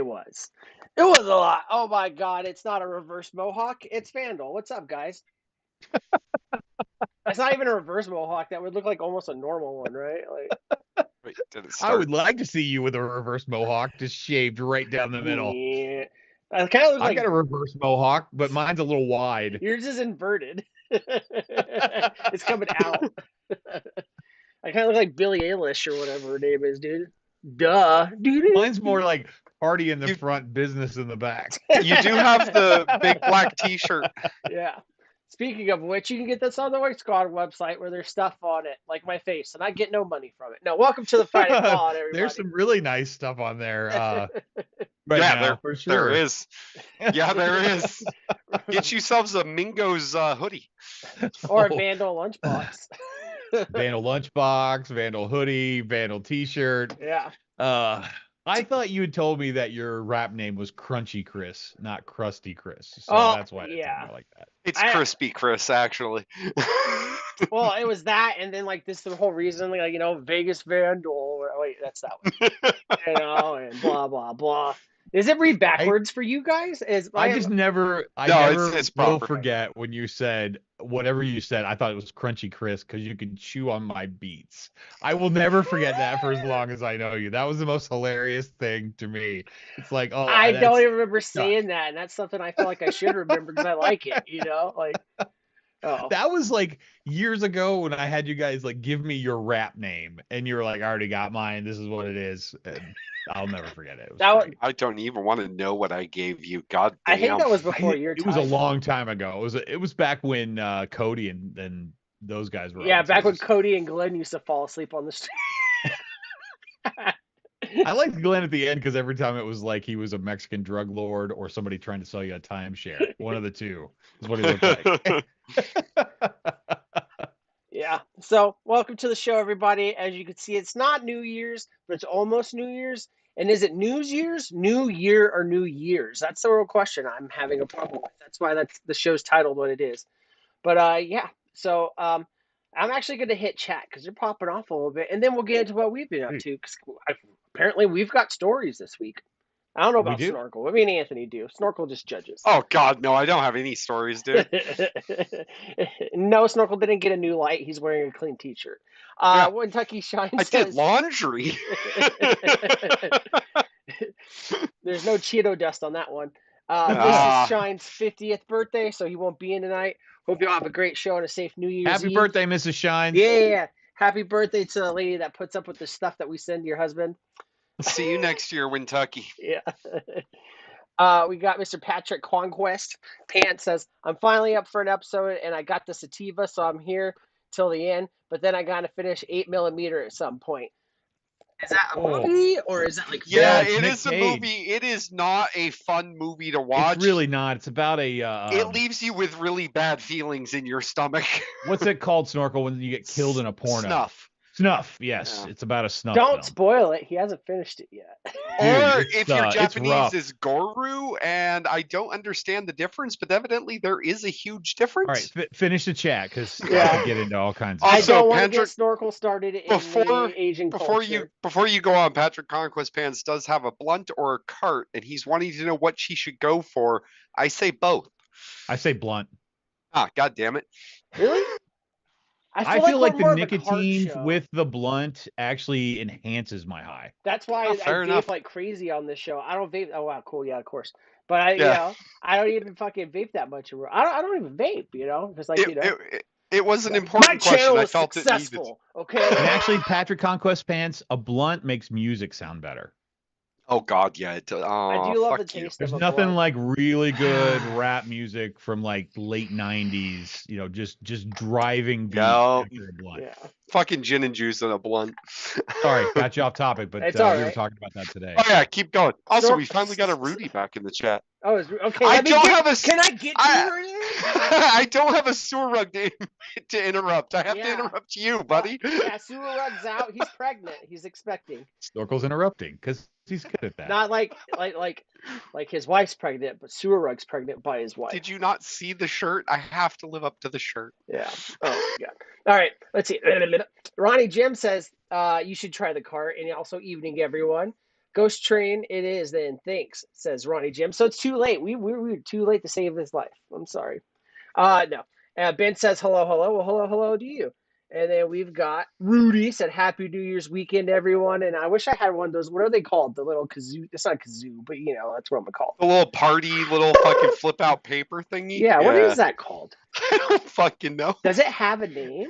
was. It was a lot. Oh my god, it's not a reverse mohawk. It's Vandal. What's up, guys? It's not even a reverse mohawk. That would look like almost a normal one, right? Wait, did it I start? would like to see you with a reverse mohawk, just shaved right down the middle. Yeah. It kind of looks I've like got a reverse mohawk, but mine's a little wide. yours is inverted. It's coming out. I kind of look like Billie Eilish or whatever her name is, dude. Duh. Mine's more like party in the You- front, business in the back. You do have the big black T-shirt. Yeah. Speaking of which, you can get this on the White Squad website where there's stuff on it, like my face, and I get no money from it. No, welcome to the Friday Pod, everybody. There's some really nice stuff on there. Right Yeah, now, for sure. There is. Yeah, there is. Get yourselves a Mingo's hoodie. Or a Vandal lunchbox. Vandal lunchbox, Vandal hoodie, Vandal t-shirt. Yeah. I thought you had told me that your rap name was Crunchy Chris, not Krusty Chris. So that's why I like that. It's Crispy Chris, actually. Well, it was that, and then like this the whole reason, like Vegas Vandal. Wait, that's that one. And blah blah blah. Is it read backwards for you guys? I never it's will proper. forget when you said whatever you said. I thought it was Crunchy Chris because you could chew on my beats. I will never forget that for as long as I know you. That was the most hilarious thing to me. It's like, oh, I don't even remember saying that, and that's something I feel like I should remember because I like it. That was like years ago when I had you guys like give me your rap name, and you were like, I already got mine. This is what it is. And I'll never forget it. I don't even want to know what I gave you. God damn. I think that was before your time. It was a long time ago. It was back when Cody and those guys were. Yeah, back when Cody and Glenn used to fall asleep on the street. I liked Glenn at the end because every time it was like he was a Mexican drug lord or somebody trying to sell you a timeshare. One of the two is what he looked like. Yeah. So welcome to the show, everybody. As you can see, it's not New Year's, but it's almost New Year's. And is it New Year's, New Year, or New Year's? That's the real question I'm having a problem with. That's why the show's titled what it is. But yeah. So I'm actually going to hit chat because they're popping off a little bit, and then we'll get into what we've been up to. Because apparently we've got stories this week. I don't know about Snorkel. What me and Anthony do. Snorkel just judges. Oh God, no! I don't have any stories, dude. No, Snorkel didn't get a new light. He's wearing a clean T-shirt. Kentucky Shine says, I did laundry. There's no Cheeto dust on that one. This is Shine's 50th birthday, so he won't be in tonight. Hope you all have a great show and a safe New Year's Happy Eve. birthday, Mrs. Shine. Yeah. Happy birthday to the lady that puts up with the stuff that we send to your husband. See you next year, Kentucky. Yeah. We got Mr. Patrick Conquest. Pants says, I'm finally up for an episode, and I got the sativa, so I'm here till the end. But then I got to finish 8mm at some point. Is that a movie, or is that like... Yeah, it is a movie. It is not a fun movie to watch. It's really not. It's about a... it leaves you with really bad feelings in your stomach. What's it called, Snorkel, when you get killed in a porno? Snuff, yes. Yeah. It's about a snuff Don't film. spoil it. He hasn't finished it yet. Or if your Japanese is Goru, and I don't understand the difference, but evidently there is a huge difference. All right, finish the chat, because I get into all kinds of stuff. I don't want Patrick, to get Snorkel started in the Asian culture. Before you go on, Patrick Conquest Pants does have a blunt or a cart, and he's wanting to know what she should go for. I say both. I say blunt. Ah, God damn it. Really? I feel like the nicotine with the blunt actually enhances my high. That's why I vape like crazy on this show. I don't vape. Oh wow, cool, yeah, of course. But I don't even fucking vape that much. I don't even vape, because like it was an important question. I felt successful. It needed. Okay. And actually, Patrick Conquest Pants, a blunt makes music sound better. Oh God, yeah. I do love the taste. There's nothing like really good rap music from like late '90s. Just driving beat after a blunt. Yeah. Fucking gin and juice and a blunt. Sorry, got you off topic, but we were talking about that today. Oh yeah, keep going. Also, we finally got a Rudy back in the chat. Oh, okay. Can I get to her? I don't have a sewer rug to interrupt. I have to interrupt you, buddy. Yeah, sewer rug's out. He's pregnant. He's expecting. Snorkel's interrupting because he's good at that. Not like his wife's pregnant, but sewer rug's pregnant by his wife. Did you not see the shirt? I have to live up to the shirt. Yeah. Oh yeah. All right. Let's see. Ronnie Jim says you should try the cart, and also evening everyone. Ghost Train, it is then. Thanks, says Ronnie Jim. So it's too late. We were too late to save his life. I'm sorry. No. Ben says hello, hello. Well, hello, hello to you. And then we've got Rudy said Happy New Year's weekend, everyone. And I wish I had one of those. What are they called? The little kazoo. It's not kazoo, but that's what I'm gonna call The little party, little fucking flip out paper thingy. Yeah, what is that called? I don't fucking know. Does it have a name?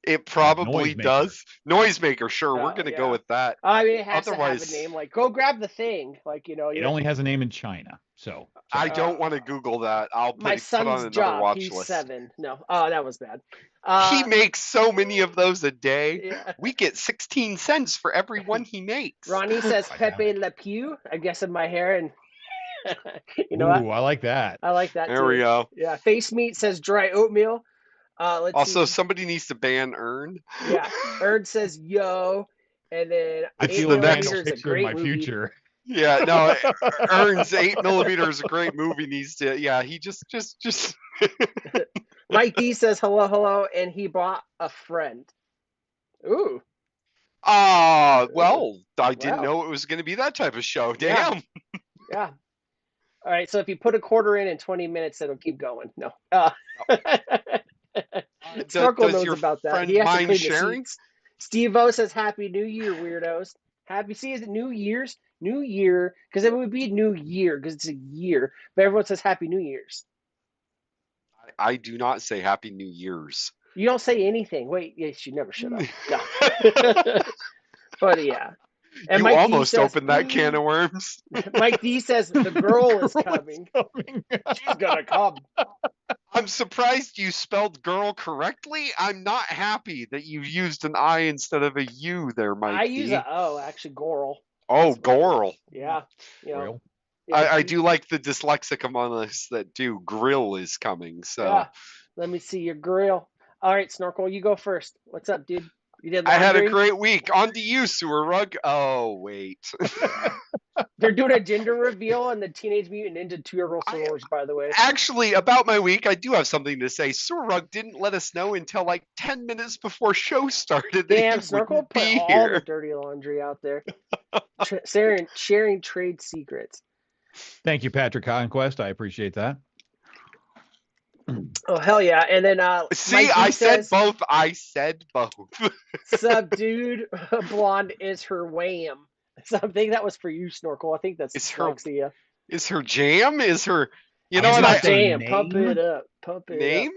It probably does. Noisemaker, sure. We're gonna go with that. I mean, it has to have a name. Like, go grab the thing. Like, It only has a name in China, so. I don't want to Google that. I'll put it on another job, watch he's list. 7. No, that was bad. He makes so many of those a day. Yeah. We get 16 cents for every one he makes. Ronnie says Pepe Le Pew. I guess in my hair and. Ooh, I like that. I like that. There we go. Yeah, Face Meat says dry oatmeal. Let's see. Somebody needs to ban Earn. Yeah, Earn says yo, and then it's the next picture in my future. Yeah, no, Earn's 8mm is a great movie. Needs to, yeah, he just. Mike D says hello, and he bought a friend. Ooh. Well, I didn't know it was going to be that type of show. Damn. Yeah. All right, so if you put a quarter in 20 minutes, it'll keep going. No. Snorkel knows about that. He has to clean sharing? The seats. Steve-O says Happy New Year, weirdos. Is it New Year's? New Year, because it would be New Year, because it's a year. But everyone says Happy New Year's. I do not say Happy New Year's. You don't say anything. Wait, yes, you never shut up. No. But yeah. And you almost opened that can of worms. Mike D says the girl is coming. She's gonna come. I'm surprised you spelled girl correctly. I'm not happy that you used an I instead of a U there, Mike. I use an O, actually, Goral. Oh, Goral. Yeah. I do like the dyslexic among us that do. Grill is coming. So let me see your grill. All right, Snorkel, you go first. What's up, dude? You did laundry? I had a great week. On to you, Sewer Rug. Oh, wait. They're doing a gender reveal on the Teenage Mutant Ninja Turtles, by the way. Actually, about my week, I do have something to say. Sewer Rug didn't let us know until like 10 minutes before show started. Damn, Snorkel put all the dirty laundry out there. Sharing trade secrets. Thank you, Patrick Conquest. I appreciate that. Oh, hell yeah. And then see, I said both. Subdued blonde is her wham. So I think that was for you, Snorkel. I think that's dyslexia. Is her jam? Is her jam. Pump it up. Name?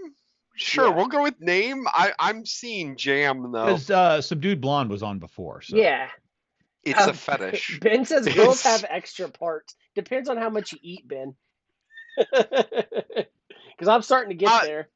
Sure, we'll go with name. I'm seeing jam though. Because Subdued Blonde was on before. So. Yeah. It's a fetish. Ben says girls have extra parts. Depends on how much you eat, Ben. Because I'm starting to get there.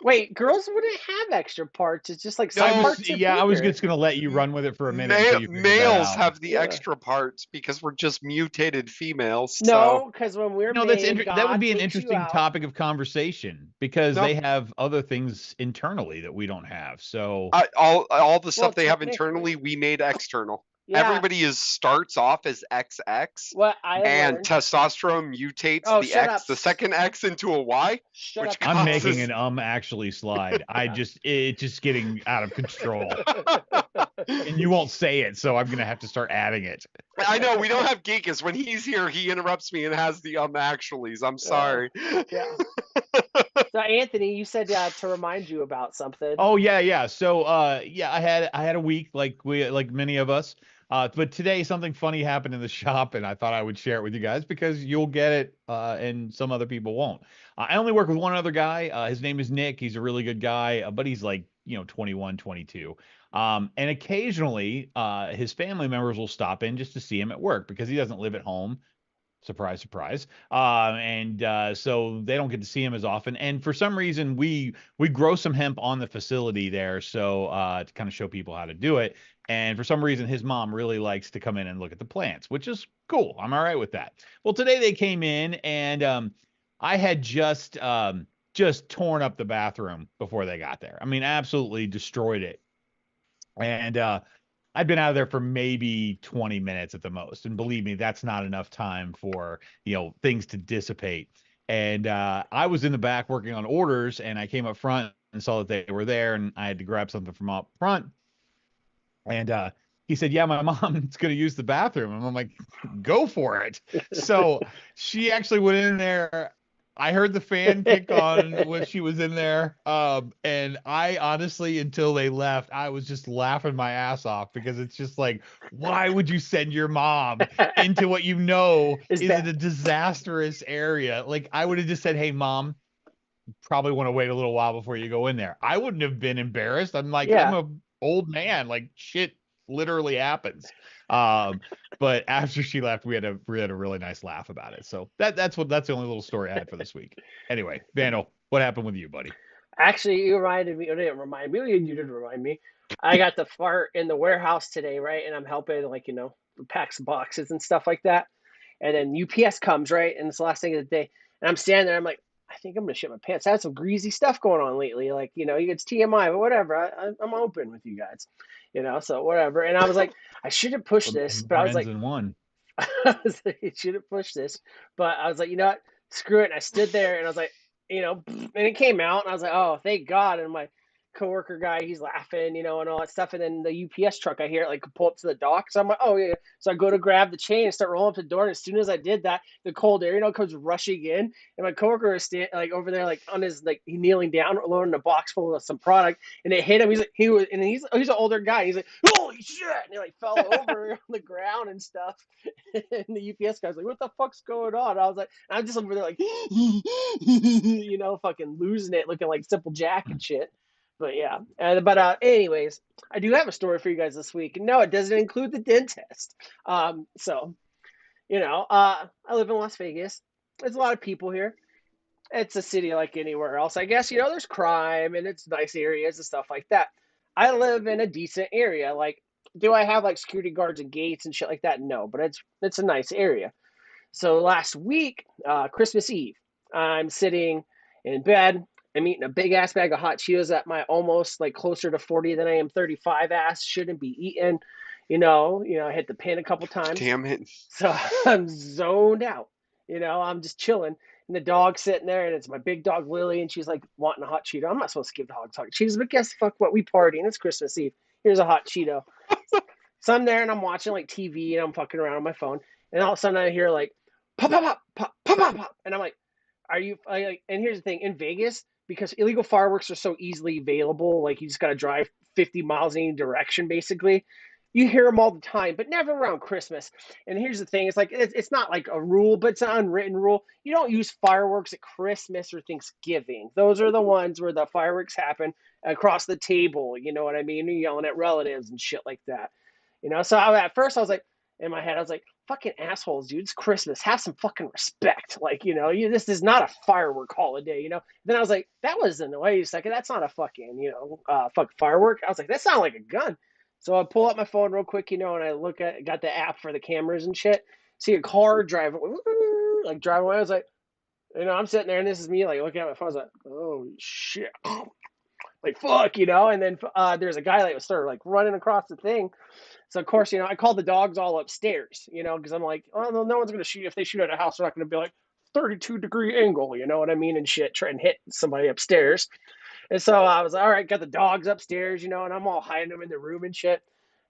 Wait, girls wouldn't have extra parts. It's just like some parts. Yeah, I was just gonna let you run with it for a minute. Males have the extra parts because we're just mutated females. No, because when we're that would be an interesting topic of conversation because they have other things internally that we don't have. So all the stuff they have internally, we made external. Yeah. Everybody starts off as XX, and testosterone mutates the second X into a Y. I'm making an actually slide. It's just getting out of control, and you won't say it, so I'm gonna have to start adding it. I know we don't have Geekus. When he's here, he interrupts me and has the actuallys. I'm sorry. Yeah. So Anthony, you said to remind you about something. Oh yeah. So I had a week like many of us. But today something funny happened in the shop, and I thought I would share it with you guys because you'll get it, and some other people won't. I only work with one other guy. His name is Nick. He's a really good guy, but he's like 21, 22. And occasionally, his family members will stop in just to see him at work because he doesn't live at home. Surprise, surprise. So they don't get to see him as often. And for some reason, we grow some hemp on the facility there, so to kind of show people how to do it. And for some reason, his mom really likes to come in and look at the plants, which is cool. I'm all right with that. Well, today they came in, and I had just torn up the bathroom before they got there. I mean, absolutely destroyed it. And I'd been out of there for maybe 20 minutes at the most. And believe me, that's not enough time for, things to dissipate. And I was in the back working on orders, and I came up front and saw that they were there, and I had to grab something from up front. And he said, yeah, my mom's going to use the bathroom. And I'm like, go for it. So she actually went in there. I heard the fan kick on when she was in there. And I honestly, until they left, I was just laughing my ass off because it's just like, why would you send your mom into what you know is in a disastrous area? Like, I would have just said, hey, mom, probably want to wait a little while before you go in there. I wouldn't have been embarrassed. I'm like, I'm a old man. Like, shit literally happens. But after she left, we had a really nice laugh about it. So that's the only little story I had for this week. Anyway, Vandal, what happened with you, buddy? Actually, you reminded me, or didn't remind me, you did remind me. I got the fart in the warehouse today, right? And I'm helping, like, pack some boxes and stuff like that. And then UPS comes, right? And it's the last thing of the day. And I'm standing there, I'm like, I think I'm gonna shit my pants. I had some greasy stuff going on lately. Like, it's TMI, but whatever. I'm open with you guys, so whatever. And I was like, I shouldn't push this, but I was like, in one. I was like, you shouldn't push this. But I was like, you know what? Screw it. And I stood there and I was like, and it came out and I was like, oh, thank God. And my coworker guy, he's laughing, and all that stuff. And then the UPS truck, I hear it like pull up to the dock. So I'm like, oh yeah. So I go to grab the chain and start rolling up the door. And as soon as I did that, the cold air, comes rushing in. And my coworker is like over there, like on his, like, he kneeling down, loading a box full of some product. And it hit him. He's an older guy. He's like, holy shit. And he like fell over on the ground and stuff. And the UPS guy's like, what the fuck's going on? I was like, I'm just over there like, fucking losing it, looking like Simple Jack and shit. But yeah, but anyways, I do have a story for you guys this week. No, it doesn't include the dentist. So, I live in Las Vegas. There's a lot of people here. It's a city like anywhere else, I guess. There's crime and it's nice areas and stuff like that. I live in a decent area. Like, do I have like security guards and gates and shit like that? No, but it's a nice area. So last week, Christmas Eve, I'm sitting in bed. I'm eating a big ass bag of hot Cheetos that my almost like closer to 40 than I am 35 ass shouldn't be eating. I hit the pin a couple times. Damn it. So I'm zoned out. I'm just chilling. And the dog's sitting there, and it's my big dog Lily, and she's like wanting a hot Cheeto. I'm not supposed to give dogs hot Cheetos, but guess fuck what? We partying. It's Christmas Eve. Here's a hot Cheeto. So I'm there and I'm watching like TV and I'm fucking around on my phone. And all of a sudden I hear like pop, pop, pop, pop, pop, pop, pop. And I'm like, are you like, and here's the thing, in Vegas, because illegal fireworks are so easily available, like you just got to drive 50 miles in any direction, basically. You hear them all the time, but never around Christmas. And here's the thing, it's like, it's not like a rule, but it's an unwritten rule. You don't use fireworks at Christmas or Thanksgiving. Those are the ones where the fireworks happen across the table. You know what I mean? You're yelling at relatives and shit like that. So at first I was like, in my head, I was like, fucking assholes, dude. It's Christmas. Have some fucking respect. Like, this is not a firework holiday, Then I was like, that wasn't, wait a second. That's not a fucking, fucking firework. I was like, that sounded like a gun. So I pull up my phone real quick, and I got the app for the cameras and shit. See a car driving, like driving away. I was like, I'm sitting there and this is me like looking at my phone. I was like, oh shit. Like, fuck, and then there's a guy that started like running across the thing. So of course, I called the dogs all upstairs, because I'm like, oh, no one's gonna shoot. If they shoot at a house, they're not gonna be like 32-degree angle, you know what I mean, and shit, try and hit somebody upstairs. And so I was like, all right, got the dogs upstairs, and I'm all hiding them in the room and shit.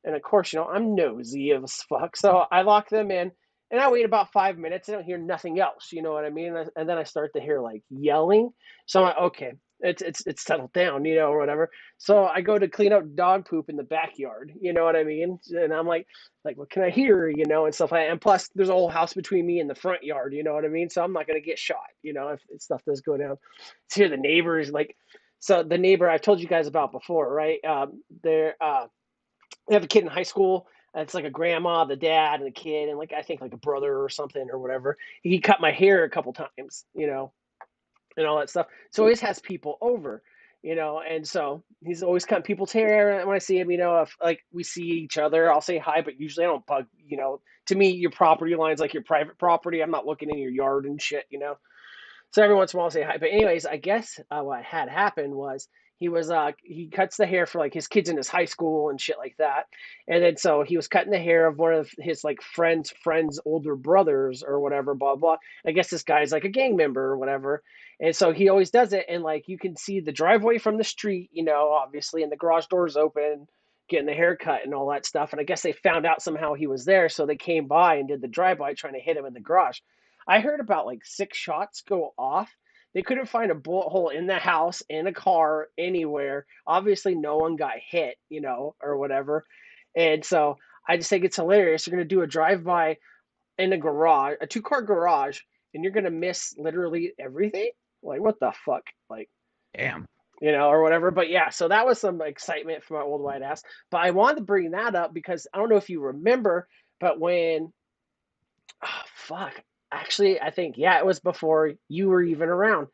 And of course, I'm nosy as fuck, so I lock them in, and I wait about 5 minutes. I don't hear nothing else, you know what I mean? And then I start to hear like yelling. So I'm like, okay, it's settled down, or whatever. So I go to clean up dog poop in the backyard, you know what I mean? And I'm like, what can I hear, and stuff like that. And plus, there's a whole house between me and the front yard, you know what I mean? So I'm not gonna get shot, if stuff does go down. To hear the neighbors like, so the neighbor I've told you guys about before, right? They have a kid in high school. It's like a grandma, the dad, and the kid, and like I think like a brother or something or whatever. He cut my hair a couple times, and all that stuff. So he always has people over, and so he's always cutting people's hair. When I see him, if like we see each other, I'll say hi, but usually I don't bug, to me, your property line's like your private property. I'm not looking in your yard and shit, So every once in a while I'll say hi. But anyways, I guess what had happened was he cuts the hair for like his kids in his high school and shit like that. And then so he was cutting the hair of one of his like friends' older brothers or whatever, blah, blah. I guess this guy's like a gang member or whatever. And so he always does it. And like you can see the driveway from the street, obviously, and the garage door's open. getting the haircut and all that stuff. And I guess they found out somehow he was there, so they came by and did the drive-by trying to hit him in the garage. I heard about like 6 shots go off. They couldn't find a bullet hole in the house, in a car, anywhere. Obviously, no one got hit, or whatever. And so I just think it's hilarious. You're going to do a drive-by in a garage, a 2-car garage, and you're going to miss literally everything? Like, what the fuck? Like, damn. Or whatever. But yeah, so that was some excitement from my old white ass. But I wanted to bring that up because I don't know if you remember, but when, actually, I think, it was before you were even around.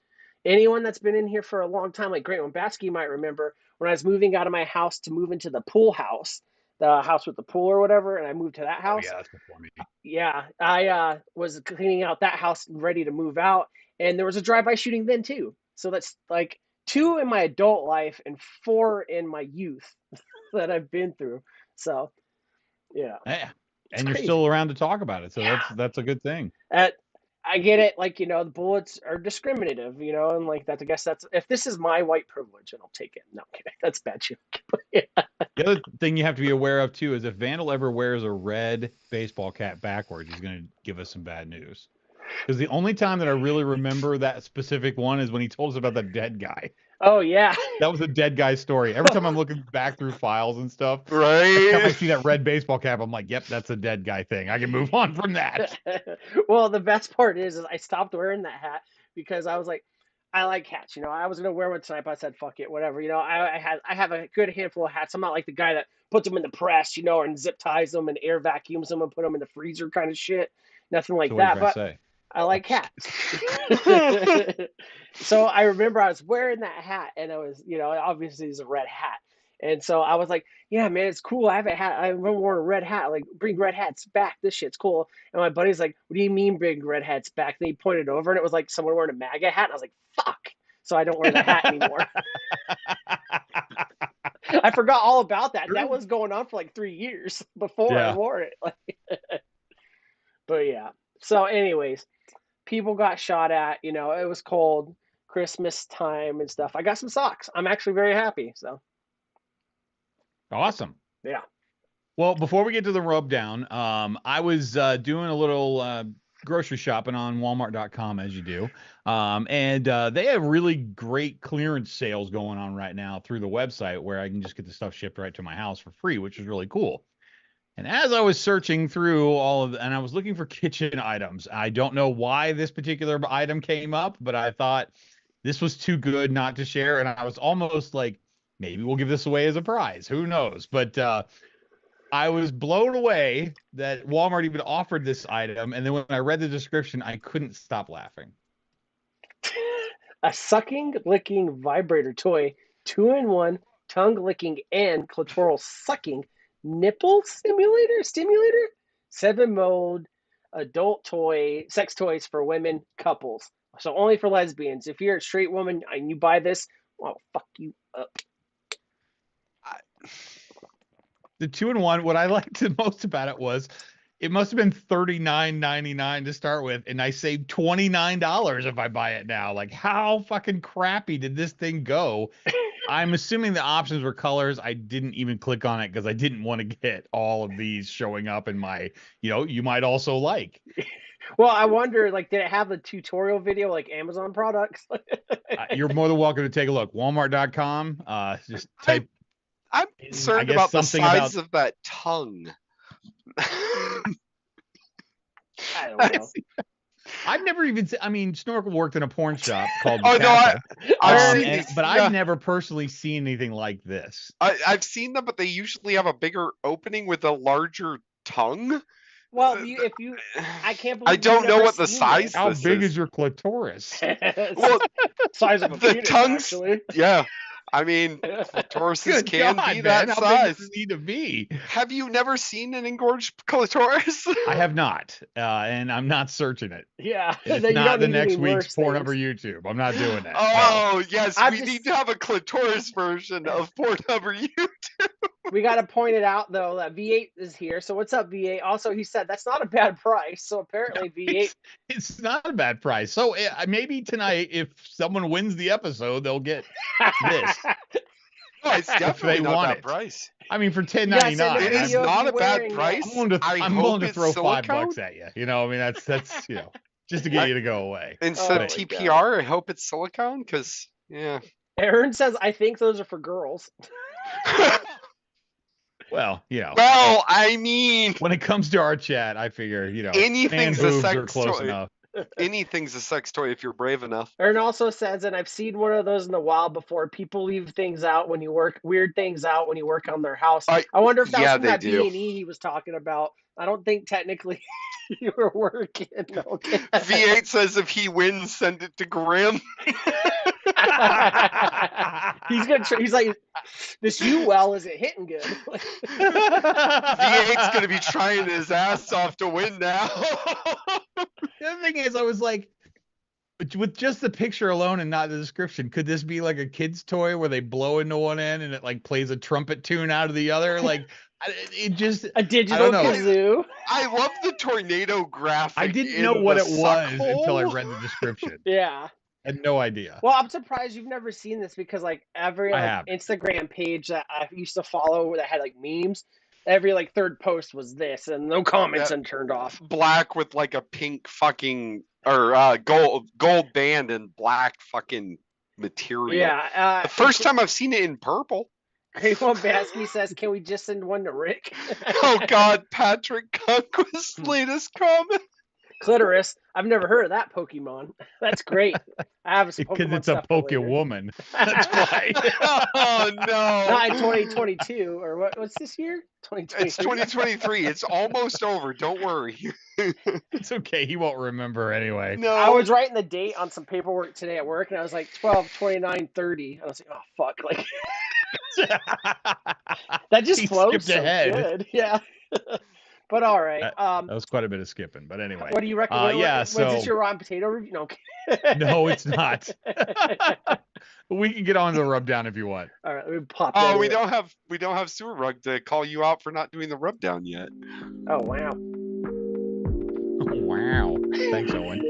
Anyone that's been in here for a long time, like Grant Wambatsky might remember, when I was moving out of my house to move into the pool house, the house with the pool or whatever, and I moved to that house. Oh, yeah, that's before me. Yeah, I was cleaning out that house, ready to move out, and there was a drive-by shooting then too. So that's like 2 in my adult life and 4 in my youth that I've been through. So, yeah. Yeah. And you're still around to talk about it, so that's a good thing. I get it, like, the bullets are discriminative, and like that's, I guess that's, if this is my white privilege, and I'll take it. No, I'm kidding. That's bad joke. Yeah. The other thing you have to be aware of too is if Vandal ever wears a red baseball cap backwards, he's going to give us some bad news. Because the only time that I really remember that specific one is when he told us about the dead guy. Oh, yeah. That was a dead guy story. Every time I'm looking back through files and stuff, right? Every time I see that red baseball cap, I'm like, yep, that's a dead guy thing. I can move on from that. Well, the best part is I stopped wearing that hat because I was like, I like hats. I was going to wear one tonight, but I said, fuck it, whatever. I have a good handful of hats. I'm not like the guy that puts them in the press, and zip ties them and air vacuums them and put them in the freezer kind of shit. Nothing like that. But I like hats. So I remember I was wearing that hat, and it was, obviously it's a red hat. And so I was like, yeah, man, it's cool. I have a hat. I've never worn a red hat. Like, bring red hats back. This shit's cool. And my buddy's like, what do you mean bring red hats back? And he pointed over, and it was like someone wearing a MAGA hat. And I was like, fuck. So I don't wear the hat anymore. I forgot all about that. That was going on for like 3 years before I wore it. But yeah. So anyways, people got shot at. It was cold, Christmas time and stuff. I got some socks. I'm actually very happy. So awesome. Yeah. Well, before we get to the rub down, I was doing a little grocery shopping on Walmart.com, as you do, and they have really great clearance sales going on right now through the website where I can just get the stuff shipped right to my house for free, which is really cool. And as I was searching through and I was looking for kitchen items, I don't know why this particular item came up, but I thought this was too good not to share. And I was almost like, maybe we'll give this away as a prize. Who knows? But I was blown away that Walmart even offered this item. And then when I read the description, I couldn't stop laughing. A sucking, licking vibrator toy, 2-in-1, tongue licking and clitoral sucking nipple stimulator, 7-mode adult toy, sex toys for women, couples. So only for lesbians. If you're a straight woman and you buy this, I'll fuck you up. The 2-in-1, what I liked the most about it was it must have been $39.99 to start with, and I saved $29 if I buy it now. Like, how fucking crappy did this thing go? I'm assuming the options were colors. I didn't even click on it because I didn't want to get all of these showing up in my, you might also like. Well, I wonder, like, did it have the tutorial video like Amazon products? You're more than welcome to take a look. Walmart.com. Just type. I'm concerned about the size of that tongue. I don't know. I've never even Snorkel worked in a porn shop called I've seen these, but I've never personally seen anything like this. I've seen them, but they usually have a bigger opening with a larger tongue. Well, I can't believe I don't know what the size. How big is your clitoris? Well, size of a the penis, tongues. Actually. Yeah. Clitorises can be that size. How big does it need to be? Have you never seen an engorged clitoris? I have not, and I'm not searching it. Yeah, it's not the next week's Porn Over YouTube. I'm not doing that. Oh, no. Yes, we need to have a clitoris version of Porn Over YouTube. We got to point it out, though, that V8 is here. So what's up, V8? Also, he said that's not a bad price. So apparently V8... It's not a bad price. So maybe tonight, if someone wins the episode, they'll get this. No, it's definitely not that price. I mean, for $10.99, it's not a bad price. I'm willing to throw $5 at you. You know, I mean, that's you know, just to get you to go away. Instead of TPR, I hope it's silicone, because yeah. Aaron says, I think those are for girls. Well, you know. Well, I mean, when it comes to our chat, I figure, you know, anything's a sex toy. Anything's a sex toy if you're brave enough. Aaron also says, and I've seen one of those in the wild before. People leave things out when you work, weird things out when you work on their house. I wonder if that was from that B&E he was talking about. I don't think technically you were working. Okay. V8 says if he wins, send it to Grim. He's like, this U-Well isn't hitting good. V8's gonna be trying his ass off to win now. The other thing is, I was like, with just the picture alone and not the description, could this be like a kid's toy where they blow into one end and it like plays a trumpet tune out of the other? Like, it just a digital kazoo. I love the tornado graphic. I didn't know what it was until I read the description. Yeah. I had no idea. Well, I'm surprised you've never seen this, because like every Instagram page that I used to follow that had like memes, every like third post was this, and no comments and turned off. Black with like a pink fucking or gold band and black fucking material. Yeah. The first time I've seen it in purple. Raymond Basky says, "Can we just send one to Rick?" Oh God, Patrick Conquest's latest comment. Clitoris. I've never heard of that Pokemon. That's great. I have some Pokemon because it's a Pokewoman. That's why. Oh no! Not in 2022 or what's this year? 2023. It's 2023. It's almost over. Don't worry. It's okay. He won't remember anyway. No. I was writing the date on some paperwork today at work, and I was like 12/29/30. I was like, oh fuck, like that just flows so ahead. Good. Yeah. But all right. That was quite a bit of skipping, but anyway. What do you recommend? Was this your raw potato review? No. No, it's not. We can get on to the rub down if you want. All right, let me pop. Oh, we don't have Sewer Rug to call you out for not doing the rub down yet. Oh wow. Oh wow. Thanks, Owen.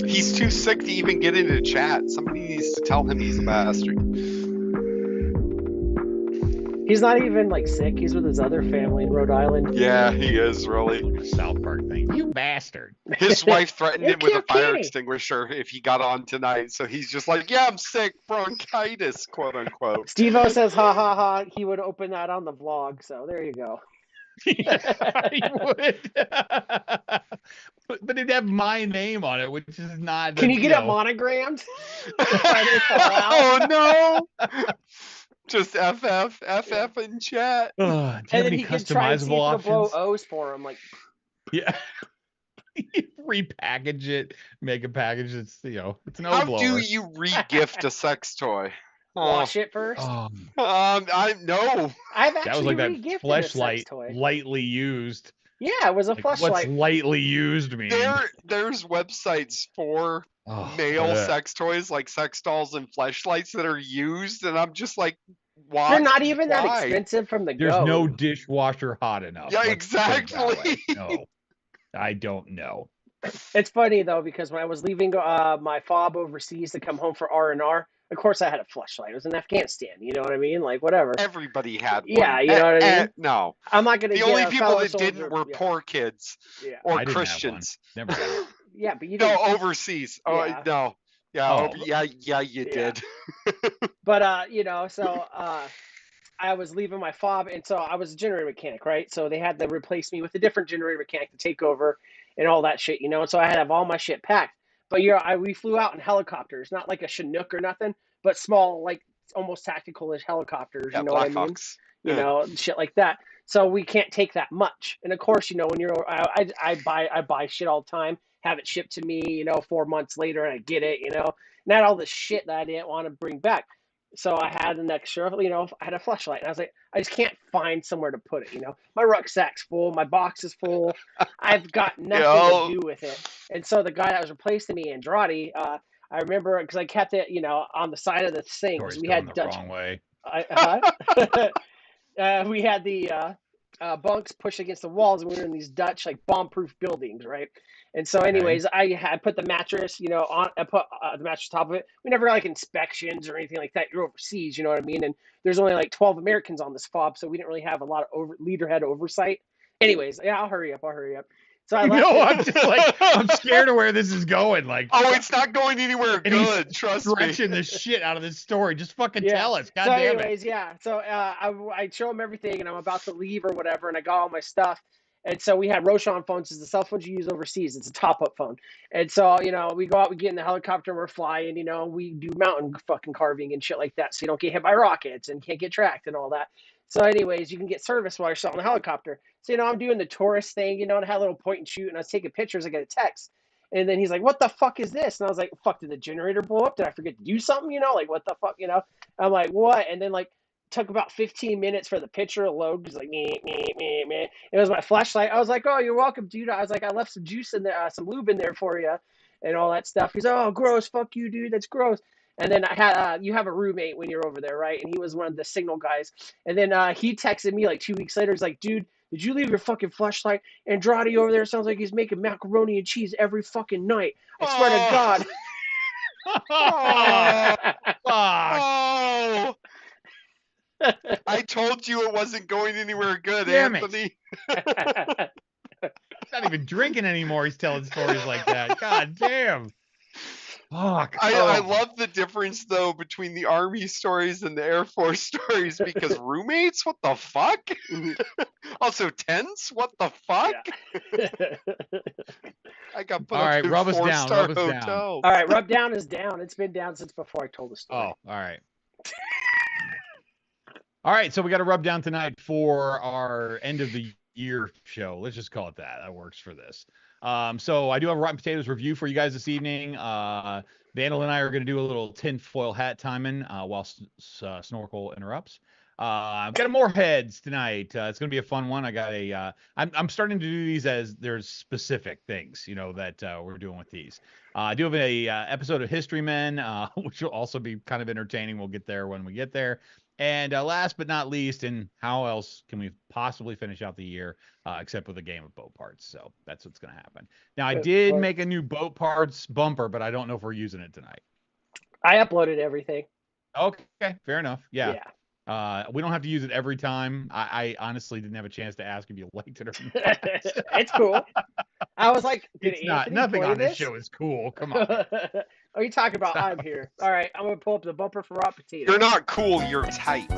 He's too sick to even get into chat. Somebody needs to tell him he's a bastard. He's not even like sick. He's with his other family in Rhode Island. Yeah, he is really. South Park thing. You bastard. His wife threatened him with a fire extinguisher if he got on tonight. So he's just like, yeah, I'm sick, bronchitis, quote unquote. Steve-O says, ha ha ha. He would open that on the vlog. So there you go. Yeah, he would. But it'd have my name on it, which is not. Can you get it monogrammed? Oh no. Just FF in chat. And then he can try and see if he'll blow O's for him. Like, yeah. Repackage it, make a package that's, it's an O How blower. do you re-gift a sex toy? Wash it first. I know. I've actually that was like that fleshlight lightly used. Yeah, it was a fleshlight. What's lightly used mean? There's websites for male sex toys, like sex dolls and fleshlights that are used, and I'm just like, why? They're not even that expensive from the go. There's no dishwasher hot enough. Yeah, exactly. No, I don't know. It's funny though, because when I was leaving my fob overseas to come home for R&R, of course I had a fleshlight. It was in Afghanistan. You know what I mean? Like whatever. Everybody had one. Yeah, you know what I mean? No. I'm not gonna. The only people that didn't were poor kids or Christians. Never had. Yeah, but you didn't. No, overseas. Oh no. Yeah, yeah, you did. But so I was leaving my fob, and so I was a generator mechanic, right? So they had to replace me with a different generator mechanic to take over and all that shit, And so I had to have all my shit packed. But we flew out in helicopters, not like a Chinook or nothing, but small, like almost tactical-ish helicopters. Yeah, you know what I mean? Blackhawks. You know, shit like that. So we can't take that much. And of course, when I buy shit all the time, have it shipped to me, 4 months later, and I get it, not all the shit that I didn't want to bring back. So I had an extra, I had a fleshlight, and I was like, I just can't find somewhere to put it, My rucksack's full, my box is full, I've got nothing to do with it. And so the guy that was replacing me, Andrade, I remember, because I kept it, on the side of the thing. We had the wrong way. We had the bunks pushed against the walls, and we were in these Dutch like bomb-proof buildings, right? And so, anyways, I had put the mattress, on. I put the mattress top of it. We never like inspections or anything like that. You're overseas, you know what I mean? And there's only like 12 Americans on this fob, so we didn't really have a lot of leaderhead oversight. Anyways, yeah, I'll hurry up. So I left. No, I'm just like, I'm scared of where this is going. Like, it's not going anywhere good. Trust me. Stretching the shit out of this story. Just fucking tell us. God damn it. Yeah. So I show him everything, and I'm about to leave or whatever, and I got all my stuff. And so we had Roshan phones. It's the cell phones you use overseas. It's a top-up phone. And so, we go out, we get in the helicopter, and we're flying, we do mountain fucking carving and shit like that, so you don't get hit by rockets and can't get tracked and all that. So anyways, you can get service while you're still on the helicopter. So, I'm doing the tourist thing, and I had a little point and shoot, and I was taking pictures. I got a text. And then he's like, what the fuck is this? And I was like, fuck, did the generator blow up? Did I forget to do something? Like, what the fuck, I'm like, what? And then, took about 15 minutes for the picture to load. Because, me. It was my flashlight. I was like, oh, you're welcome, dude. I was like, I left some juice in there, some lube in there for you, and all that stuff. He's like, oh, gross. Fuck you, dude. That's gross. And then I had, you have a roommate when you're over there, right? And he was one of the signal guys. And then he texted me like 2 weeks later. He's like, dude, did you leave your fucking flashlight? Andrade over there sounds like he's making macaroni and cheese every fucking night. I swear to God. I told you it wasn't going anywhere good, damn Anthony. He's not even drinking anymore. He's telling stories like that. God damn. Fuck. I love the difference, though, between the Army stories and the Air Force stories, because roommates? What the fuck? Also, tents? What the fuck? Yeah. I got put up in 4-star hotels. All right, rub down is down. It's been down since before I told the story. Oh, all right. All right, so we got a rub down tonight for our end of the year show. Let's just call it that. That works for this. So I do have a Rotten Potatoes review for you guys this evening. Vandal and I are going to do a little tinfoil hat timing while Snorkel interrupts. I've got more heads tonight. It's going to be a fun one. I got I'm starting to do these as there's specific things, that we're doing with these. I do have a episode of History Men, which will also be kind of entertaining. We'll get there when we get there. And last but not least, and how else can we possibly finish out the year except with a game of boat parts? So that's what's going to happen. Now, I did make a new boat parts bumper, but I don't know if we're using it tonight. I uploaded everything. Okay, fair enough. Yeah. We don't have to use it every time. I honestly didn't have a chance to ask if you liked it or not. It's cool. I was like, nothing on this show is cool. Come on. Are you talking about? I'm here. All right, I'm gonna pull up the bumper for Raw Potato. You're not cool. You're tight.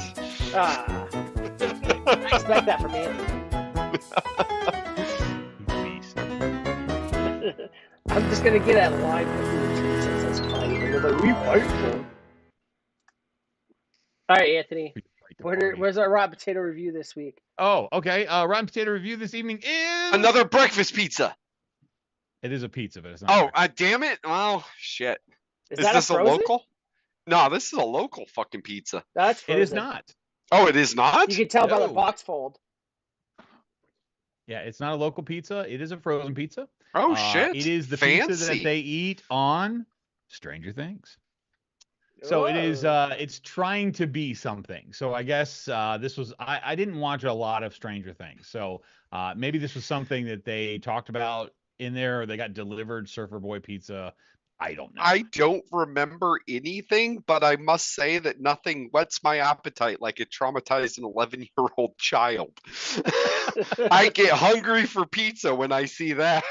I expect that from me. I'm just gonna get that line since that's funny. And they're like, we fight for him. All right, Anthony. Where's our Rotten Potato review this week? Oh, okay. Rotten Potato review this evening is another breakfast pizza. It is a pizza, but it's not. Oh, damn it! Oh, shit. Is this a local? No, this is a local fucking pizza. That's frozen. It is not. Oh, it is not? You can tell by the box fold. Yeah, it's not a local pizza. It is a frozen pizza. Oh, shit. It is the pizza that they eat on Stranger Things. So it is, it's trying to be something. So I guess this was, I didn't watch a lot of Stranger Things. So maybe this was something that they talked about in there, or they got delivered Surfer Boy pizza. I don't know. I don't remember anything, but I must say that nothing whets my appetite like it traumatized an 11-year-old child. I get hungry for pizza when I see that.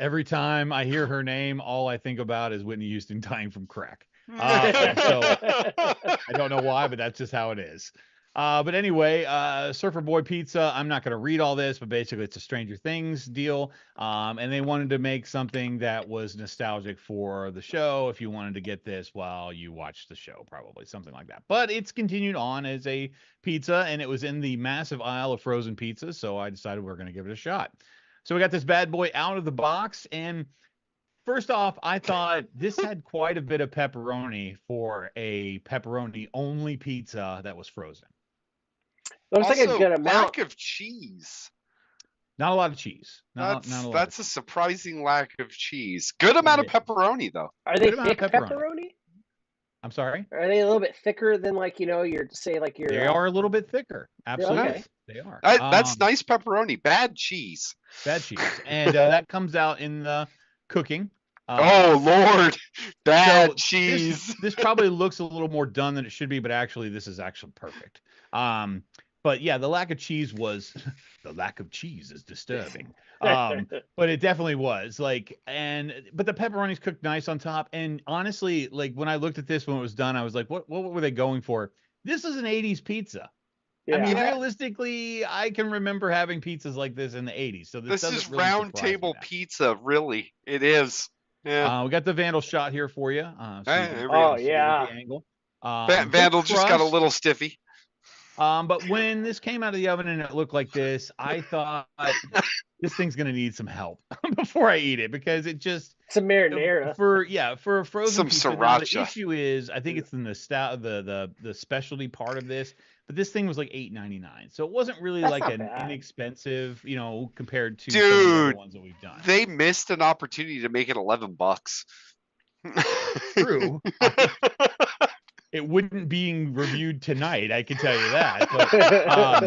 Every time I hear her name, all I think about is Whitney Houston dying from crack. So I don't know why, but that's just how it is. But anyway, Surfer Boy Pizza, I'm not going to read all this, but basically it's a Stranger Things deal. And they wanted to make something that was nostalgic for the show. If you wanted to get this while you watched the show, probably something like that. But it's continued on as a pizza, and it was in the massive aisle of frozen pizzas. So I decided we're going to give it a shot. So we got this bad boy out of the box, and first off, I thought this had quite a bit of pepperoni for a pepperoni-only pizza that was frozen. Looks like a good amount. Lack of cheese. Not a lot of cheese. That's a surprising lack of cheese. Good amount of pepperoni, though. Are they thick pepperoni? I'm sorry. Are they a little bit thicker than like your say like your? They are a little bit thicker. Okay. Absolutely, they are. That's nice pepperoni. Bad cheese. Bad cheese, and that comes out in the cooking. Oh Lord, bad So cheese. this probably looks a little more done than it should be, but actually this is actually perfect. But yeah, the lack of cheese was the lack of cheese is disturbing. But it definitely was like, but the pepperoni's cooked nice on top. And honestly, like when I looked at this when it was done, I was like, what were they going for? This is an 80s pizza. I mean, Yeah. realistically, I can remember having pizzas like this in the 80s. So this This doesn't is really round surprise me table now. pizza, really. It is. Yeah. We got the Vandal shot here for you. So you can There we Oh go. see it at yeah. the angle. Good Vandal just got a crust. little stiffy. But when this came out of the oven and it looked like this, I thought this thing's gonna need some help before I eat it because it just Some marinara. for a frozen Some pizza. Now, the sriracha. issue is I think it's in the specialty part of this, but this thing was like $8.99, so it wasn't really That's like not an bad. inexpensive, compared to some of the other Dude, ones that we've done. they missed an opportunity to make it $11. True. It wouldn't being reviewed tonight, I can tell you that.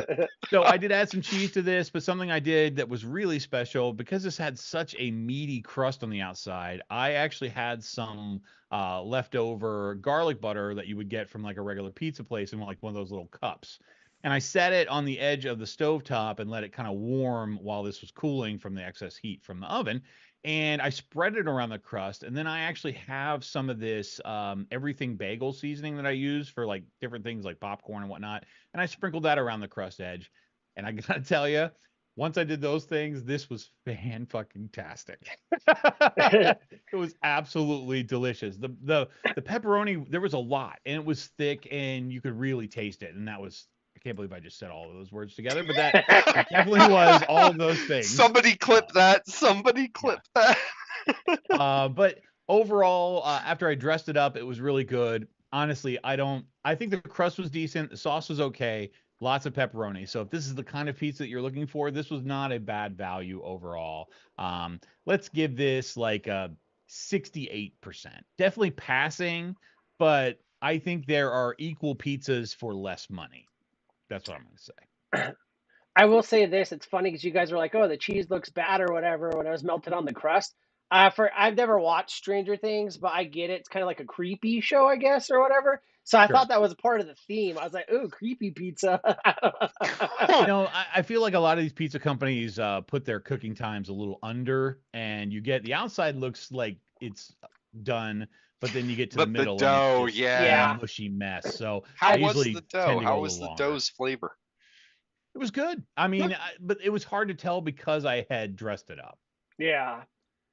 But so I did add some cheese to this, but something I did that was really special because this had such a meaty crust on the outside. I actually had some leftover garlic butter that you would get from like a regular pizza place in like one of those little cups. And I set it on the edge of the stovetop and let it kind of warm while this was cooling from the excess heat from the oven. And I spread it around the crust, and then I actually have some of this everything bagel seasoning that I use for like different things like popcorn and whatnot, and I sprinkled that around the crust edge. And I gotta tell you, once I did those things, this was fan-fucking-tastic. It was absolutely delicious. The pepperoni, there was a lot, and it was thick, and you could really taste it, and that was. I can't believe I just said all of those words together, but that definitely was all of those things. Somebody clip that. Somebody clip that. But overall, after I dressed it up, it was really good. Honestly, I think the crust was decent. The sauce was okay. Lots of pepperoni. So if this is the kind of pizza that you're looking for, this was not a bad value overall. Let's give this like a 68%. Definitely passing, but I think there are equal pizzas for less money. That's what I'm going to say. I will say this: it's funny because you guys were like, "Oh, the cheese looks bad" or whatever when it was melted on the crust. I've never watched Stranger Things, but I get it. It's kind of like a creepy show, I guess, or whatever. So I Sure. thought that was part of the theme. I was like, "Ooh, creepy pizza." I feel like a lot of these pizza companies put their cooking times a little under, and you get the outside looks like it's done, but then you get to the But the middle dough, and it's just yeah. a mushy mess. So How I was usually the tend dough? to go How a was little the longer. dough's flavor? It was good. I mean, but it was hard to tell because I had dressed it up. Yeah.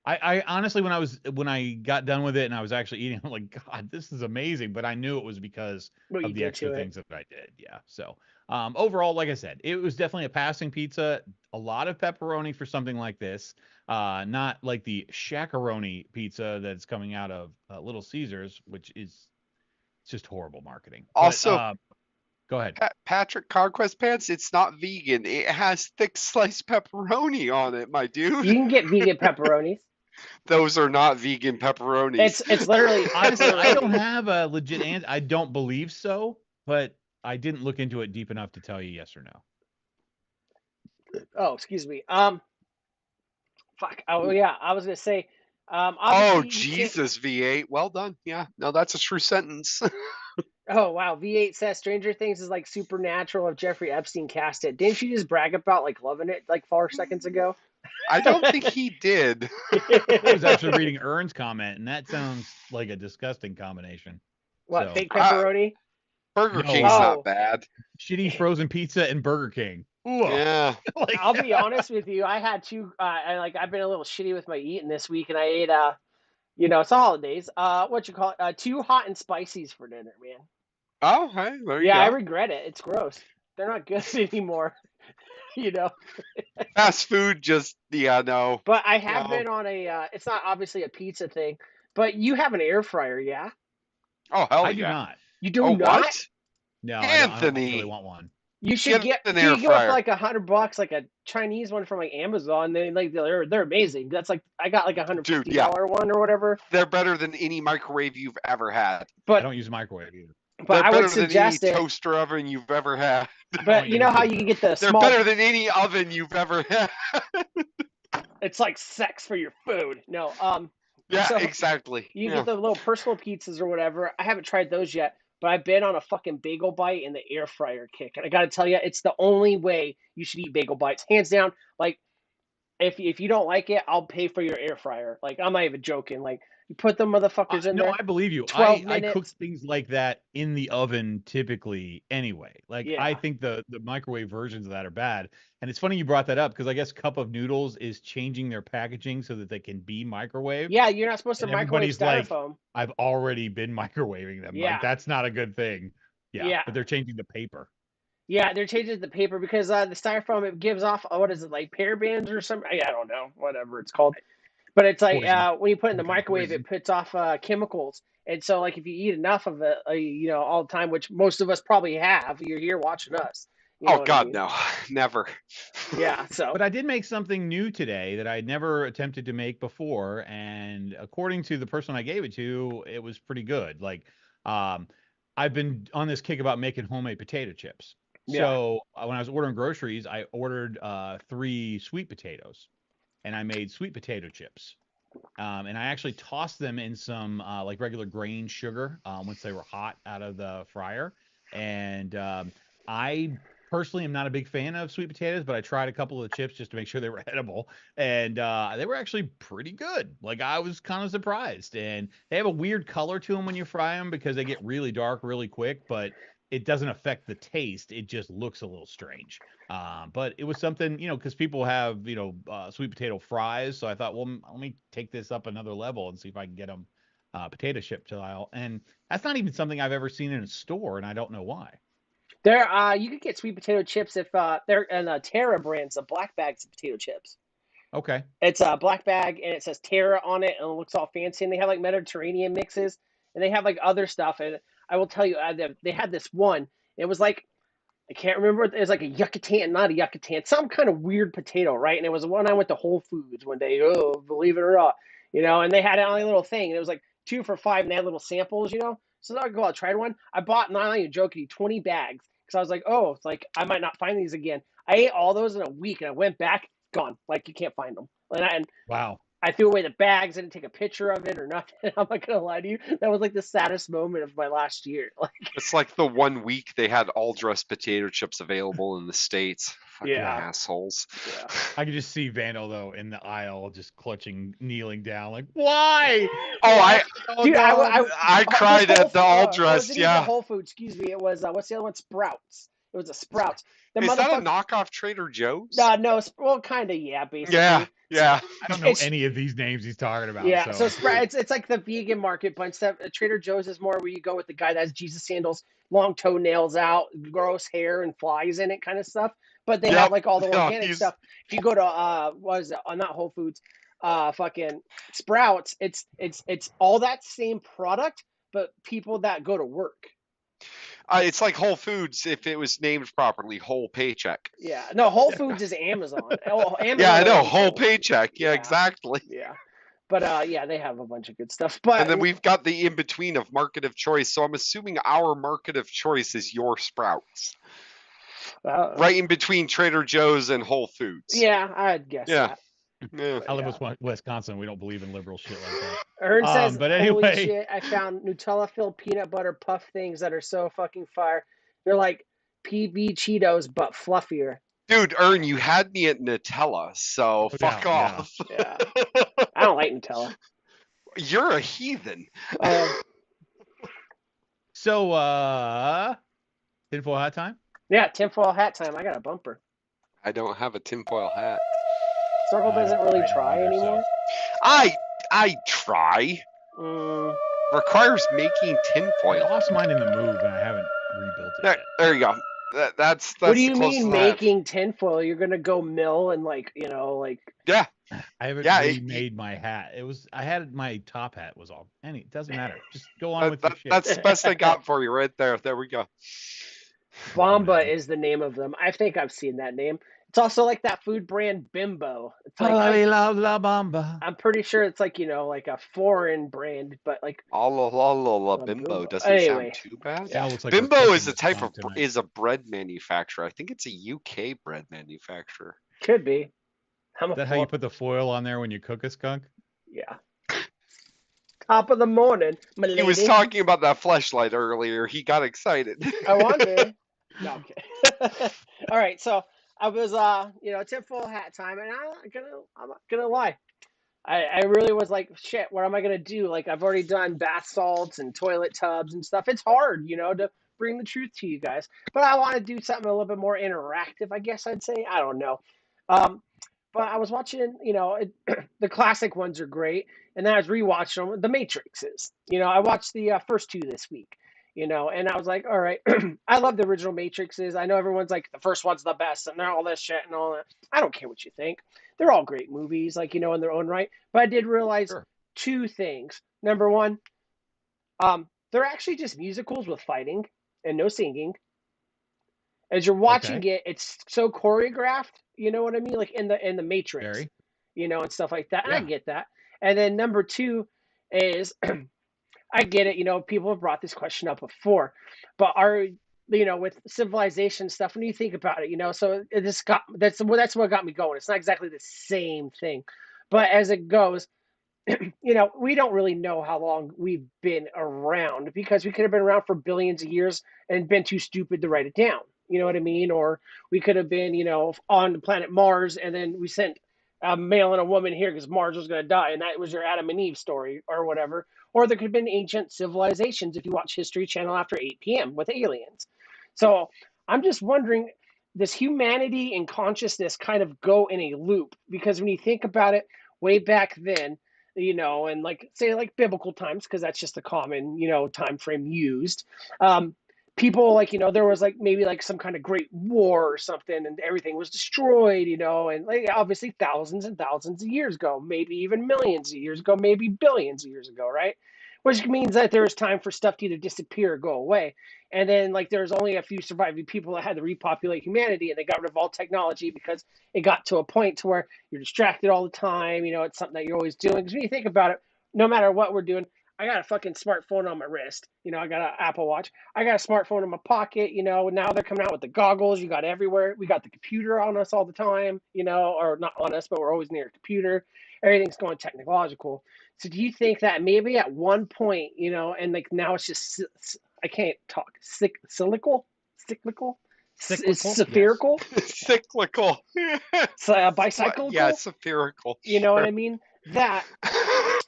I honestly, when I got done with it and I was actually eating, I'm like, God, this is amazing. But I knew it was because What you of the did extra to it. things that I did. Yeah. So overall, like I said, it was definitely a passing pizza. A lot of pepperoni for something like this. Not like the shakaroni pizza that's coming out of Little Caesars, which is just horrible marketing. Also, But go ahead. Patrick Conquest Pants, it's not vegan. It has thick sliced pepperoni on it, my dude. You can get vegan pepperonis. Those are not vegan pepperonis. It's literally Honestly, I don't pepperoni. have a legit answer. I don't believe so, but I didn't look into it deep enough to tell you yes or no. Oh, excuse me. Fuck. Oh yeah, I was gonna say. Oh, Obviously you can't. Jesus, V8. Well done. Yeah, no, that's a true sentence. Oh wow, V8 says Stranger Things is like Supernatural if Jeffrey Epstein cast it. Didn't you just brag about like loving it like 4 seconds ago? I don't think he did. I was actually reading Ern's comment, and that sounds like a disgusting combination. What, So, fake pepperoni? Burger No, King's Oh. not bad. shitty frozen pizza and Burger King. Ooh, Yeah. like, I'll be honest with you. I had two. I've been a little shitty with my eating this week, and I ate it's the holidays. What you call it? Two hot and spices for dinner, man. Oh, hey, there you Yeah, I go. regret it. It's gross. They're not good anymore. you know. Fast food just, yeah, no. But I have No. been on a. It's not obviously a pizza thing, but you have an air fryer, yeah? Oh, hell I do yeah. not. You do Oh, not. what? No, I don't really Anthony. want one. You should get an you air can get one for fryer. like $100, like a Chinese one from like Amazon. They're amazing. That's like I got like $150 one or whatever. They're better than any microwave you've ever had. I But don't use a microwave either. but I They're would better than any suggest it. toaster oven you've ever had. But you know how you can get the They're small. better than any oven you've ever had. It's like sex for your food. No, Yeah, so exactly. you get the little personal pizzas or whatever. I haven't tried those yet, but I've been on a fucking bagel bite in the air fryer kick, and I got to tell you, it's the only way you should eat bagel bites, hands down. Like, if you don't like it, I'll pay for your air fryer. Like, I'm not even joking. Like, you put them motherfuckers in No, there. I believe you. 12 I cook minutes. things like that in the oven typically anyway. Like Yeah. I think the microwave versions of that are bad. And it's funny you brought that up because I guess Cup of Noodles is changing their packaging so that they can be microwaved. Yeah, you're not supposed to And microwave everybody's like, styrofoam. I've already been microwaving them. Yeah. Like that's not a good thing. Yeah. Yeah. But they're changing the paper. Yeah, they're changing the paper because the styrofoam, it gives off, what is it, like parabens or something? I don't know, whatever it's called. But it's like Poison. when you put it in the Some kind of microwave, poison. it puts off chemicals. And so, like, if you eat enough of it, all the time, which most of us probably have, you're here watching us. You know Oh what I God, mean? no, never. Yeah. So, But I did make something new today that I'd never attempted to make before, and according to the person I gave it to, it was pretty good. Like, I've been on this kick about making homemade potato chips. Yeah. So when I was ordering groceries, I ordered 3 sweet potatoes, and I made sweet potato chips. And I actually tossed them in some like regular grain sugar once they were hot out of the fryer. And I personally am not a big fan of sweet potatoes, but I tried a couple of the chips just to make sure they were edible, and they were actually pretty good. Like I was kind of surprised, and they have a weird color to them when you fry them because they get really dark really quick, but it doesn't affect the taste. It just looks a little strange. But it was something, because people have, sweet potato fries. So I thought, well, let me take this up another level and see if I can get them potato chip style. And that's not even something I've ever seen in a store, and I don't know why. you could get sweet potato chips if they're in Terra brands, the black bags of potato chips. Okay. It's a black bag and it says Terra on it and it looks all fancy. And they have like Mediterranean mixes and they have like other stuff. And I will tell you, they had this one. It was like, I can't remember. It was like a Yucatan, not a Yucatan, some kind of weird potato, right? And it was the one I went to Whole Foods one day. Oh, believe it or not, and they had it on a little thing. And it was like 2 for $5 and they had little samples. So I go out, tried one. I bought, not even joking, 20 bags because I was like, oh, it's like I might not find these again. I ate all those in a week and I went back, gone. Like you can't find them. And Wow. I threw away the bags. I didn't take a picture of it or nothing. I'm not gonna lie to you. That was like the saddest moment of my last year. Like, It's like the 1 week they had all dressed potato chips available in the States. Fucking Yeah. assholes. yeah. I could just see Vandal though in the aisle, just clutching, kneeling down, like, why? Oh, Dude, I cried at the all dressed. Wasn't Yeah. even Whole Foods, excuse me. It was what's the other one? Sprouts. It was a Sprouts. Is that a knockoff Trader Joe's? No, well, kind of, yeah, basically. Yeah. I don't know any of these names he's talking about. Yeah, so Mm-hmm. it's like the vegan market, but instead Trader Joe's is more where you go with the guy that has Jesus sandals, long toenails out, gross hair and flies in it, kind of stuff. But they have like all the organic stuff. If you go to what is it? Not Whole Foods, fucking Sprouts. It's all that same product, but people that go to work. It's like Whole Foods if it was named properly, Whole Paycheck. Yeah, no, Whole Foods is Amazon. Amazon. Yeah, I know, Whole Paycheck. Yeah, exactly. Yeah, but yeah, they have a bunch of good stuff. But and then we've got the in between of market of choice. So I'm assuming our market of choice is your Sprouts, right in between Trader Joe's and Whole Foods. Yeah, I'd guess that. Yeah. I live in Wisconsin. We don't believe in liberal shit like that. Ern says, but holy anyway. shit, I found Nutella-filled peanut butter puff things that are so fucking fire. They're like PB Cheetos, but fluffier. Dude, Ern, you had me at Nutella, so fuck off. Yeah. I don't like Nutella. You're a heathen. So, tinfoil hat time? Yeah, tinfoil hat time. I got a bumper. I don't have a tinfoil hat. Circle doesn't really try anymore. I try. Requires making tinfoil. I lost mine in the move, and I haven't rebuilt it yet. There you go. That's what do you close mean to making tinfoil? You're gonna go mill and Yeah. I haven't remade my hat. I had my top hat was all. It doesn't matter. Just go on with your shit. That's the best I got for you right there. There we go. Oh Bomba man. is the name of them. I think I've seen that name. It's also like that food brand Bimbo. It's like La la bamba. I'm pretty sure it's like, like a foreign brand, but like Alla Bimbo Bimbo. doesn't sound Anyway, too bad. yeah, Now it looks like we're Bimbo is cooking a with type of skunk tonight. is a bread manufacturer. I think it's a UK bread manufacturer. could be. I'm a Is that how you for put the foil on there when you cook a skunk? yeah. Top of the morning, my He was lady. talking about that fleshlight earlier. He got excited. I wonder. No, okay. All right, so I was tinfoil hat time, and I'm not gonna lie. I really was like, shit, what am I gonna do? Like I've already done bath salts and toilet tubs and stuff. It's hard, to bring the truth to you guys. But I want to do something a little bit more interactive, I guess I'd say. I don't know. Um, but I was watching, the classic ones are great, and then I was rewatching them. The Matrixes, I watched the first two this week, and I was like, all right, I love the original Matrixes. I know everyone's like the first one's the best, and they're all this shit and all that. I don't care what you think. They're all great movies, like in their own right. But I did realize Sure. two things. Number one, they're actually just musicals with fighting and no singing. As you're watching Okay. it, it's so choreographed. You know what I mean? Like in the Matrix, Very. and stuff like that. And I Yeah. get that. And then number two is I get it. People have brought this question up before, but with civilization stuff, when you think about it, so that's what got me going. It's not exactly the same thing, but as it goes, we don't really know how long we've been around because we could have been around for billions of years and been too stupid to write it down. You know what I mean? Or we could have been, on the planet Mars and then we sent a male and a woman here because Mars was going to die and that was your Adam and Eve story or whatever. Or there could have been ancient civilizations if you watch History Channel after 8 p.m. with aliens. So I'm just wondering, does humanity and consciousness kind of go in a loop? Because when you think about it, way back then, and like say like biblical times, because that's just a common, time frame used. People like, there was like maybe like some kind of great war or something, and everything was destroyed, and like obviously thousands and thousands of years ago, maybe even millions of years ago, maybe billions of years ago, right? Which means that there was time for stuff to either disappear or go away. And then like there's only a few surviving people that had to repopulate humanity, and they got rid of all technology because it got to a point to where you're distracted all the time. It's something that you're always doing. Because when you think about it, no matter what we're doing, I got a fucking smartphone on my wrist. I got an Apple Watch. I got a smartphone in my pocket. Now they're coming out with the goggles. You got everywhere. We got the computer on us all the time. Or not on us, but we're always near a computer. Everything's going technological. So do you think that maybe at one point, and like now it's just I can't talk cyclical, Cyclical? Yes. spherical, Cyclical. What? Yeah, bicyclical. spherical. You know what Sure. I mean? That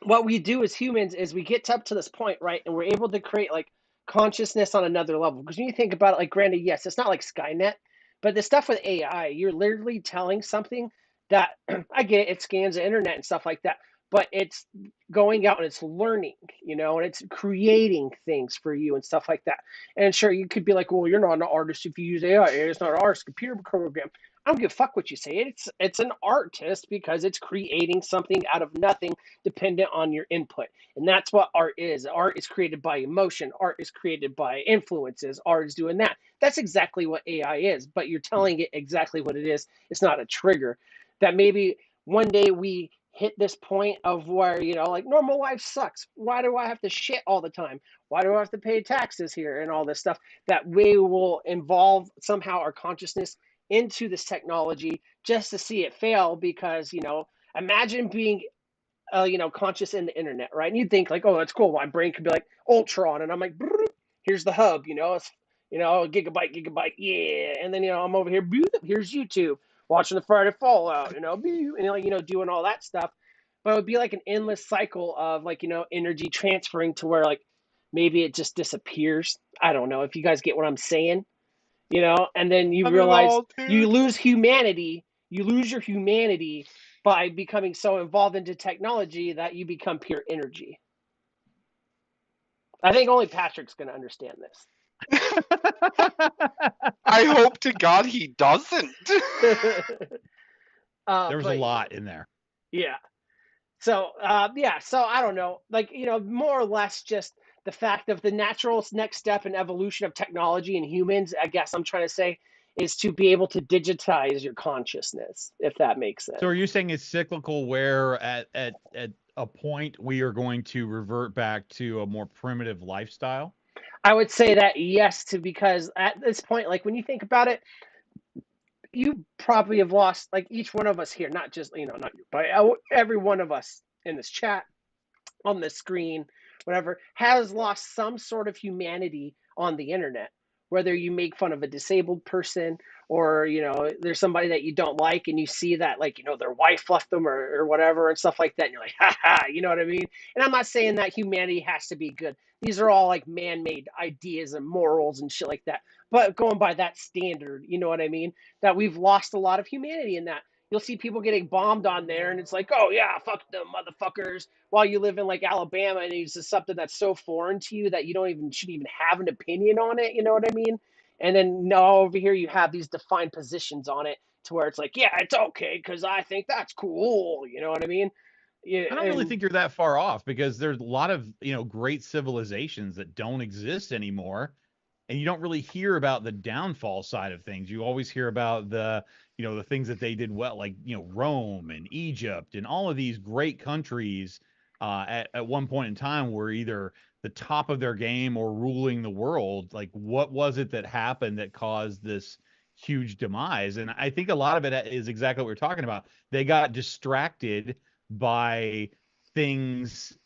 what we do as humans is we get up to this point, right? And we're able to create like consciousness on another level. Because when you think about it, like granted, yes, it's not like Skynet, but the stuff with AI, you're literally telling something that I get it scans the internet and stuff like that, but it's going out and it's learning, and it's creating things for you and stuff like that. And sure, you could be like, well, you're not an artist if you use AI. It's not an artist, computer program. I don't give a fuck what you say. It's an artist because it's creating something out of nothing dependent on your input. And that's what art is. Art is created by emotion. Art is created by influences. Art is doing that. That's exactly what AI is, but you're telling it exactly what it is. It's not a trigger. That maybe one day we hit this point of where, like normal life sucks. Why do I have to shit all the time? Why do I have to pay taxes here and all this stuff? That we will involve somehow our consciousness into this technology just to see it fail because, imagine being conscious in the internet, right? And you'd think like, oh, that's cool. My brain could be like Ultron, and I'm like, here's the hub, it's gigabyte, yeah. And then I'm over here, here's YouTube, watching the Friday Fallout, and like doing all that stuff. But it would be like an endless cycle of like energy transferring to where like maybe it just disappears. I don't know if you guys get what I'm saying, and then you Not at realize all, you dude. lose humanity. You lose your humanity by becoming so involved into technology that you become pure energy. I think only Patrick's going to understand I hope to God he doesn't. this. There was a But lot in there. yeah. So yeah, so I don't know, like more or less just the fact of the natural next step in evolution of technology and humans, I guess I'm trying to say, is to be able to digitize your consciousness, if that makes So sense. are you saying it's cyclical where at a point we are going to revert back to a more primitive lifestyle? I would say that yes, to because at this point, like when you think about it, you probably have lost like each one of us here, not just not you, but every one of us in this chat, on the screen, whatever, has lost some sort of humanity on the internet. Whether you make fun of a disabled person or, there's somebody that you don't like and you see that, like, their wife left them or whatever and stuff like that. And you're like, ha ha, you know what I mean? And I'm not saying that humanity has to be good. These are all like man made ideas and morals and shit like that. But going by that standard, you know what I mean? That we've lost a lot of humanity in that. You'll see people getting bombed on there, and it's like, oh yeah, fuck them motherfuckers. While you live in like Alabama, and it's just something that's so foreign to you that you don't even shouldn't even have an opinion on it. You know what I mean? And then no, over here you have these defined positions on it to where it's like, yeah, it's okay because I think that's cool. You know what I mean? Yeah, I don't really and think you're that far off because there's a lot of, great civilizations that don't exist anymore. And you don't really hear about the downfall side of things. You always hear about the things that they did well, like, Rome and Egypt and all of these great countries at one point in time were either the top of their game or ruling the world. Like, what was it that happened that caused this huge demise? And I think a lot of it is exactly what we're talking about. They got distracted by things,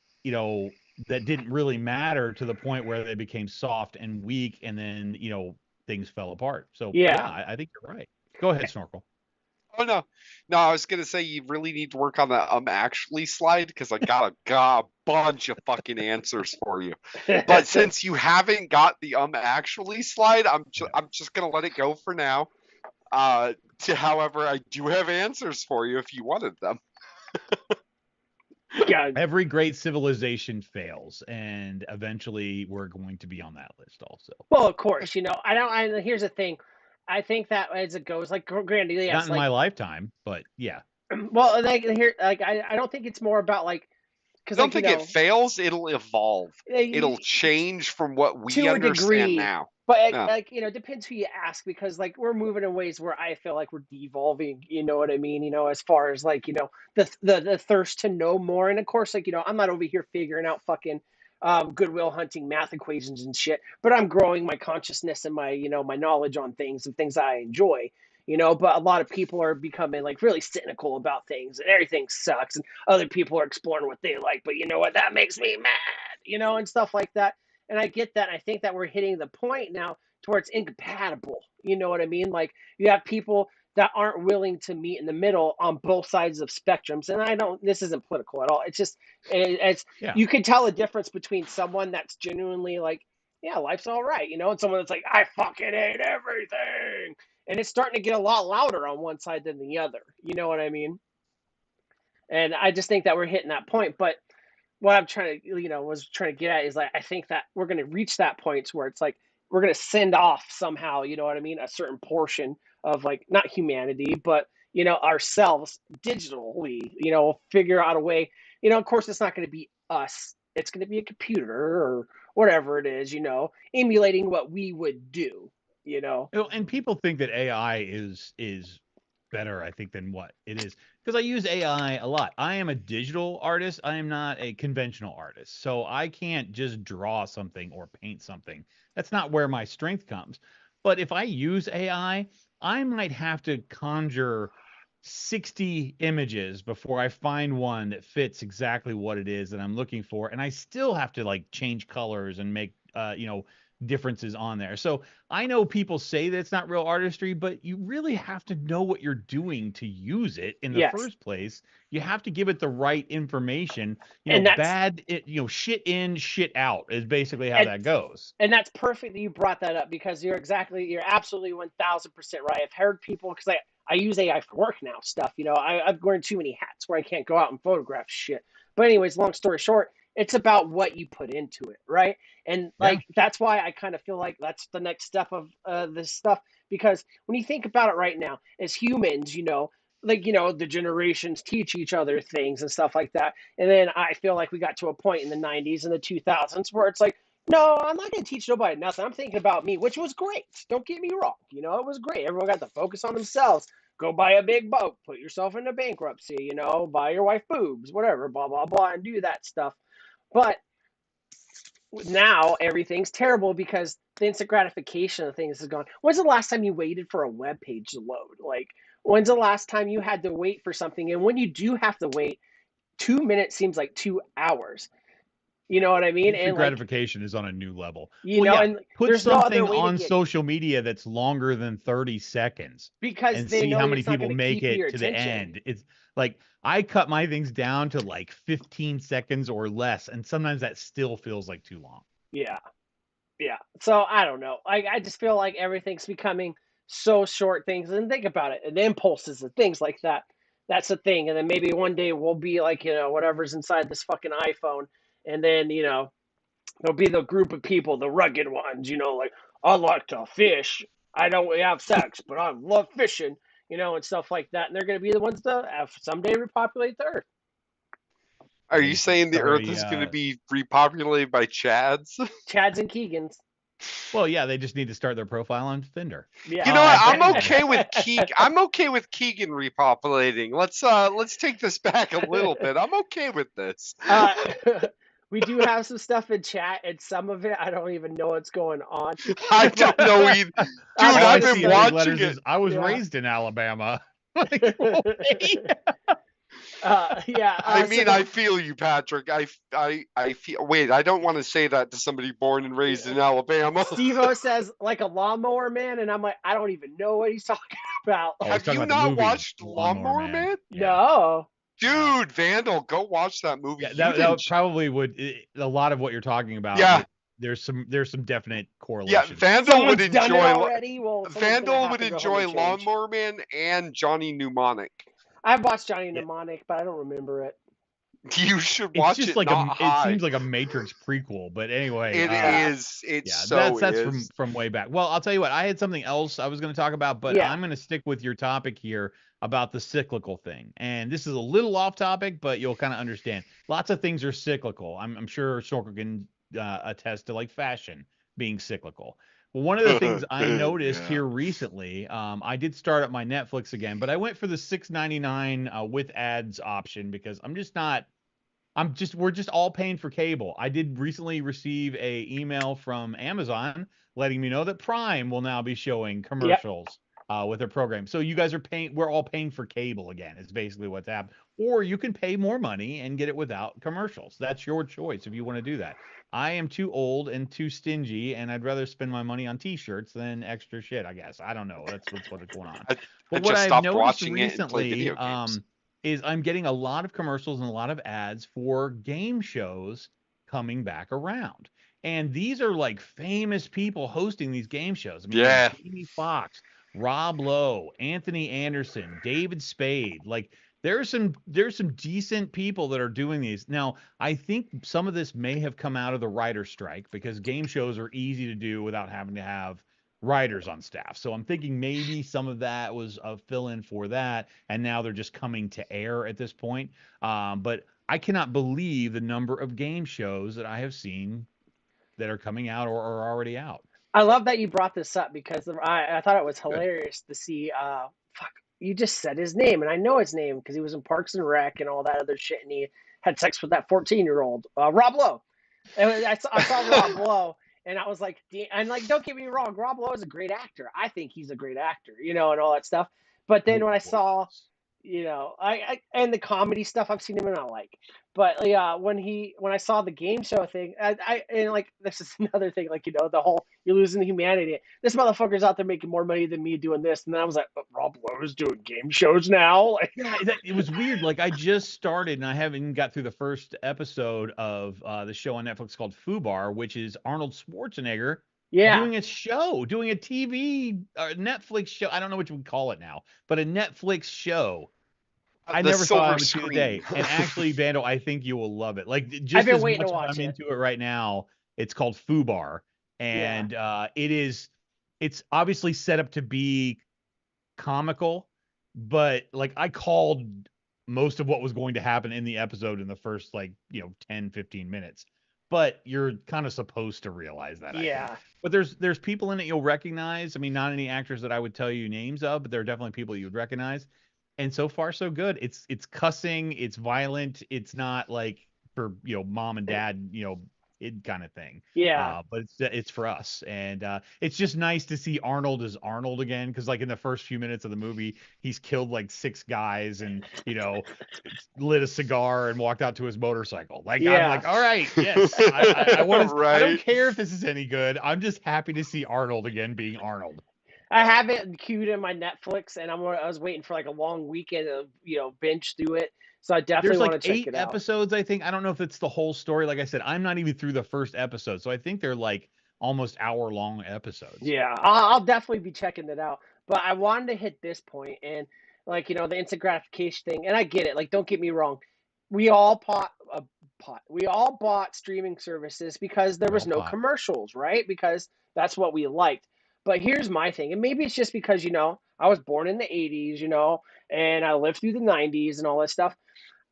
that didn't really matter to the point where they became soft and weak, and then things fell apart. So yeah, yeah, I think you're right. Go ahead, Snorkel. Oh no, no, I was gonna say you really need to work on that actually slide because I got a bunch of fucking answers for you. But since you haven't got the actually slide, I'm just gonna let it go for now. However, I do have answers for you if you wanted them. yeah. Every great civilization fails, and eventually we're going to be on that list also. Well, of course, I don't. Here's the thing. I think that as it goes, like granted, Not yes, in like my lifetime, but yeah. well, like here, like I don't think it's more about like because Don't like think it fails, it'll evolve. It'll change from what we to a understand degree, now. but Yeah. like it depends who you ask because like we're moving in ways where I feel like we're devolving. You know what I mean? As far as like the thirst to know more, and of course like I'm not over here figuring out fucking goodwill hunting math equations and shit, but I'm growing my consciousness and my my knowledge on things and things I enjoy. But a lot of people are becoming like really cynical about things and everything sucks, and other people are exploring what they like, but you know what? That makes me mad, and stuff like that. And I get that. I think that we're hitting the point now to where it's incompatible. You know what I mean? Like you have people that aren't willing to meet in the middle on both sides of spectrums. And I don't. This isn't political at all. It's just it's Yeah. you can tell a difference between someone that's genuinely like, yeah, life's all right, and someone that's like, I fucking hate everything. And it's starting to get a lot louder on one side than the other. You know what I mean? And I just think that we're hitting that point. But what I'm trying to, was trying to get at is like, I think that we're going to reach that point where it's like, we're going to send off somehow, you know what I mean? A certain portion of like, not humanity, but, ourselves digitally, figure out a way, of course, it's not going to be us. It's going to be a computer or whatever it is, emulating what we would do. And people think that AI is better, I think, than what it is. Because I use AI a lot. I am a digital artist. I am not a conventional artist. So I can't just draw something or paint something. That's not where my strength comes. But if I use AI, I might have to conjure 60 images before I find one that fits exactly what it is that I'm looking for. And I still have to like change colors and make differences on there. So I know people say that it's not real artistry, but you really have to know what you're doing to use it in the Yes. first place. You have to give it the right information. And that's Shit in, shit out is basically how that goes. and that's perfect that you brought that up because you're absolutely 1000% right. I've heard people because I use AI for work now stuff. I've wearing too many hats where I can't go out and photograph shit. But anyways, long story short, it's about what you put into it, right? And Yeah. like that's why I kind of feel like that's the next step of this stuff because when you think about it right now, as humans, like the generations teach each other things and stuff like that. And then I feel like we got to a point in the 90s and the 2000s where it's like No, I'm not going to teach nobody nothing. I'm thinking about me, which was great. Don't get me wrong. It was great. Everyone got to focus on themselves. Go buy a big boat, put yourself into bankruptcy, buy your wife boobs, whatever, blah, blah, blah, and do that stuff. But now everything's terrible because the instant gratification of things is gone. When's the last time you waited for a web page to load? Like, when's the last time you had to wait for something? And when you do have to wait, 2 minutes seems like 2 hours. You know what I mean? Instant And like, gratification is on a new level. Well, yeah, and put there's no other something way to on get, social media that's longer than 30 seconds because and they see know how many it's not people going to make keep your it to the attention. end. It's like I cut my things down to like 15 seconds or less, and sometimes that still feels like too long. Yeah. Yeah. So I don't know. I just feel like everything's becoming so short things. And think about it. And impulses and things like that. That's the thing. And then maybe one day we'll be like, whatever's inside this fucking iPhone. And then, there'll be the group of people, the rugged ones, like, I like to fish. I don't have sex, but I love fishing, and stuff like that. And they're going to be the ones to someday repopulate the earth. Are They you just saying the start Earth is going to be repopulated by Chads? Chads and Keegans. well, yeah, they just need to start their profile on Tinder. Yeah. You know what? I'm Anyway. okay with I'm okay with Keegan repopulating. Let's take this back a little bit. I'm okay with this. We do have some stuff in chat, and some of it I don't even know what's going on. I don't know either. Dude, I'm All I I've gonna been see in big say, watching letters it. is I was Yeah. raised in Alabama. Like, okay. Yeah. I mean, so, I feel you, Patrick. I feel. Wait, I don't want to say that to somebody born and raised in Alabama. Steve-O says like a lawnmower man, and I'm like, I don't even know what he's talking about. Oh, he's Have talking you about the not movie watched Lawnmower Lawnmower Man? Yeah. No. Dude, Vandal, go watch that movie. Yeah, You that didn't. probably would a lot of what you're talking about. Yeah. There's some definite Yeah, correlations. Vandal would Someone's done it enjoy. already. Well, someone's gonna Vandal have would to go home enjoy and change. Lawnmower Man and Johnny Mnemonic. I've watched Johnny Yeah. Mnemonic, but I don't remember it. You should It's watch just it. like Not it high. seems like a Matrix prequel, but anyway, It is. It yeah, so that's is. from way back. Well, I'll tell you what, I had something else I was going to talk about, but Yeah. I'm going to stick with your topic here about the cyclical thing. And this is a little off topic, but you'll kind of understand. Lots of things are cyclical. I'm sure Snorkel can attest to like fashion being cyclical. Well, one of the things I noticed Yeah. here recently, I did start up my Netflix again, but I went for the $6.99 with ads option because we're just all paying for cable. I did recently receive a email from Amazon letting me know that Prime will now be showing commercials with their program. So you guys are we're all paying for cable again. Is basically what's happened. Or you can pay more money and get it without commercials. That's your choice if you want to do that. I am too old and too stingy, and I'd rather spend my money on T-shirts than extra shit. I guess I don't know. That's what's going on. I But what just I've stopped noticed watching it and play recently, video games. is I'm getting a lot of commercials and a lot of ads for game shows coming back around. And these are like famous people hosting these game shows. I mean, Yeah. Jamie Foxx, Rob Lowe, Anthony Anderson, David Spade. Like there's some decent people that are doing these. Now, I think some of this may have come out of the writer strike because game shows are easy to do without having to have writers on staff. So I'm thinking maybe some of that was a fill in for that, and now they're just coming to air at this point. But I cannot believe the number of game shows that I have seen that are coming out or are already out. I love that you brought this up because I thought it was hilarious to see. Fuck, you just said his name, and I know his name because he was in Parks and Rec and all that other shit, and he had sex with that 14-year-old, Rob Lowe. And I saw Rob Lowe, and I was like, and like, don't get me wrong, Rob Lowe is a great actor. I think he's a great actor, and all that stuff. But then when I saw, I and the comedy stuff, I've seen him and I like. But yeah, when I saw the game show thing, and like this is another thing, like the whole you're losing humanity. This motherfucker's out there making more money than me doing this, and then I was like, Rob Lowe's doing game shows now. Like, Yeah, it was weird. Like I just started and I haven't even got through the first episode of the show on Netflix called Fubar, which is Arnold Schwarzenegger yeah, doing a TV Netflix show. I don't know what you would call it now, but a Netflix show. I The never thought I silver would see the screen. day. And actually, Vandal, I think you will love it. Like I've just been as waiting much to as watch I'm it. into it right now, it's called Fubar, and it's obviously set up to be comical, but like I called most of what was going to happen in the episode in the first 10, 15 minutes. but you're kind of supposed to realize that, I think. Yeah. But there's people in it you'll recognize. I mean, not any actors that I would tell you names of, but there are definitely people you would recognize. And so far, so good. It's cussing, it's violent, it's not like for mom and dad, it kind of thing. Yeah. But it's for us, and it's just nice to see Arnold as Arnold again, because like in the first few minutes of the movie, he's killed like 6 guys, and lit a cigar and walked out to his motorcycle. Like I'm Yeah. like, all right, yes, I want to. I don't Right. care if this is any good. I'm just happy to see Arnold again being Arnold. I have it queued in my Netflix, and I was waiting for like a long weekend of binge through it. So I definitely There's want like to check 8 it out. episodes, I think. I don't know if it's the whole story. Like I said, I'm not even through the first episode, so I think they're like almost hour-long episodes. Yeah, I'll definitely be checking it out. But I wanted to hit this point, and like the instant gratification thing, and I get it. Like, don't get me wrong, we all we all bought streaming services because there was Well, no pot. commercials, right? Because that's what we liked. But here's my thing, and maybe it's just because I was born in the '80s, and I lived through the '90s and all that stuff.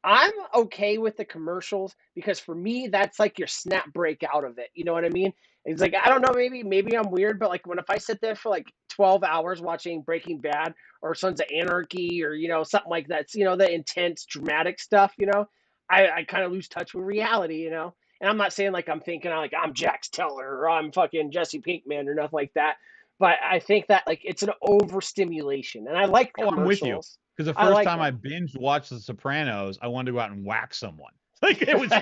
I'm okay with the commercials because for me, that's like your snap break out of it. You know what I mean? It's like, I don't know, maybe I'm weird, but like if I sit there for like 12 hours watching Breaking Bad or Sons of Anarchy or, something like that, the intense dramatic stuff, I kind of lose touch with reality. And I'm not saying like I'm thinking I'm Jax Teller or I'm fucking Jesse Pinkman or nothing like that. But I think that like it's an overstimulation and I like Oh, I'm with you. commercials. Because the I first like time I them. binge watched The Sopranos, I wanted to go out and whack someone. Like it was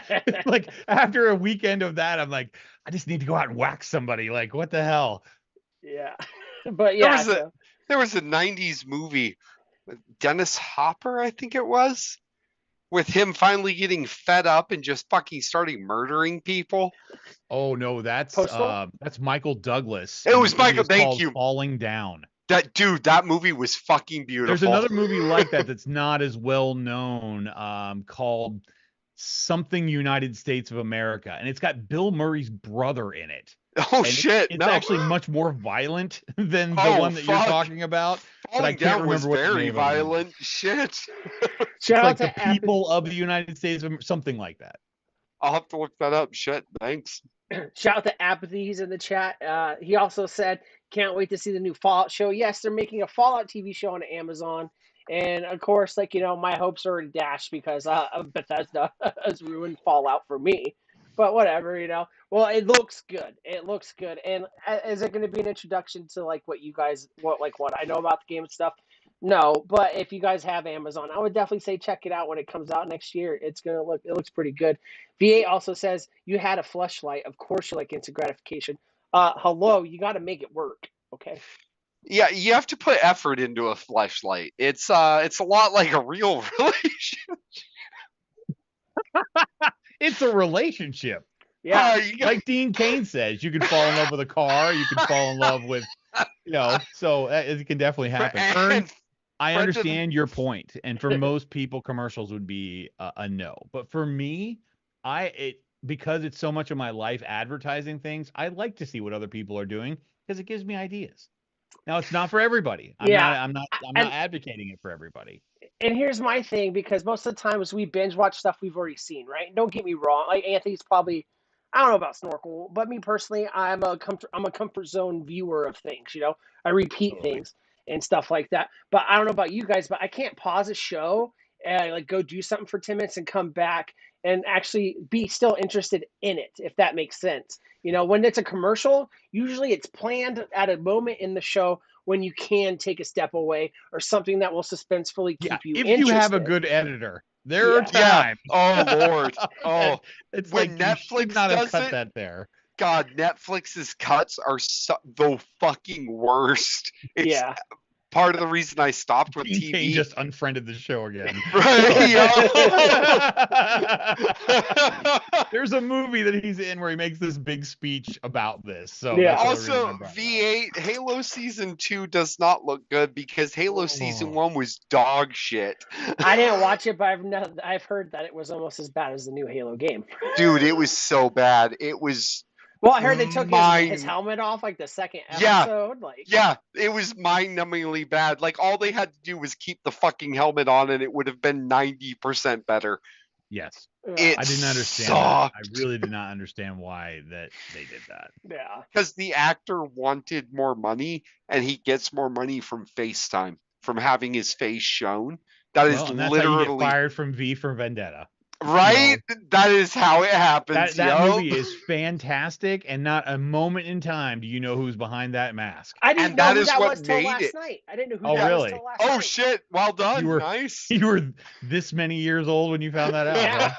like after a weekend of that, I'm like, I just need to go out and whack somebody. Like, what the hell? Yeah. But There yeah, was a so there was a '90s movie with Dennis Hopper, I think it was, with him finally getting fed up and just fucking starting murdering people. Oh no, Postal? that's Michael Douglas, It and the was movie Michael. is Thank called you. Falling Down. That movie was fucking There's beautiful. another movie like that that's not as well known, called something United States of America, and it's got Bill Murray's brother in it. Oh And shit, it's no. actually much more violent than the Oh one that you're fuck. talking about, but I Falling can't Down was remember what the very name of it is. violent. Shit. It's Shout out like the to Apathy. people of the United States of something like that. I'll have to look that up. Shit, thanks. Shout out to Apathy. He's in the chat. He also said, "Can't wait to see the new Fallout show." Yes, they're making a Fallout TV show on Amazon, and of course, like my hopes are already dashed because Bethesda has ruined Fallout for me. But whatever. Well, it looks good. It looks good. And is it going to be an introduction to like what I know about the game and stuff? No, but if you guys have Amazon, I would definitely say check it out when it comes out next year. It looks pretty good. VA also says you had a fleshlight. Of course you like instant gratification. Hello, you got to make it work. Okay. Yeah, you have to put effort into a fleshlight. It's a lot like a real relation. It's a relationship. Yeah. You got, Like Dean Cain says, you can fall in love with a car, you can fall in love with, so it can definitely happen. Ern, and I Brendan- understand your point, and for most people, commercials would be a no. But for me, because it's so much of my life advertising things, I like to see what other people are doing because it gives me ideas. Now, it's not for everybody. Yeah. I'm not And advocating it for everybody. and here's my thing because most of the times we binge watch stuff we've already seen, right? Don't get me wrong. Like Anthony's probably, I don't know about Snorkel, but me personally, I'm a comfort zone viewer of things. I repeat Totally. things and stuff like that. But I don't know about you guys, but I can't pause a show and like go do something for 10 minutes and come back and actually be still interested in it, if that makes sense. When it's a commercial, usually it's planned at a moment in the show when you can take a step away or something that will suspensefully Yeah, keep you if interested. you have a good editor, there are Yeah. times. Oh Lord. Oh, It's when like you should Netflix not have does cut it, that there. God, Netflix's cuts are the fucking worst. It's Yeah. part of the reason I stopped with Dean Cain TV. just unfriended the show again. Right, There's a movie that he's in where he makes this big speech about this. So Yeah. that's the only reason I Also, brought it up. V8 Halo Season 2 does not look good because Halo Season Oh. 1 was dog shit. I didn't watch it, but I've heard that it was almost as bad as the new Halo game. Dude, it was so bad. It was Well, I heard they took his mind. helmet off like the second Yeah. episode. Like, Yeah, it was mind-numbingly bad. Like all they had to do was keep the fucking helmet on, and it would have been 90% better. Yes. It I didn't understand that. I sucked. really did not understand why that they did that. Yeah. Because the actor wanted more money, and he gets more money from FaceTime, from having his face shown. That is Well, and that's how you get literally fired from V for Vendetta. right. That is how it happens. That movie is fantastic, and not a moment in time do you know who's behind that mask. I didn't And know that who is that what was till made last it. night. I didn't know who Oh, that was really? till last Oh night. shit! Well done. You were Nice. you were this many years old when you found that out. Yeah.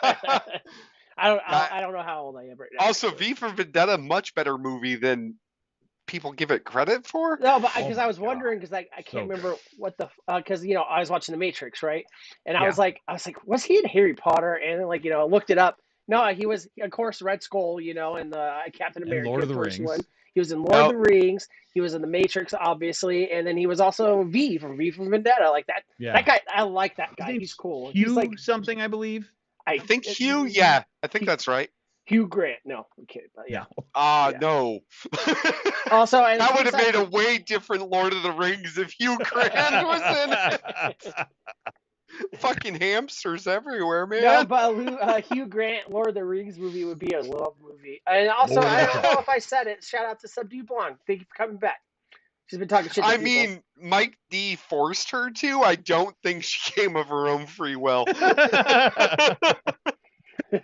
Huh? I don't know how old I am right now. Also, actually. V for Vendetta, much better movie than people give it credit for. No, but Oh because my I was God. wondering, because I So can't remember good. what the because I was watching The Matrix, right? And I Yeah. was like, was he in Harry Potter? And then I looked it up. No, he was, of course, Red Skull, and the Captain And Lord America of the first one. Rings. He was in Lord of Now, the Rings. He was in The Matrix, obviously, and then he was also V from Vendetta. Like that. Yeah. That guy, I like that His guy. name's He's cool. Hugh He's like something, I believe. I think Hugh. Yeah, I think that's right. Hugh Grant. No, I'm kidding. But yeah. No. Yeah. No. Also, and That he would was have made like, a way different Lord of the Rings if Hugh Grant was in it. Fucking hamsters everywhere, man. No, but Hugh Grant, Lord of the Rings movie would be a love movie. And also, Lord of I the don't know if I said it. Shout out to Subdue Blonde. Thank you for coming back. She's been talking shit to I people. mean, Mike D forced her to. I don't think she came of her own free will.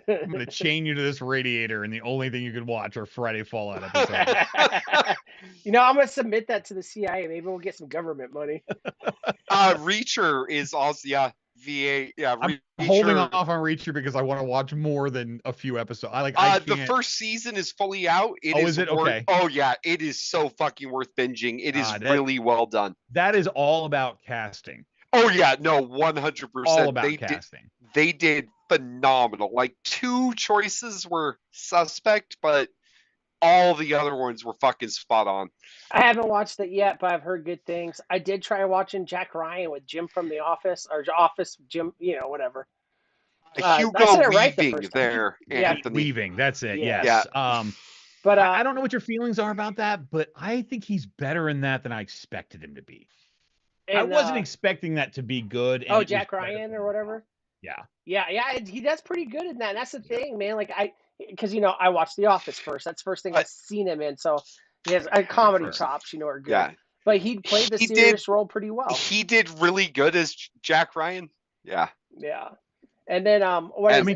I'm gonna chain you to this radiator, and the only thing you can watch are Friday Fallout episodes. I'm gonna submit that to the CIA. Maybe we'll get some government money. Reacher is also VA. Yeah, I'm Reacher. holding off on Reacher because I want to watch more than a few episodes. I can't. The first season is fully out. Is it? Okay. Oh yeah, it is so fucking worth binging. It is that- really well done. That is all about casting. Oh yeah, no, 100%. All about casting. They did phenomenal. Like 2 choices were suspect, but all the other ones were fucking spot on. I haven't watched it yet, but I've heard good things. I did try watching Jack Ryan with Jim from The Office, or Office Jim, whatever. Hugo I said it right the Weaving first time. there, Yeah. Anthony. Weaving. That's it. Yeah. Yes. Yeah. But I don't know what your feelings are about that, but I think he's better in that than I expected him to be. I wasn't expecting that to be good. And Jack Ryan or whatever. Yeah. Yeah, he does pretty good in that. And that's the thing, man. Like because I watched The Office first. That's the first thing I've seen him in. So he has comedy chops, are good. Yeah. But he played the serious role pretty well. He did really good as Jack Ryan. Yeah. Yeah. And then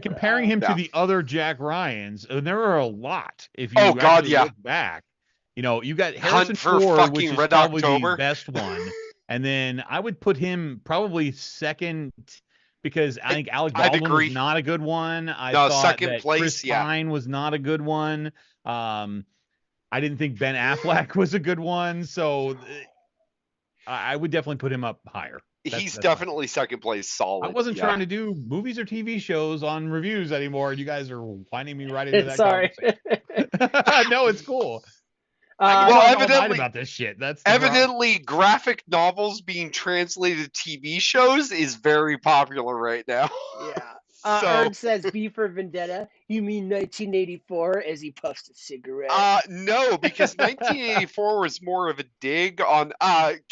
comparing him to the other Jack Ryans, and there are a lot. If you look back, you got Harrison Ford, which is Red probably October. the best one, and then I would put him probably second because I think Alec Baldwin was not a good one. I thought second that place, Chris Pine was not a good one. I didn't think Ben Affleck was a good one, so I would definitely put him up higher. He's definitely second place solid. I wasn't trying to do movies or TV shows on reviews anymore. You guys are winding me right into that. Sorry. No, it's cool. Evidently about this shit. That's evidently graphic novels being translated to TV shows is very popular right now. Yeah. Ern says V for Vendetta. You mean 1984 as he puffs a cigarette? No, because 1984 was more of a dig on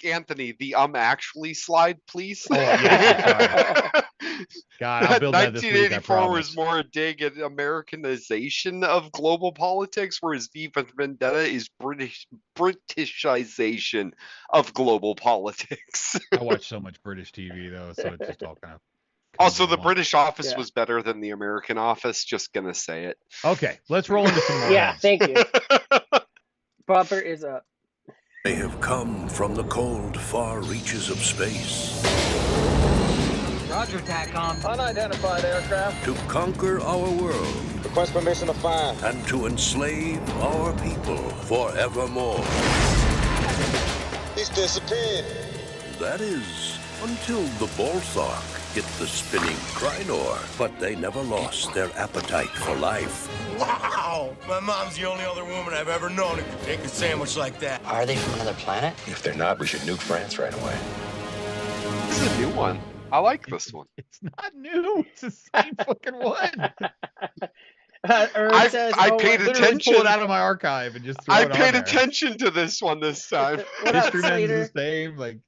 Anthony, the actually slide, please. Oh, yeah. God, I'll build that this week, 1984 was more a dig at Americanization of global politics, whereas V for Vendetta is Britishization of global politics. I watch so much British TV though, so it's just all kind of. Also, the British Office was better than the American Office. Just gonna say it. Okay, let's roll into some more. Yeah, thank you. Bumper is up. They have come from the cold, far reaches of space. Roger, TACOM. Unidentified aircraft. To conquer our world. Request permission to fire. And to enslave our people forevermore. He's disappeared. That is, until the Bolthark hit the spinning Krynor. But they never lost their appetite for life. Wow! My mom's the only other woman I've ever known who could take a sandwich like that. Are they from another planet? If they're not, we should nuke France right away. This is a new one. I like this one. It's not new. It's the same fucking one. I paid attention. Pull it out of my archive and just throw it on paid there. attention to this one this time. What up, History Man's Slater? the same. Like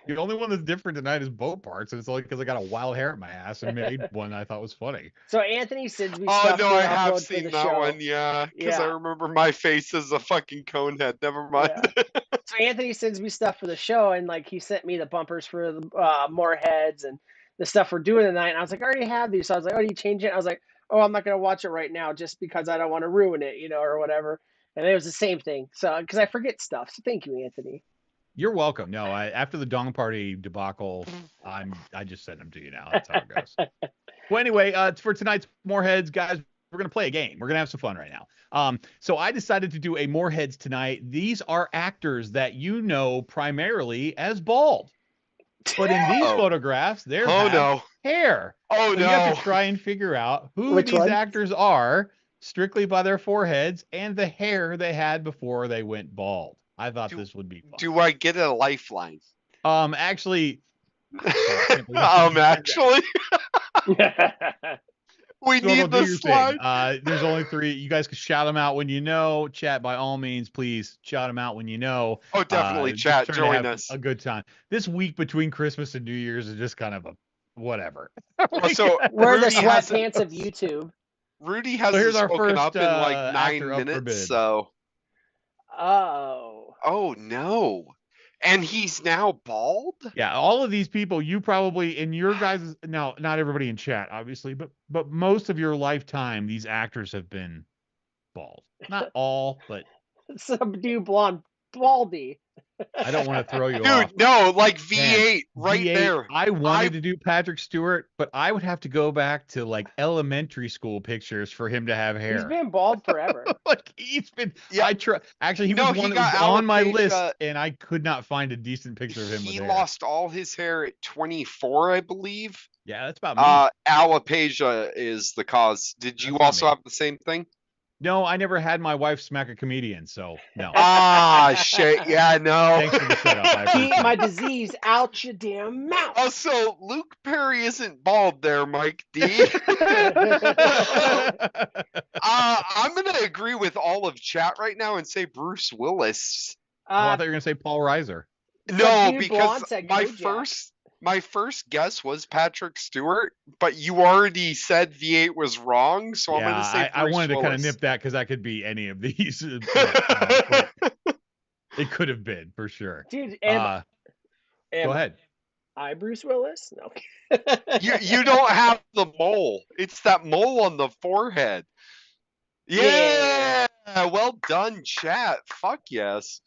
The only one that's different tonight is boat parts, and it's only because I got a wild hair in my ass and made one I thought was funny. So Anthony sends me Oh stuff no, to I have upload for seen the that show. one, yeah. Because I Yeah. remember my face as a fucking cone head. Never mind. Yeah. So Anthony sends me stuff for the show, and like he sent me the bumpers for the more heads and the stuff we're doing tonight. And I was like, I already have these. So I was like, oh, do you change it? I was like, oh, I'm not gonna watch it right now just because I don't want to ruin it, or whatever. And it was the same thing. So because I forget stuff. So thank you, Anthony. You're welcome. No, after the Dong Party debacle, I just sent them to you now. That's how it goes. Well, anyway, for tonight's More Heads, guys, we're gonna play a game. We're gonna have some fun right now. So I decided to do a More Heads tonight. These are actors that you know primarily as bald, but in these photographs, they have hair. Oh so no! You have to try and figure out who Which these one? actors are strictly by their foreheads and the hair they had before they went bald. I thought this would be fun. Do I get a lifeline? Actually. Actually. We need the slide. There's only 3. You guys can shout them out when you know. Chat, by all means, please shout them out when you know. Oh, definitely, chat. Join us. A good time. This week between Christmas and New Year's is just kind of a whatever. So we're the sweatpants of YouTube. Rudy hasn't spoken up in like 9 minutes, so. Oh no. And he's now bald? Yeah, all of these people, you probably in your guys' now, not everybody in chat, obviously, but most of your lifetime, these actors have been bald. Not all, but some dude blonde baldy. I don't want to throw you off. Dude, no, like V8 Man, right V8, there. I wanted to do Patrick Stewart, but I would have to go back to like elementary school pictures for him to have hair. He's been bald forever. Like he's been. Yeah. Actually, he was one that was on my list, and I could not find a decent picture of him. He lost all his hair at 24, I believe. Yeah, that's about me. Alopecia is the cause. Did you also have the same thing? No, I never had my wife smack a comedian, so no. Shit. Yeah, no. Thanks for the setup. Keep my disease out your damn mouth. Also, Luke Perry isn't bald there, Mike D. I'm going to agree with all of chat right now and say Bruce Willis. I thought you were going to say Paul Reiser. No, because my first guess was Patrick Stewart, but you already said V8 was wrong, so I'm going to say Bruce I wanted Willis. to kind of nip that because that could be any of these. It could have been, for sure. Dude, go ahead. Bruce Willis? No. you don't have the mole. It's that mole on the forehead. Yeah. Well done, chat. Fuck yes.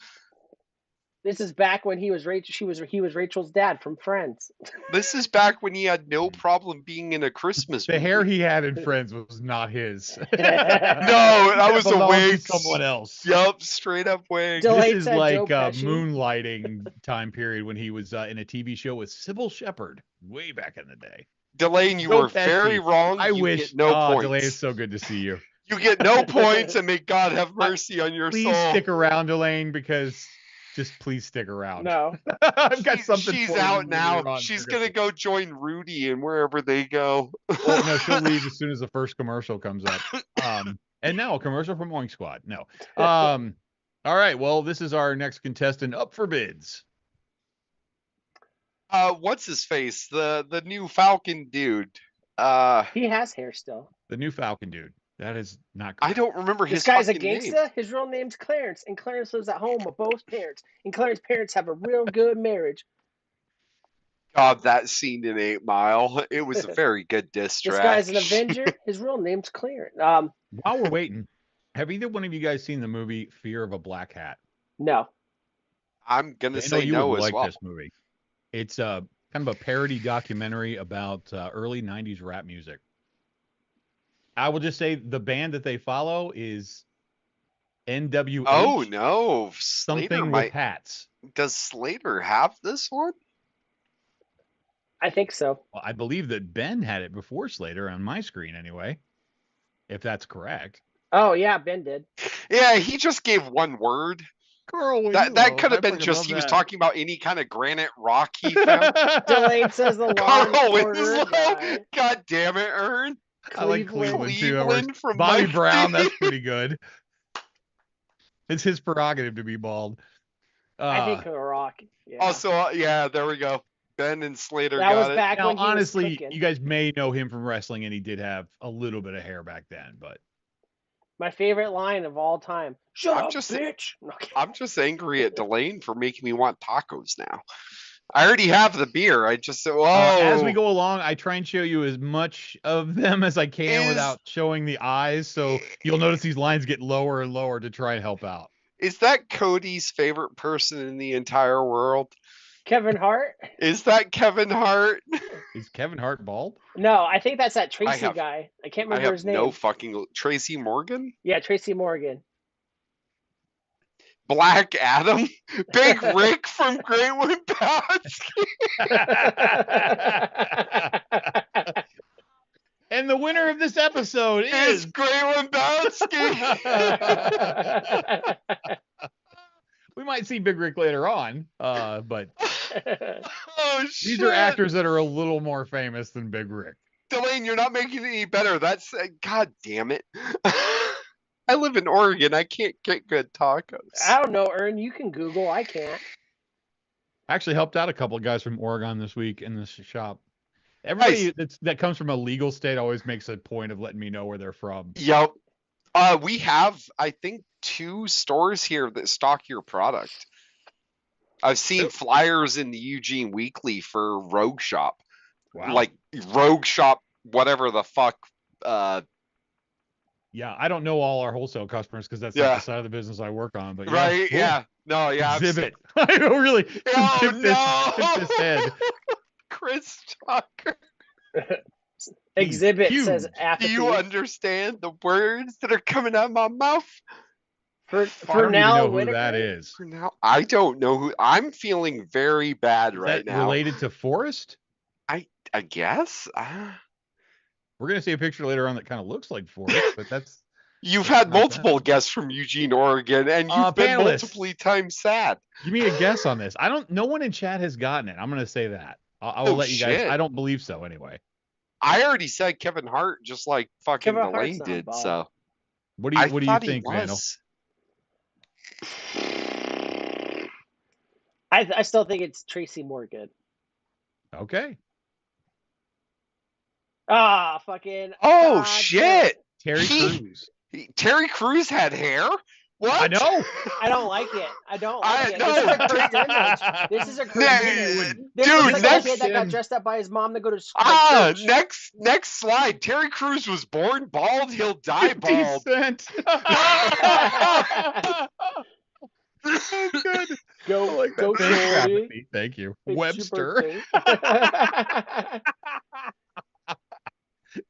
This is back when he was Rachel's dad from Friends. This is back when he had no problem being in a Christmas movie. The hair he had in Friends was not his. No, that was a wig. Someone else. Yup, straight up wig. This is like moonlighting time period when he was in a TV show with Sybil Shepherd way back in the day. Delane, you were very wrong. I wish. Get no points. Delane, it's so good to see you. You get no points, and may God have mercy on your soul. Please stick around, Delane, because just please stick around. No. I've got something. She's out now. She's gonna go join Rudy and wherever they go. Well, no, she'll leave as soon as the first commercial comes up. And now a commercial from Oink Squad. No. All right. Well, this is our next contestant up for bids. What's his face? The new Falcon dude. He has hair still. The new Falcon dude. That is not correct. I don't remember his This guy's a fucking gangsta. name. His real name's Clarence, and Clarence lives at home with both parents. And Clarence's parents have a real good marriage. God, that scene in 8 Mile. It was a very good diss track. This guy's an Avenger. His real name's Clarence. While we're waiting, have either one of you guys seen the movie Fear of a Black Hat? No. I'm gonna say no as well. This movie. It's kind of a parody documentary about early '90s rap music. I will just say the band that they follow is NWH. Oh no, something with hats. Does Slater have this one? I think so. Well, I believe that Ben had it before Slater on my screen anyway, if that's correct. Oh yeah, Ben did. Yeah, he just gave one word. Carl, that could have been just he was talking about any kind of granite rock he found. Delane says the Carl Winslow. God damn it, Ern. I like Cleveland too. From Bobby Mike Brown, D. that's pretty good. It's his prerogative to be bald. I think The Rock. Yeah. Also, yeah, there we go. Ben and Slater that was got it. back now, when he honestly, was cooking. you guys may know him from wrestling, and he did have a little bit of hair back then. But My favorite line of all time. Shut up, bitch. Okay. I'm just angry at Delane for making me want tacos now. I already have the beer. I just said, whoa. as we go along, I try and show you as much of them as I can without showing the eyes. So you'll notice these lines get lower and lower to try and help out. Is that Cody's favorite person in the entire world? Kevin Hart? Is that Kevin Hart? Is Kevin Hart bald? No, I think that's that Tracy guy. I can't remember his name. No fucking Tracy Morgan? Yeah, Tracy Morgan. Black Adam? Big Rick from Great Lebowski? And the winner of this episode is Great Lebowski. We might see Big Rick later on, but these are actors that are a little more famous than Big Rick. Delane, you're not making it any better. That's God damn it. I live in Oregon. I can't get good tacos. I don't know, Ern. You can Google. I can't. I actually helped out a couple of guys from Oregon this week in this shop. Everybody that comes from a legal state always makes a point of letting me know where they're from. Yep. We have, I think, 2 stores here that stock your product. I've seen flyers in the Eugene Weekly for Rogue Shop. Wow. Like Rogue Shop, whatever the fuck. Yeah, I don't know all our wholesale customers because that's not the side of the business I work on. But right, cool. yeah. No, yeah. Exhibit. I don't really tip this head. Chris Tucker. Exhibit says apathy. Do you understand the words that are coming out of my mouth? For now, who that is. For now, I don't know who. I'm feeling very bad right now. Related to Forrest? I guess. We're gonna see a picture later on that kind of looks like Forrest, but that's. You've had multiple guests from Eugene, Oregon, and you've been multiple times sad. Give me a guess on this. No one in chat has gotten it. I'm gonna say that. I will let you guys. I don't believe so anyway. I already said Kevin Hart, just like fucking Delane did. So, what do you think, Vandal? I still think it's Tracy Morgan. Okay. Fucking. Oh shit! Terry Crews. Terry Crews had hair. What? I know. I don't like it. I don't like it. This is a cursed image. This is a cursed image. This Dude, is like a kid that got dressed up by his mom to go to school. Next slide. Terry Crews was born bald. He'll die bald. Good. Go, Thank you. It's Webster.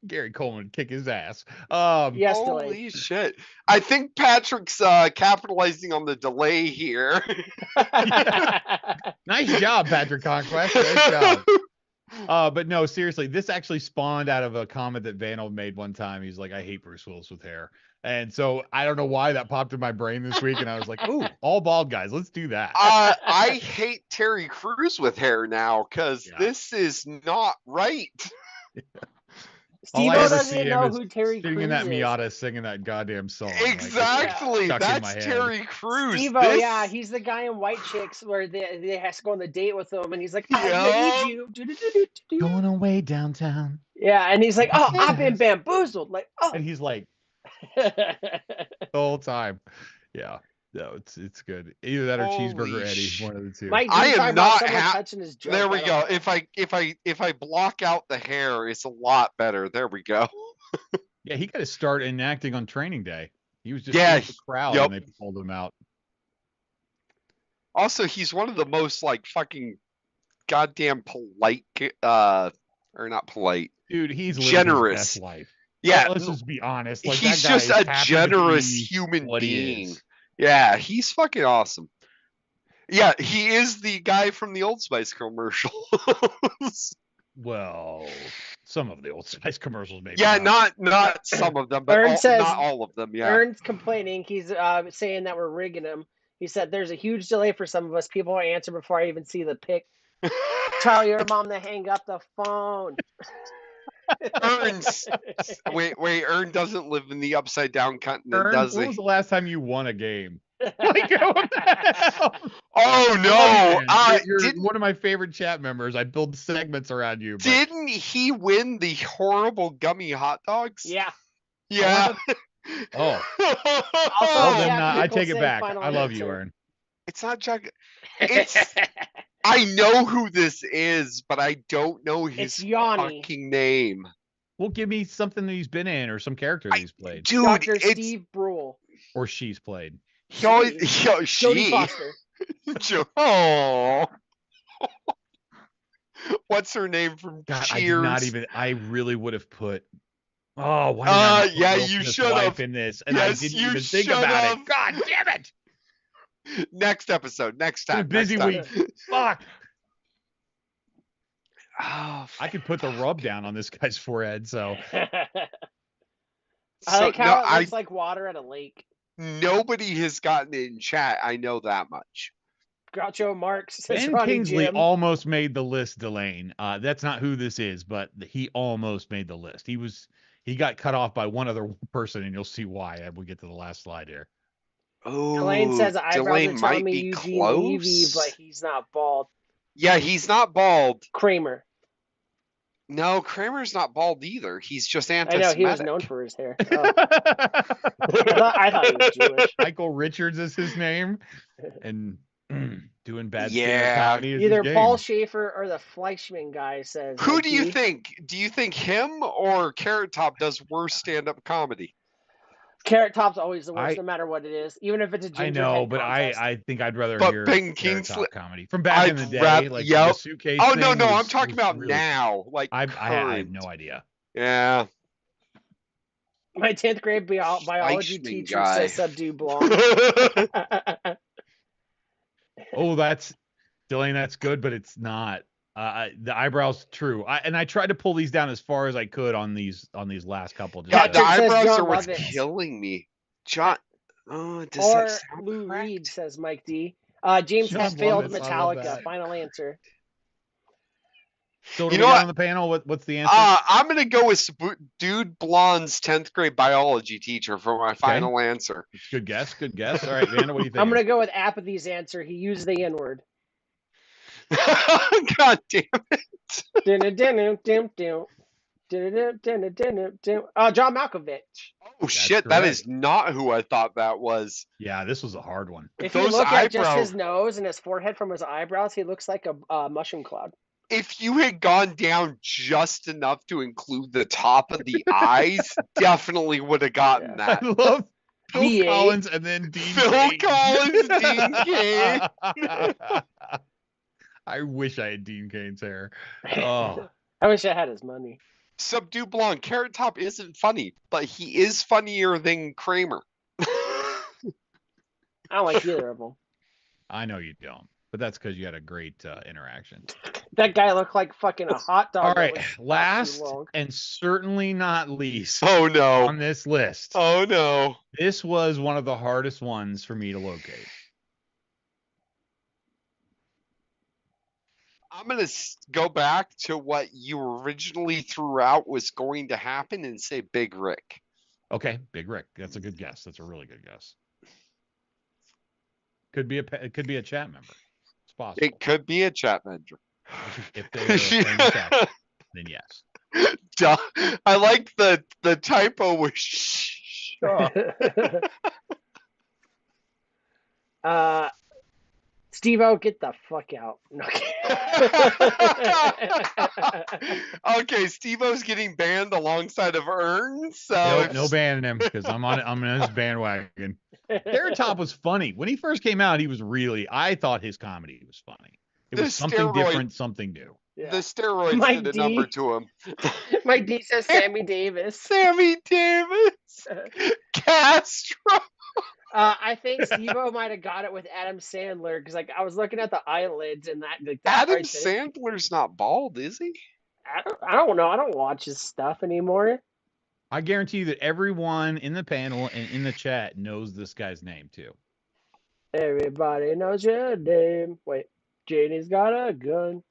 Gary Coleman kick his ass. Yes, holy shit. I think Patrick's capitalizing on the delay here. Nice job, Patrick Conquest. Nice job. But no, seriously, this actually spawned out of a comment that Vandal made one time. He's like, I hate Bruce Willis with hair. And so I don't know why that popped in my brain this week. And I was like, ooh, all bald guys. Let's do that. I hate Terry Crews with hair now because this is not right. Steve doesn't know who Terry Crews is. Sitting in that Miata singing that goddamn song. Exactly. Like, that's Terry Crews. Steve-O, yeah, he's the guy in White Chicks where they has to go on the date with him and he's like, I need you. Going away downtown. Yeah, and he's like, oh, I've been bamboozled. Like, oh. And he's like, the whole time. Yeah. No, it's good. Either that or Cheeseburger Eddie, one of the two. Mike, I am not touching his joke. There we go. If I block out the hair, it's a lot better. There we go. Yeah, he got to start enacting on training day. He was just in the crowd when they pulled him out. Also, he's one of the most like fucking goddamn polite, or not polite. Dude, he's generous. His best life. Yeah, let's just be honest. Like, he's just a generous human being. Yeah, he's fucking awesome. Yeah, he is the guy from the Old Spice commercials. Well, some of the Old Spice commercials, maybe. Yeah, not some of them, but not all of them. Yeah. Ern's complaining. He's saying that we're rigging him. He said there's a huge delay for some of us. People will answer before I even see the pic. Tell your mom to hang up the phone. Wait, Ern doesn't live in the upside down continent, does he? When was the last time you won a game? Like, Oh no! You're one of my favorite chat members. I build segments around you. But... Didn't he win the horrible gummy hot dogs? Yeah. Yeah. Oh. Also, Well, then Jack I take it Nicholson, back. final I love you, answer. Aaron. It's not Jack. It's. I know who this is, but I don't know his It's Yanni. fucking name. Well, give me something that he's been in or some character that he's played. Dude, Dr. it's Steve Brule. Or she's played. he always, Jodie she. Foster. Oh. What's her name from God, Cheers? I really would have put. Oh, why did I not put yeah, Will you Smith's should wife have. in this, and Yes, I didn't you even think should about have. it. God damn it! Next episode. Next It's been a time. busy next time. week. Fuck. Oh, I could put the rub down on this guy's forehead. So I like how it looks I like water at a lake. nobody has gotten it in chat. I know that much. Groucho Marx says Ben Ronnie Kingsley Jim. almost made the list, Delane. That's not who this is, but he almost made the list. He got cut off by one other person, and you'll see why as we get to the last slide here. Oh, Elaine says eyebrows Delane are telling might me be Eugene close. Levy, but he's not bald. Yeah, he's not bald. Kramer. No, Kramer's not bald either. He's just I anti-Semitic. know, he was known for his hair. Oh. I thought he was Jewish. Michael Richards is his name, and doing bad Yeah. comedy is Either his Paul game. Schaefer or the Fleischman guy says. Who like, do you think? Do you think him or Carrot Top does worse stand-up comedy? Carrot Top's always the worst, no matter what it is, even if it's a ginger. I know, head but contest. I think I'd rather But hear Ben Carrot Top Kingsley- comedy from back in the day, like yep. the suitcase. Oh no, thing no, was- I'm talking was about really- now. Like I have current. no idea. Yeah. My 10th grade biology Fleischman teacher guy. says subdue blonde. Oh, that's Delane. That's good, but it's not. The eyebrows, true. I tried to pull these down as far as I could on these last couple. Just God, the Patrick says eyebrows John are what's Lovitz. killing me. John. Oh, does Or that sound Lou correct? Reed says Mike D. James John has failed Lovitz, I love Metallica. that. Final answer. So You do we know got what? on the panel? What's the answer? I'm gonna go with Dude Blonde's 10th grade biology teacher for my final answer. Good guess. Good guess. All right, Vanda, what do you think? I'm gonna go with Apathy's answer. He used the N word. God damn it! John Malkovich. Oh shit, that is not who I thought that was. Yeah, this was a hard one. If you Those look at just eyebrows. his nose and his forehead from his eyebrows, he looks like a mushroom cloud. If you had gone down just enough to include the top of the eyes, definitely would have gotten that. I love Phil V8. Collins and then Dean Phil Cain. Collins, Dean Cain. I wish I had Dean Cain's hair. Oh, I wish I had his money. Subdue Blonde. Carrot Top isn't funny, but he is funnier than Kramer. I don't like either of them. I know you don't, but that's because you had a great interaction. That guy looked like fucking a hot dog. All that right, was not too last long. and certainly not least Oh no. on this list. Oh no. This was one of the hardest ones for me to locate. I'm going to go back to what you originally threw out was going to happen and say Big Rick. Okay, Big Rick. That's a good guess. That's a really good guess. It could be a chat member. It's possible. It could be a chat member. If they're a friend chat, then yes. Duh. I like the typo with shh. Steve-O, get the fuck out. Okay, Steve-O's getting banned alongside of Ern, so No banning him because I'm on his bandwagon. Carrot Top was funny. When he first came out, he was I thought his comedy was funny. It The was something steroid- different, something new. Yeah. the steroids Mike did a D. number to him. Mike D says Sammy Davis. Sammy Davis, Castro. I think Steve-O might have got it with Adam Sandler because, like, I was looking at the eyelids and that Adam right there. Sandler's not bald, is he? I don't know. I don't watch his stuff anymore. I guarantee you that everyone in the panel and in the chat knows this guy's name too. Everybody knows your name. Wait, Janie's got a gun.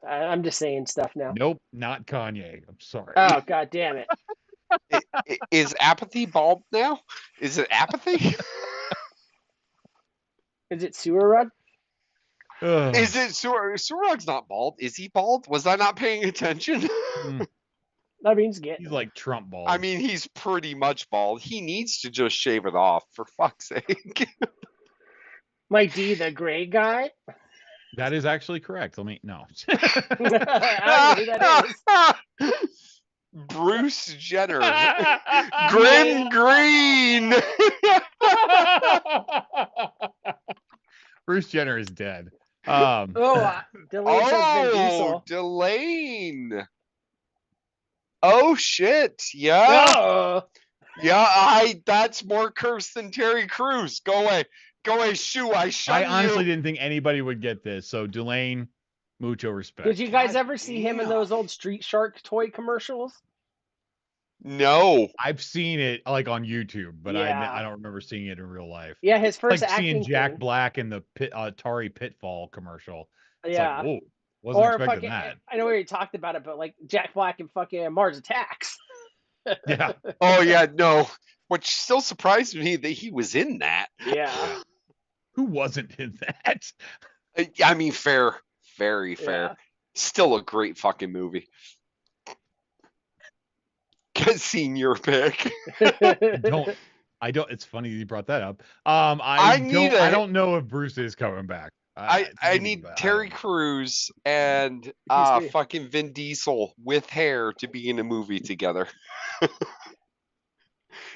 I'm just saying stuff now. Nope, not Kanye. I'm sorry. Oh, god damn it. Is Apathy bald now? Is it Apathy? Is it Sewer Rug? Is it Surog's not bald? Is he bald? Was I not paying attention? That means get. He's like Trump bald. I mean, he's pretty much bald. He needs to just shave it off, for fuck's sake. Mike D, the gray guy. that is actually correct. Let me no. I don't know who that is. Bruce Jenner. Grim Green. Bruce Jenner is dead. Delane says Vin Diesel. Delane. Oh shit! Yeah, Oh. yeah. That's more cursed than Terry Crews. Go away, shoo! I shut you. I honestly didn't think anybody would get this. So Delane, mucho respect. Did you guys ever see him in those old Street Shark toy commercials? No. I've seen it like on YouTube, but Yeah. I don't remember seeing it in real life. Yeah, his first Like acting seeing Jack thing. Black in the Atari Pitfall commercial. It's Yeah. like, whoa, wasn't Or expecting fucking, that. I know we already talked about it, but like Jack Black and fucking Mars Attacks. Yeah. Oh yeah, no. Which still surprised me that he was in that. Yeah. Who wasn't in that? I mean, fair, very fair. Yeah. Still a great fucking movie. Senior pick. I don't. It's funny you brought that up. I don't know if Bruce is coming back. I need Terry Crews and fucking Vin Diesel with hair to be in a movie together.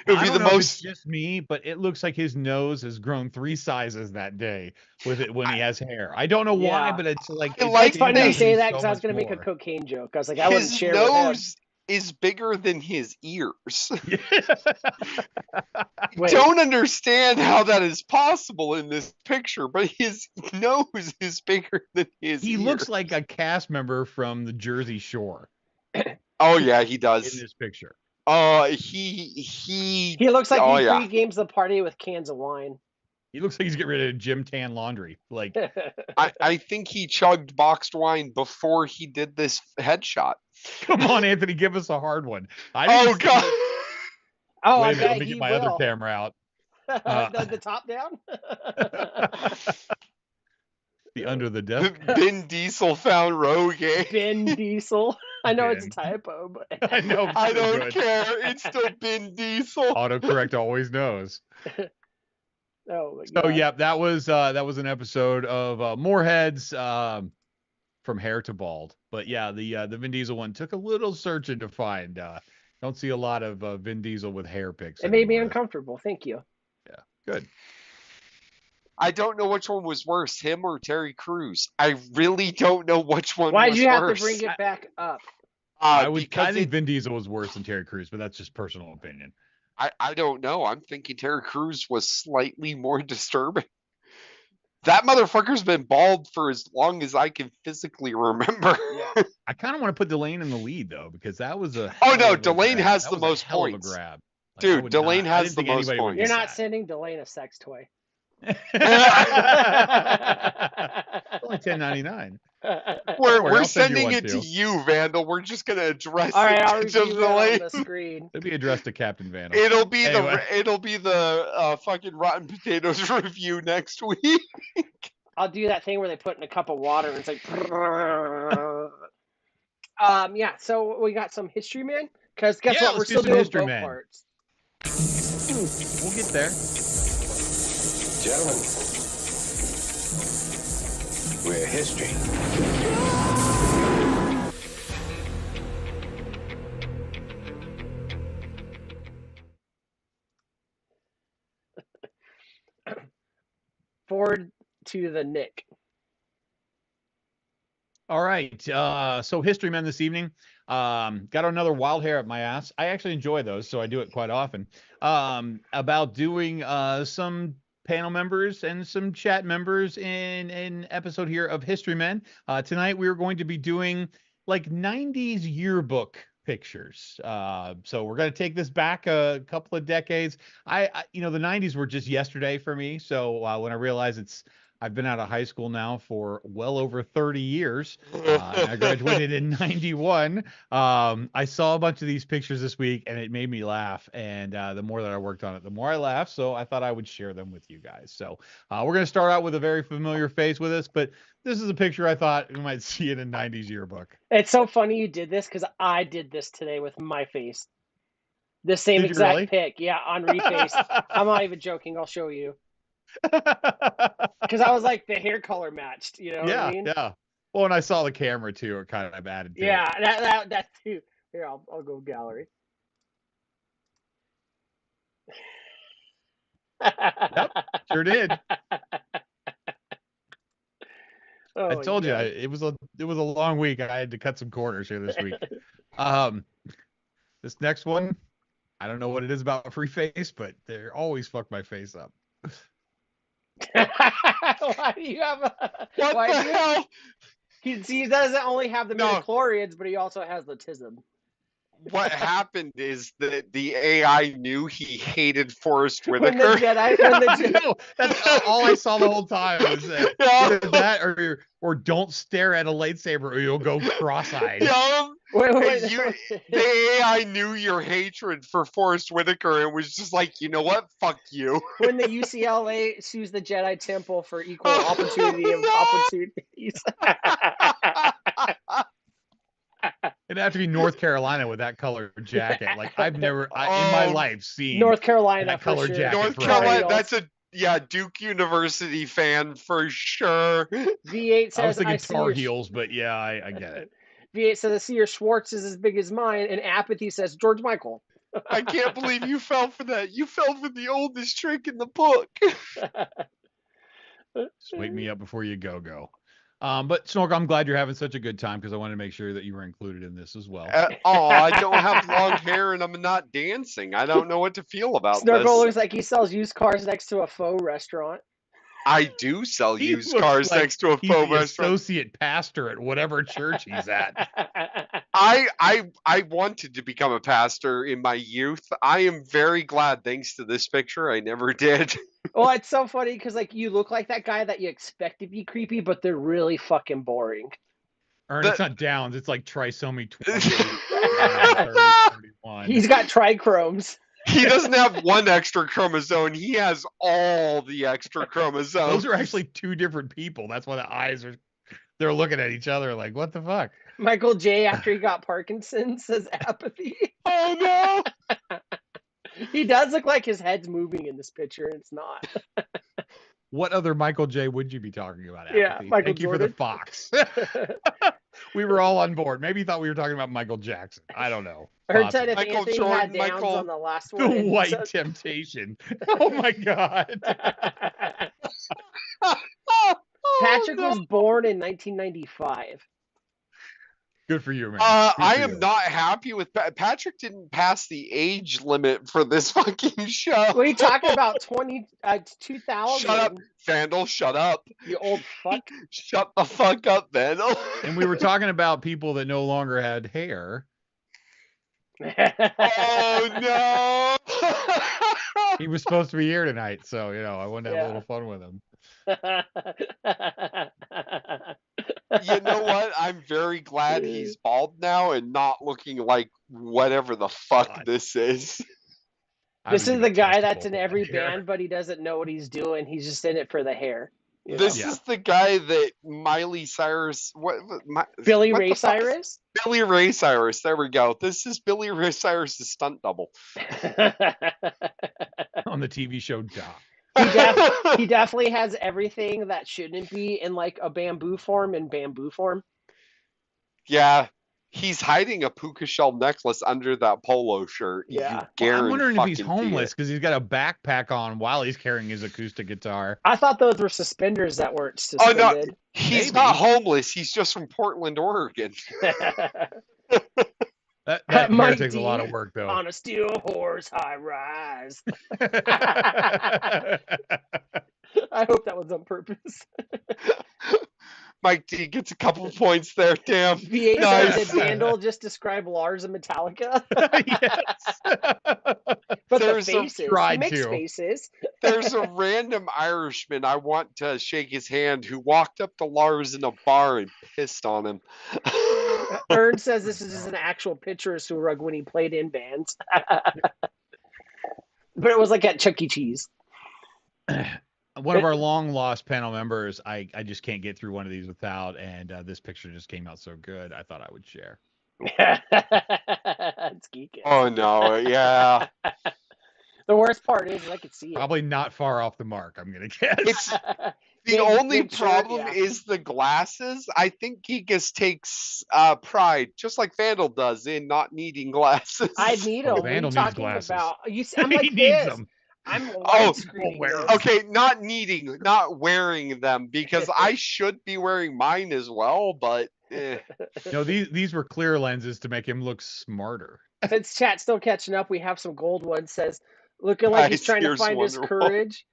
It would be the most. It's just me, but it looks like his nose has grown 3 sizes that day with it when he has hair. I don't know why, but it's like it's funny you say that so because I was going to make a more. cocaine joke. I was like, I wouldn't His share with him. nose is bigger than his ears. Wait. Don't understand how that is possible in this picture, but his nose is bigger than his He ears. looks like a cast member from the Jersey Shore Oh yeah, he does. in this picture. He looks like he yeah. pre-games the party with cans of wine. He looks like he's getting rid of Jim Tan laundry. Like, I think he chugged boxed wine before he did this headshot. come on, Anthony, give us a hard one. Oh god. Oh, Wait I a minute, bet let me he get my will. other camera out. The top down? The under the desk. Vin Diesel found Rogaine. Vin Diesel. I know it's a Vin. typo, but I know. I so don't good. care. It's still Vin Diesel. Autocorrect always knows. oh my So God. yeah, that was an episode of Moorheads from hair to bald. But yeah, the Vin Diesel one took a little searching to find. Don't see a lot of Vin Diesel with hair pics. It made me anymore. uncomfortable. Thank you. Yeah, good. I don't know which one was worse, him or Terry Crews. I really don't know which one Why was did you have worse. to bring it back up? I Because think Vin Diesel was worse than Terry Crews, but that's just personal opinion. I don't know. I'm thinking Terry Crews was slightly more disturbing. That motherfucker's been bald for as long as I can physically remember. Yeah. I kind of want to put Delane in the lead though, because that was a. Oh, hell no, of a Delane grab. has That the was a most hell of a points. grab. Like, Dude, I would Delane not- I has didn't the think most anybody would points. You're get not that. sending Delane a sex toy. Only $10.99. We're I'll send you sending one, it to too. you, Vandal. We're just gonna address All right, it I'll to review it on Delane. the screen. It'll be addressed to Captain Vandal. It'll be Anyway. the fucking Rotten Potatoes review next week. I'll do that thing where they put in a cup of water and it's like. Yeah. So we got some History Man because guess Yeah, what? We're let's do still some doing History both Man. parts. We'll get there. Gentlemen, we're history. Forward to the Nick. All right. So History Men this evening. Got another wild hair up my ass. I actually enjoy those, so I do it quite often. About doing some panel members and some chat members in an episode here of History Men. Tonight we are going to be doing like 90s yearbook pictures. So we're going to take this back a couple of decades. I the 90s were just yesterday for me. So when I realized it's I've been out of high school now for well over 30 years. And I graduated in 91. I saw a bunch of these pictures this week and it made me laugh. And the more that I worked on it, the more I laughed. So I thought I would share them with you guys. So we're going to start out with a very familiar face with us, but this is a picture I thought you might see in a 90s yearbook. It's so funny you did this because I did this today with my face. The same Did you exact really? pic. Yeah, on Reface. I'm not even joking. I'll show you. Because I was like, the hair color matched. You know what I mean? Yeah. Well, and I saw the camera too. It kind of added to it. Yeah, that too. Here, I'll go gallery. Yep, sure did. Oh, I told you yeah. it was a long week. I had to cut some corners here this week. This next one, I don't know what it is about Free Face, but they always fuck my face up. Why do you have What the hell? He doesn't only have the midichlorians, but he also has the tism. What happened is that the AI knew he hated Forrest When Whitaker. the Jedi, No, that's all I saw the whole time was that, either that or don't stare at a lightsaber or you'll go cross-eyed. Yeah. Wait. The AI knew your hatred for Forrest Whitaker and was just like, you know what? Fuck you. When the UCLA sues the Jedi Temple for equal opportunity of opportunities. It'd have to be North Carolina with that color jacket. Like I've never in my life seen North Carolina that for color sure. jacket. North Carolina, that's a Duke University fan for sure. V8 says I was thinking see Tar your Heels, but yeah, I get it. V8 says I see your Schwartz is as big as mine, and Apathy says George Michael. I can't believe you fell for that. You fell for the oldest trick in the book. Just wake me up before you go. But Snorkel, I'm glad you're having such a good time because I wanted to make sure that you were included in this as well. I don't have long hair and I'm not dancing. I don't know what to feel about Snorkel this. looks like he sells used cars next to a faux restaurant. I do sell He used looks cars like next to a he's faux the restaurant. associate pastor at whatever church he's at. I wanted to become a pastor in my youth. I am very glad, thanks to this picture, I never did. Well, it's so funny because like you look like that guy that you expect to be creepy, but they're really fucking boring. It's not Downs. It's like trisomy 28, 30, 31. He's got trichromes. He doesn't have one extra chromosome. He has all the extra chromosomes. Those are actually two different people. That's why the eyes they're looking at each other like, what the fuck? Michael J. after he got Parkinson's says Apathy. Oh no! He does look like his head's moving in this picture, and it's not. What other Michael J would you be talking about? Yeah, Apathy? Michael Thank Jordan. you for the fox. We were all on board. Maybe you thought we were talking about Michael Jackson. I don't know. I heard that if Michael Anthony Jordan, had Downs on the last one. The it White says- Temptation. Oh my God. Patrick was born in 1995. Good for you, man. I am not happy with Patrick. Didn't pass the age limit for this fucking show. What are you talking about? 2000? Shut up, Vandal. Shut up. You old fuck. Shut the fuck up, Vandal. And we were talking about people that no longer had hair. Oh no. He was supposed to be here tonight, so I wanted to have a little fun with him. You know what? I'm very glad he's bald now and not looking like whatever the fuck this is. This is the guy that's in every band, but he doesn't know what he's doing. He's just in it for the hair. This is the guy that Miley Cyrus. Billy Ray Cyrus? Billy Ray Cyrus. There we go. This is Billy Ray Cyrus' stunt double. On the TV show Doc. He definitely has everything that shouldn't be in like a bamboo form in bamboo form. Yeah. He's hiding a puka shell necklace under that polo shirt. Yeah. I'm wondering if he's homeless because he's got a backpack on while he's carrying his acoustic guitar. I thought those were suspenders that weren't suspended. Oh, no. He's not homeless. He's just from Portland, Oregon. That hair takes a lot of work, though. On a steel horse, high rise. I hope that was on purpose. Mike D gets a couple points there. Damn. V8 Nice. said, did Vandal just describe Lars and Metallica? Yes. But There's the some faces. tried He makes to. faces. There's a random Irishman I want to shake his hand who walked up to Lars in a bar and pissed on him. Ern says this is just an actual picture of Surug when he played in bands. But it was like at Chuck E. Cheese. One of our long lost panel members, I just can't get through one of these without, and this picture just came out so good, I thought I would share. It's Geekus. Oh no, yeah. The worst part is I could see it. Probably not far off the mark, I'm gonna guess. It's the Big- only big shirt, problem yeah. is the glasses. I think Geekus takes pride, just like Vandal does, in not needing glasses. I need them. Oh, What are you Vandal needs talking glasses. about? I'm He like needs this. them. I'm Oh, widescreening wear this. 'em. Okay, not wearing them because I should be wearing mine as well, but No, these were clear lenses to make him look smarter. Since chat's still catching up, we have some gold ones. Says, looking like he's Guys, trying to here's find his Wonder Woman. courage.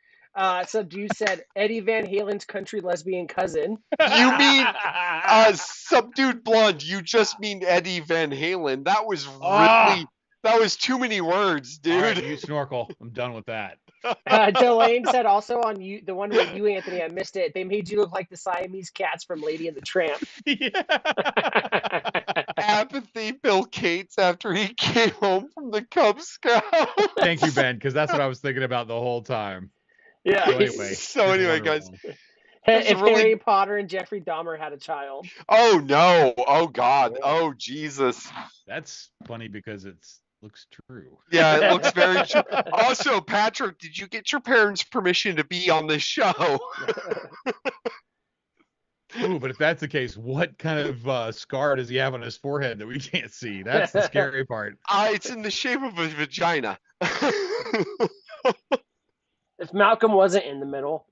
Subdue said, Eddie Van Halen's country lesbian cousin. You mean subdued blonde? You just mean Eddie Van Halen? That was really that was too many words, All right, dude. you snorkel. I'm done with that. Delane said also on you, the one with you, Anthony, I missed it. They made you look like the Siamese cats from Lady and the Tramp. Apathy, Bill Cates after he came home from the Cub Scouts. Thank you, Ben, because that's what I was thinking about the whole time. Yeah. So anyway, So here's anyway, Wonder guys. Woman. There's If really- Harry Potter and Jeffrey Dahmer had a child. Oh no! Oh God! Oh Jesus! That's funny because it looks true. Yeah, it looks very true. Also, Patrick, did you get your parents' permission to be on this show? Ooh, but if that's the case, what kind of scar does he have on his forehead that we can't see? That's the scary part. It's in the shape of a vagina. If Malcolm wasn't in the middle.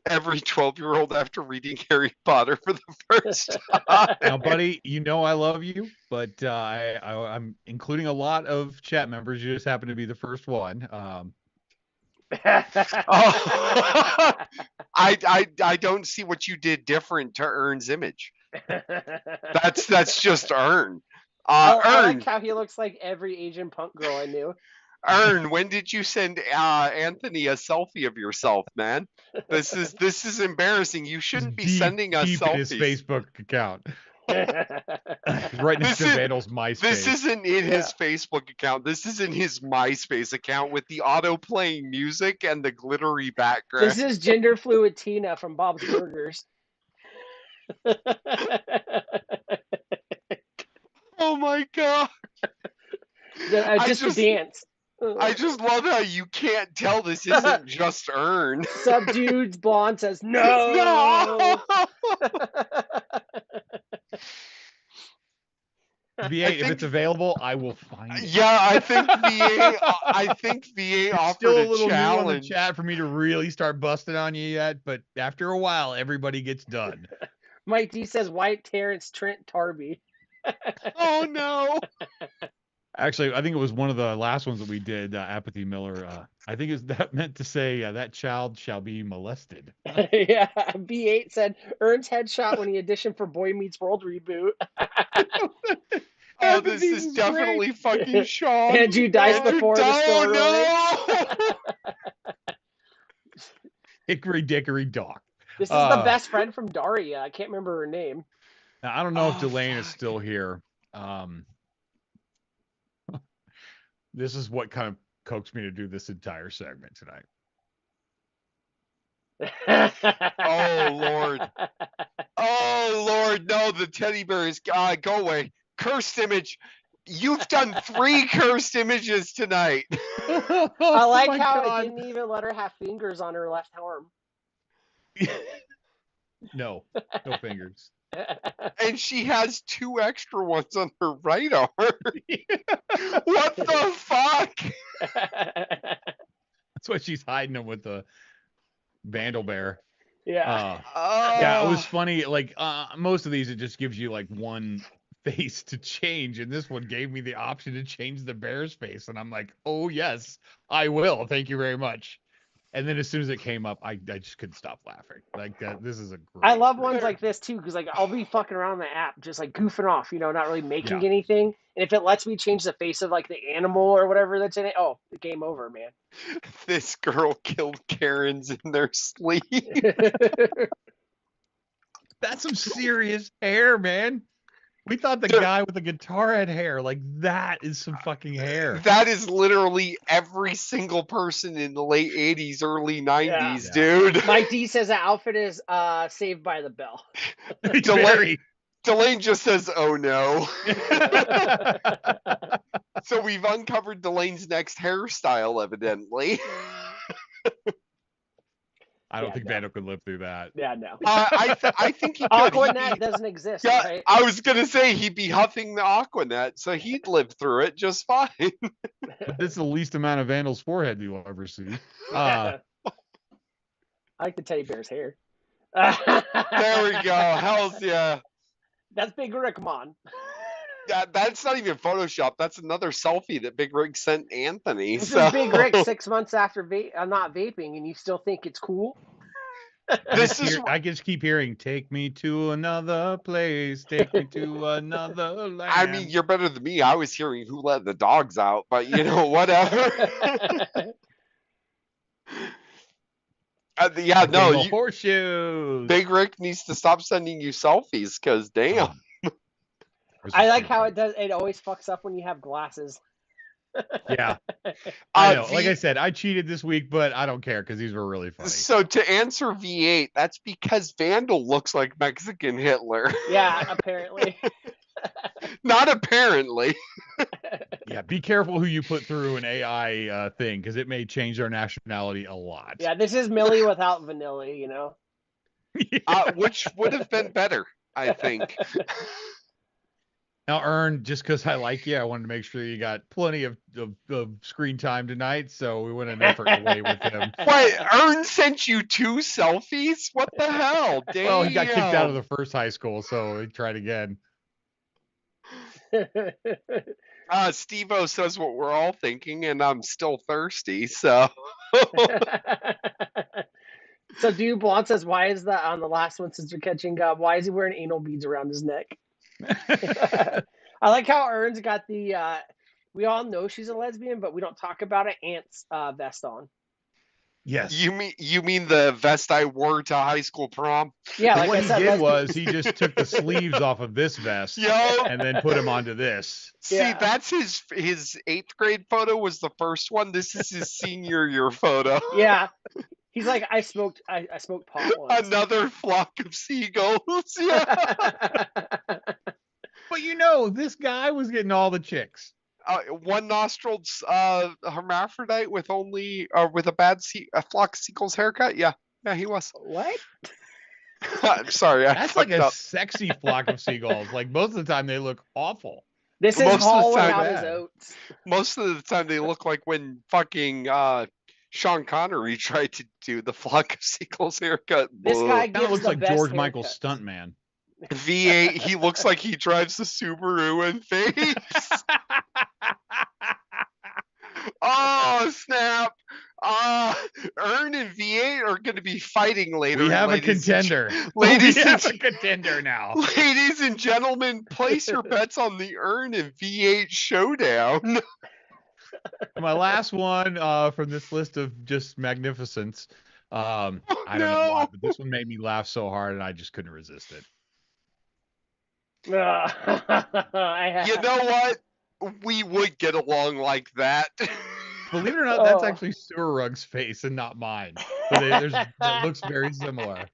Every 12-year-old after reading Harry Potter for the first time. Now, buddy, you know I love you, but I'm including a lot of chat members. You just happen to be the first one. Oh, I don't see what you did different to Ern's image. That's just Ern. I Ern, like how he looks like every Asian punk girl I knew. Ern, when did you send Anthony a selfie of yourself, man? This is embarrassing. You shouldn't be sending us deep in selfies. his Facebook account. Right next to Vandal's MySpace. This isn't in his Facebook account. This is in his MySpace account with the auto playing music and the glittery background. This is gender fluid Tina from Bob's Burgers. Oh my God. Just a dance. I just love how you can't tell this isn't just Ern. Subdued's blonde says no. V8, if it's available, I will find it. Yeah, I think VA offered Still a a little new on the challenge. chat for me to really start busting on you yet, but after a while, everybody gets done. Mike D says White Terrence Trent Tarby. Oh no. Actually, I think it was one of the last ones that we did, Apathy Miller. I think is that meant to say that child shall be molested. Yeah, B8 said Ern's headshot when he auditioned for Boy Meets World reboot. Oh, this is definitely fucking Sean. Andrew dies before the story. No. Hickory Dickory Dock. This is the best friend from Daria. I can't remember her name. Now, I don't know if Delane is still here. This is what kind of coaxed me to do this entire segment tonight. Oh Lord. Oh Lord, no, the teddy bears. Go away. Cursed image. You've done 3 cursed images tonight. I like how it didn't even let her have fingers on her left arm. No fingers. And she has 2 extra ones on her right arm. What the fuck? That's why she's hiding them with the Vandal Bear. Yeah. Yeah, it was funny. Like most of these, it just gives you like one face to change, and this one gave me the option to change the bear's face, and I'm like, oh yes, I will. Thank you very much. And then as soon as it came up, I just couldn't stop laughing. Like that. This is a great. I love ones like this too, because like I'll be fucking around the app, just like goofing off, not really making anything. And if it lets me change the face of like the animal or whatever that's in it, oh, game over, man. This girl killed Karens in their sleep. That's some serious hair, man. We thought the guy with the guitar had hair. Like, that is some fucking hair. That is literally every single person in the late 80s, early 90s, Yeah. dude. Mike D says the outfit is Saved by the Bell. Delane just says, oh no. So we've uncovered Delane's next hairstyle, evidently. I don't think Vandal could live through that. Yeah, no. I think he could. Aquanet doesn't exist, Yeah, right? I was going to say he'd be huffing the Aquanet, so he'd live through it just fine. But this is the least amount of Vandal's forehead you'll ever see. I like the teddy bear's hair. There we go. Hells yeah. That's Big Rick, man. Yeah, that's not even Photoshop. That's another selfie that Big Rick sent Anthony. This is Big Rick 6 months after not vaping, and you still think it's cool? I just keep hearing, take me to another place, take me to another land. I mean, you're better than me. I was hearing who let the dogs out, but whatever. Yeah, no. Horseshoes. Big Rick needs to stop sending you selfies, because damn. I like how it always fucks up when you have glasses. Yeah. I know. Like I said, I cheated this week, but I don't care because these were really funny. So to answer V8, that's because Vandal looks like Mexican Hitler. Yeah, apparently. Not apparently. Yeah, be careful who you put through an AI thing, because it may change their nationality a lot. Yeah, this is Millie without vanilla, Which would have been better, I think. Now, Ern, just because I like you, I wanted to make sure you got plenty of screen time tonight, so we went an effort away with him. Wait, Ern sent you 2 selfies? What the hell? Damn. Well, he got kicked out of the first high school, so he tried again. Steve-O says what we're all thinking, and I'm still thirsty, so. So Dude Blonde says, why is that on the last one, since we're catching up, why is he wearing anal beads around his neck? I like how Ern's got the we all know she's a lesbian, but we don't talk about it, Ant's vest on. Yes. You mean the vest I wore to high school prom? Yeah, like what he did was he just took the sleeves off of this vest and then put them onto this. See, that's his 8th grade photo was the first one. This is his senior year photo. Yeah. He's like, I smoked pot once. Another flock of seagulls. Yeah. But this guy was getting all the chicks. One nostriled hermaphrodite with only with a flock of seagulls haircut. Yeah, he was. What? I'm sorry. That's like a sexy flock of seagulls. Like most of the time they look awful. This is hauling out his oats. Most of the time they look like when fucking Sean Connery tried to do the flock of seagulls haircut. This guy gives looks the like best George haircuts. Michael Stuntman. V8, he looks like he drives the Subaru in face. Oh, snap. Ern and V8 are going to be fighting later. We have a contender. Ladies we have a contender now. Ladies and gentlemen, place your bets on the Ern and V8 showdown. My last one from this list of just magnificence. I don't know why, but this one made me laugh so hard and I just couldn't resist it. You know what? We would get along like that. Believe it or not, that's actually Sewer Rug's face and not mine. But it looks very similar.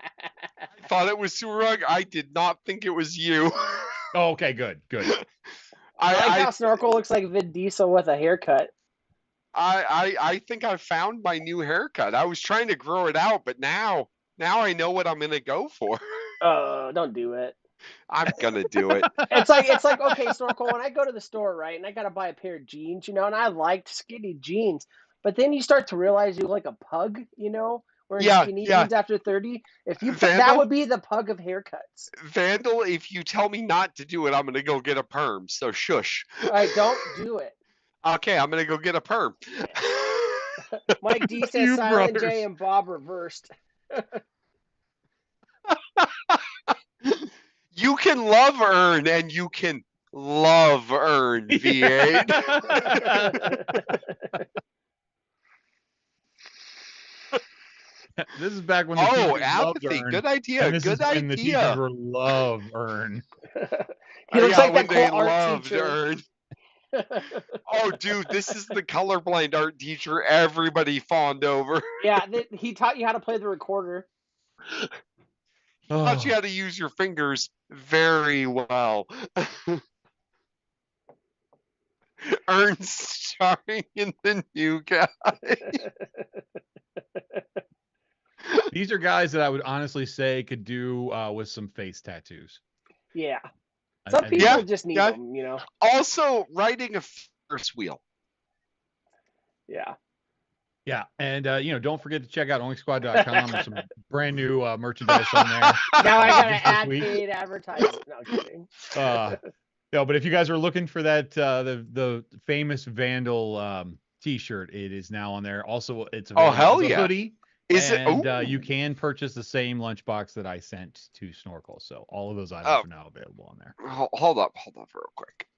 I thought it was Sewer Rug. I did not think it was you. Oh, okay, good. I like how Snorkel looks like Vin Diesel with a haircut. I think I found my new haircut. I was trying to grow it out, but now I know what I'm gonna go for. Don't do it. I'm gonna do it. It's like okay, Snorkel, when I go to the store, right, and I gotta buy a pair of jeans, and I liked skinny jeans, but then you start to realize you look like a pug, wearing skinny jeans after 30. If you that would be the pug of haircuts. Vandal, if you tell me not to do it, I'm gonna go get a perm. So shush. All right, don't do it. Okay, I'm gonna go get a perm. Mike D says You Silent brothers. J and Bob reversed. You can love Earn and you can love Earn, V8. This is back when the Oh, teachers loved apathy. Earn. Good idea. And this Good is when the teachers idea. were love Earn. He looks Yeah, like when that they cool art loved teacher. Earn. Oh, dude, this is the colorblind art teacher everybody fawned over. Yeah, he taught you how to play the recorder. Taught you how to use your fingers very well. Earn starring in the new guy. These are guys that I would honestly say could do with some face tattoos. Yeah. Some people Yeah, just need yeah. them, you know. Also, riding a Ferris wheel. Yeah. Yeah, and don't forget to check out onlysquad.com. There's some brand new merchandise on there. Now I gotta just this add week. paid advertising. No, I'm kidding. No, but if you guys are looking for that the famous Vandal T-shirt, it is now on there. Also, it's available hell as a yeah. hoodie. Is and it? You can purchase the same lunchbox that I sent to Snorkel. So all of those items are now available on there. Hold up real quick.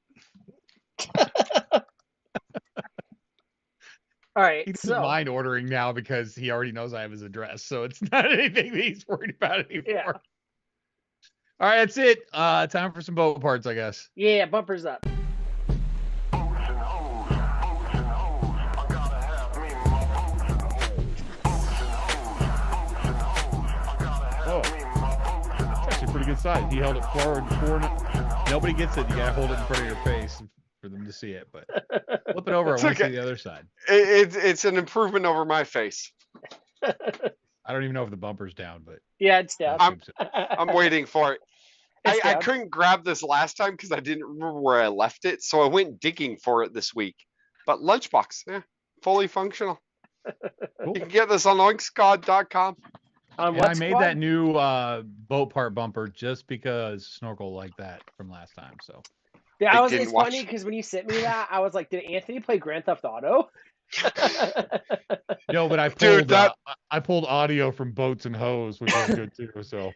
All right. He doesn't mind ordering now because he already knows I have his address. So it's not anything that he's worried about anymore. Yeah. All right, that's it. Time for some boat parts, I guess. Yeah, bumpers up. Oh, it's actually a pretty good size. He held it forward. Nobody gets it. You gotta hold it in front of your face for them to see it. But flip it over. I want to see the other side. It's an improvement over my face. I don't even know if the bumper's down, but yeah, it's down. I'm waiting for it. I down. couldn't grab this last time because I didn't remember where I left it, so I went digging for it this week. But lunchbox, yeah, fully functional. Cool. You can get this on oinkscod.com. And I made that new boat part bumper just because Snorkel liked that from last time. So yeah, it's funny because when you sent me that, I was like, did Anthony play Grand Theft Auto? No, but I pulled I pulled audio from Boats and Hose, which was good too. So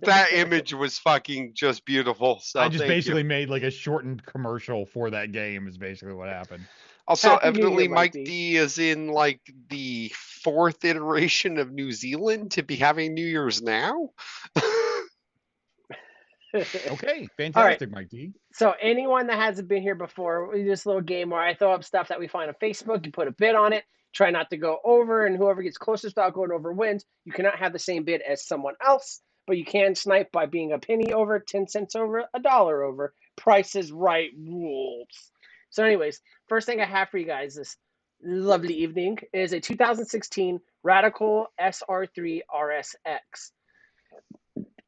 that image was fucking just beautiful. So I just basically made like a shortened commercial for that game. Is basically what happened. Also, Happy New evidently, Year, Mike Mike D is in like the 4th iteration of New Zealand to be having New Year's now. Okay, fantastic, Mike D. So anyone that hasn't been here before, we do this little game where I throw up stuff that we find on Facebook. You put a bid on it. Try not to go over, and whoever gets closest without going over wins. You cannot have the same bid as someone else, but you can snipe by being a penny over, 10 cents over, $1 over. Price is Right rules. So anyways, first thing I have for you guys this lovely evening is a 2016 Radical SR3 RSX.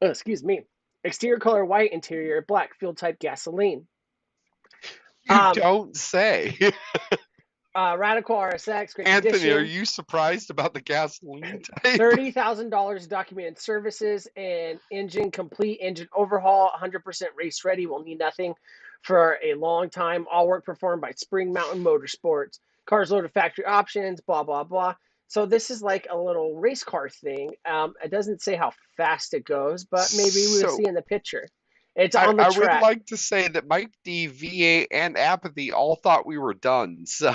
Oh, excuse me. Exterior color white, interior black, fuel type gasoline. You don't say. Radical RSX. Great Anthony, condition. are you surprised about the gasoline type? $30,000 documented services and engine complete, engine overhaul, 100% race ready. Will need nothing for a long time. All work performed by Spring Mountain Motorsports. Cars loaded factory options, blah, blah, blah. So this is like a little race car thing. It doesn't say how fast it goes, but maybe we'll see in the picture. It's on the track. I would like to say that Mike D, VA, and Apathy all thought we were done. So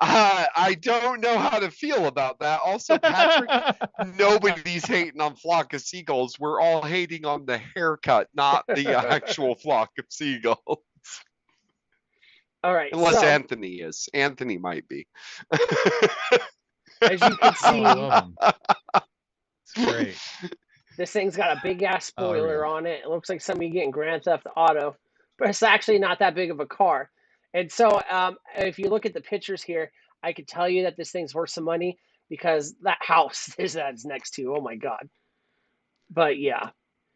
I don't know how to feel about that. Also, Patrick, nobody's hating on Flock of Seagulls. We're all hating on the haircut, not the actual Flock of Seagulls. All right. Unless Anthony is. Anthony might be. As you can see, it's great. This thing's got a big ass spoiler on it. It looks like somebody getting Grand Theft Auto, but it's actually not that big of a car. And so if you look at the pictures here, I could tell you that this thing's worth some money because that house that's next to, oh my God. But yeah.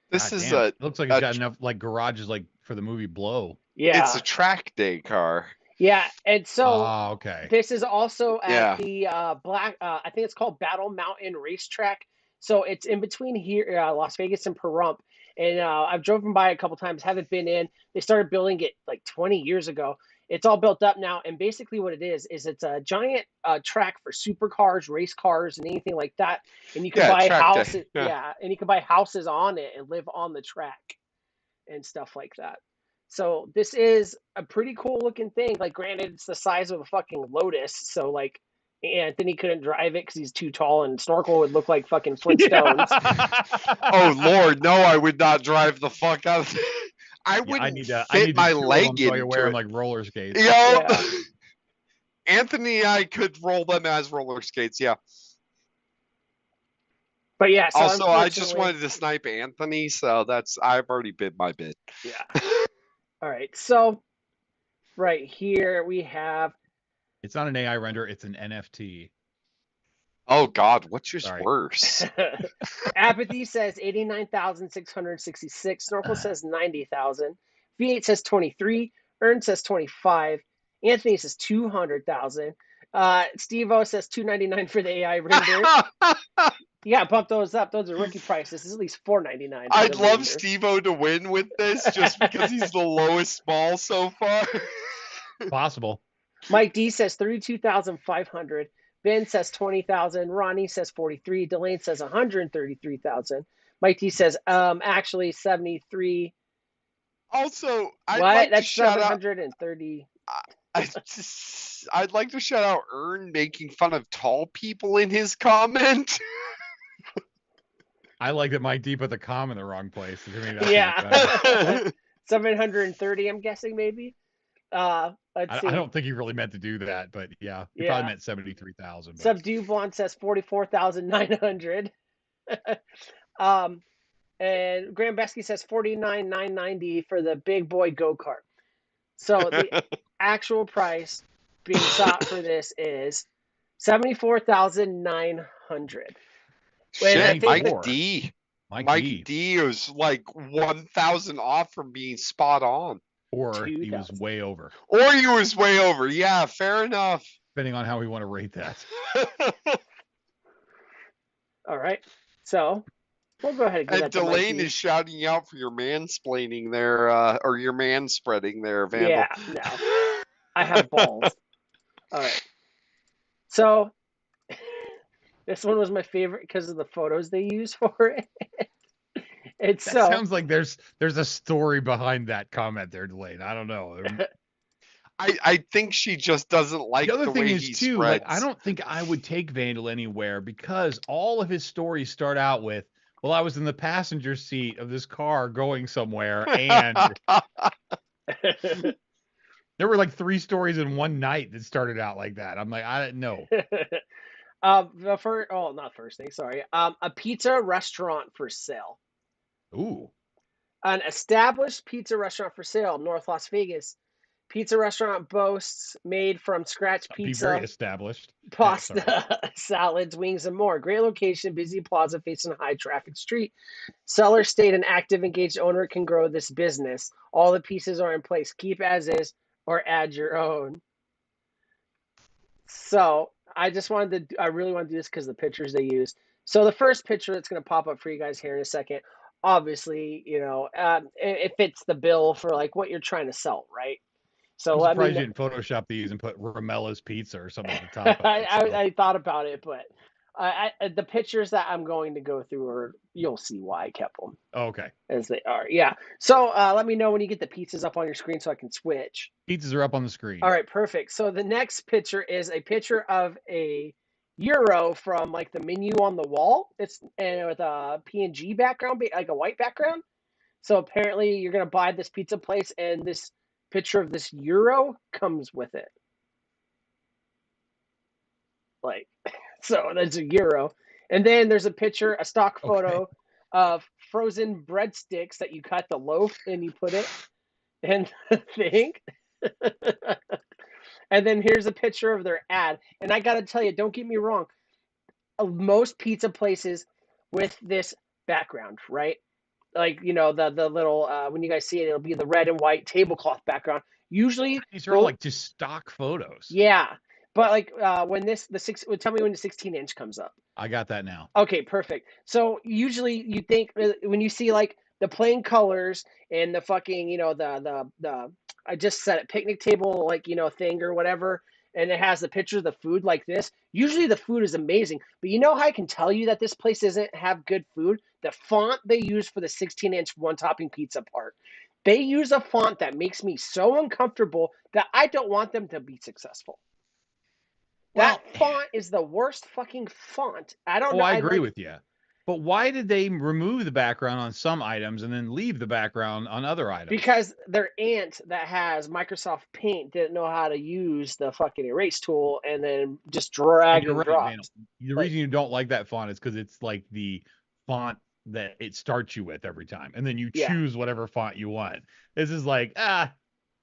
This is it looks like it's got enough like garages like for the movie Blow. Yeah. It's a track day car. Yeah, and so okay. This is also at the black. I think it's called Battle Mountain Racetrack. So it's in between here, Las Vegas and Pahrump. And I've driven by a couple times. Haven't been in. They started building it like 20 years ago, It's all built up now, and basically what it is it's a giant track for supercars, race cars, and anything like that. And you can buy track day. houses, and you can buy houses on it and live on the track and stuff like that. So this is a pretty cool looking thing. Like, granted, it's the size of a fucking Lotus, so like Anthony couldn't drive it because he's too tall, and Snorkel would look like fucking Flintstones. Oh Lord, no! I would not drive the fuck out of. I wouldn't I need to fit my chew them leg so I into wear it. them like roller skates. Yeah. Anthony and I could roll them as roller skates. Yeah. But yeah. So also, I just wanted to snipe Anthony, so I've already bid my bid. Yeah. All right. So right here we have. It's not an AI render; it's an NFT. Oh God, which is worse? Apathy says 89,666. Snorkel says 90,000. V8 says 23. Ern says 25. Anthony says 200,000. Steve-O says 299 for the AI render. You gotta bump those up. Those are rookie prices. This is at least $499. I'd love Steve-O to win with this just because he's the lowest small so far. Possible. Mike D says 32,500. Ben says 20,000. Ronnie says 43. Delane says 133,000. Mike D says actually 73. Also, That's 730. I'd like to shout out Ern making fun of tall people in his comment. I like that Mike D put the com in the wrong place. Yeah. 730, I'm guessing, maybe. Let's see. I don't think he really meant to do that, but yeah, he probably meant 73,000. Subdue Blonde says 44,900. And Graham Besky says 49,990 for the big boy go-kart. So the actual price being sought for this is 74,900. Shit, Mike D. Mike D was like 1,000 off from being spot on. Or he was way over. Yeah, fair enough. Depending on how we want to rate that. All right. So we'll go ahead and give that to Delane Mike is shouting out for your mansplaining there, or your manspreading there, Vandal. Yeah, no. I have balls. All right. So this one was my favorite because of the photos they use for it. Sounds like there's a story behind that comment there, Delane. I don't know. I think she just doesn't like the way he spreads. Like, I don't think I would take Vandal anywhere because all of his stories start out with, well, I was in the passenger seat of this car going somewhere, and there were like 3 stories in one night that started out like that. I'm like, I don't know. Not first thing, sorry. A pizza restaurant for sale. Ooh. An established pizza restaurant for sale, North Las Vegas. Pizza restaurant boasts made from scratch pizza. Be very established. Pasta, salads, wings, and more. Great location, busy plaza facing a high traffic street. Seller state an active, engaged owner can grow this business. All the pieces are in place. Keep as is or add your own. So I really want to do this because of the pictures they use. So the first picture that's going to pop up for you guys here in a second, obviously, it fits the bill for like what you're trying to sell, right? So I'm surprised you didn't Photoshop these and put Ramella's Pizza or something at the top. I thought about it, but the pictures that I'm going to go through you'll see why I kept them. Oh, okay. As they are, yeah. So let me know when you get the pizzas up on your screen so I can switch. Pizzas are up on the screen. All right, perfect. So the next picture is a picture of a Euro from like the menu on the wall. It's with a PNG background, like a white background. So apparently you're gonna buy this pizza place, and this picture of this Euro comes with it. Like, so that's a Euro. And then there's a stock photo of frozen breadsticks that you cut the loaf and you put it in the thing. And then here's a picture of their ad. And I got to tell you, don't get me wrong. Most pizza places with this background, right? Like, the little, when you guys see it, it'll be the red and white tablecloth background. Usually these are like just stock photos. Yeah. But like tell me when the 16-inch comes up. I got that now. Okay, perfect. So usually you think when you see like the plain colors and the fucking, the I just set a picnic table, like, thing or whatever, and it has the picture of the food like this. Usually the food is amazing, but you know how I can tell you that this place doesn't have good food? The font they use for the 16-inch one-topping pizza part. They use a font that makes me so uncomfortable that I don't want them to be successful. Well, That font is the worst fucking font. I don't oh, know. I agree with you. But why did they remove the background on some items and then leave the background on other items? Because their aunt that has Microsoft Paint didn't know how to use the fucking erase tool and then just drag and drop. Man. The reason you don't like that font is because it's like the font that it starts you with every time, and then you choose whatever font you want. This is like,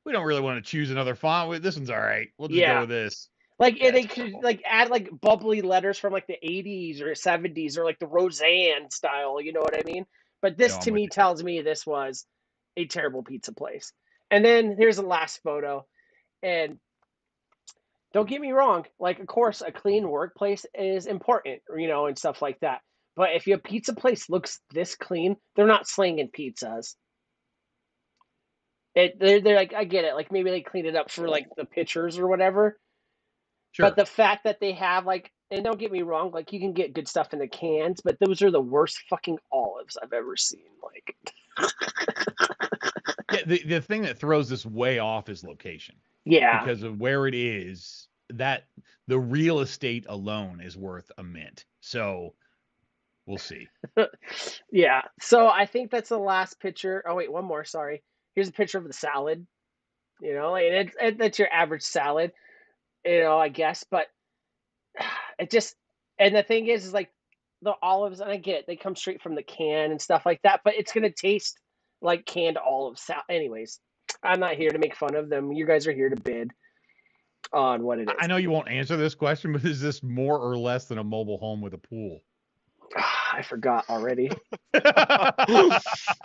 we don't really want to choose another font. This one's all right. We'll just go with this. Like they could add like bubbly letters from like the 80s or 70s or like the Roseanne style, you know what I mean? But this to me tells me this was a terrible pizza place. And then here's the last photo. And don't get me wrong, like of course a clean workplace is important, and stuff like that. But if your pizza place looks this clean, they're not slinging pizzas. They're like, I get it, like maybe they clean it up for like the pictures or whatever. Sure. But the fact that they have and don't get me wrong, like you can get good stuff in the cans, but those are the worst fucking olives I've ever seen. Like, the thing that throws this way off is location. Yeah, because of where it is. That the real estate alone is worth a mint. So we'll see. Yeah. So I think that's the last picture. Oh wait, one more. Sorry. Here's a picture of the salad. That's your average salad. I guess, but it just, and the thing is like the olives, and I get it, they come straight from the can and stuff like that, but it's going to taste like canned olives. Anyways, I'm not here to make fun of them. You guys are here to bid on what it is. I know you won't answer this question, but is this more or less than a mobile home with a pool? I forgot already.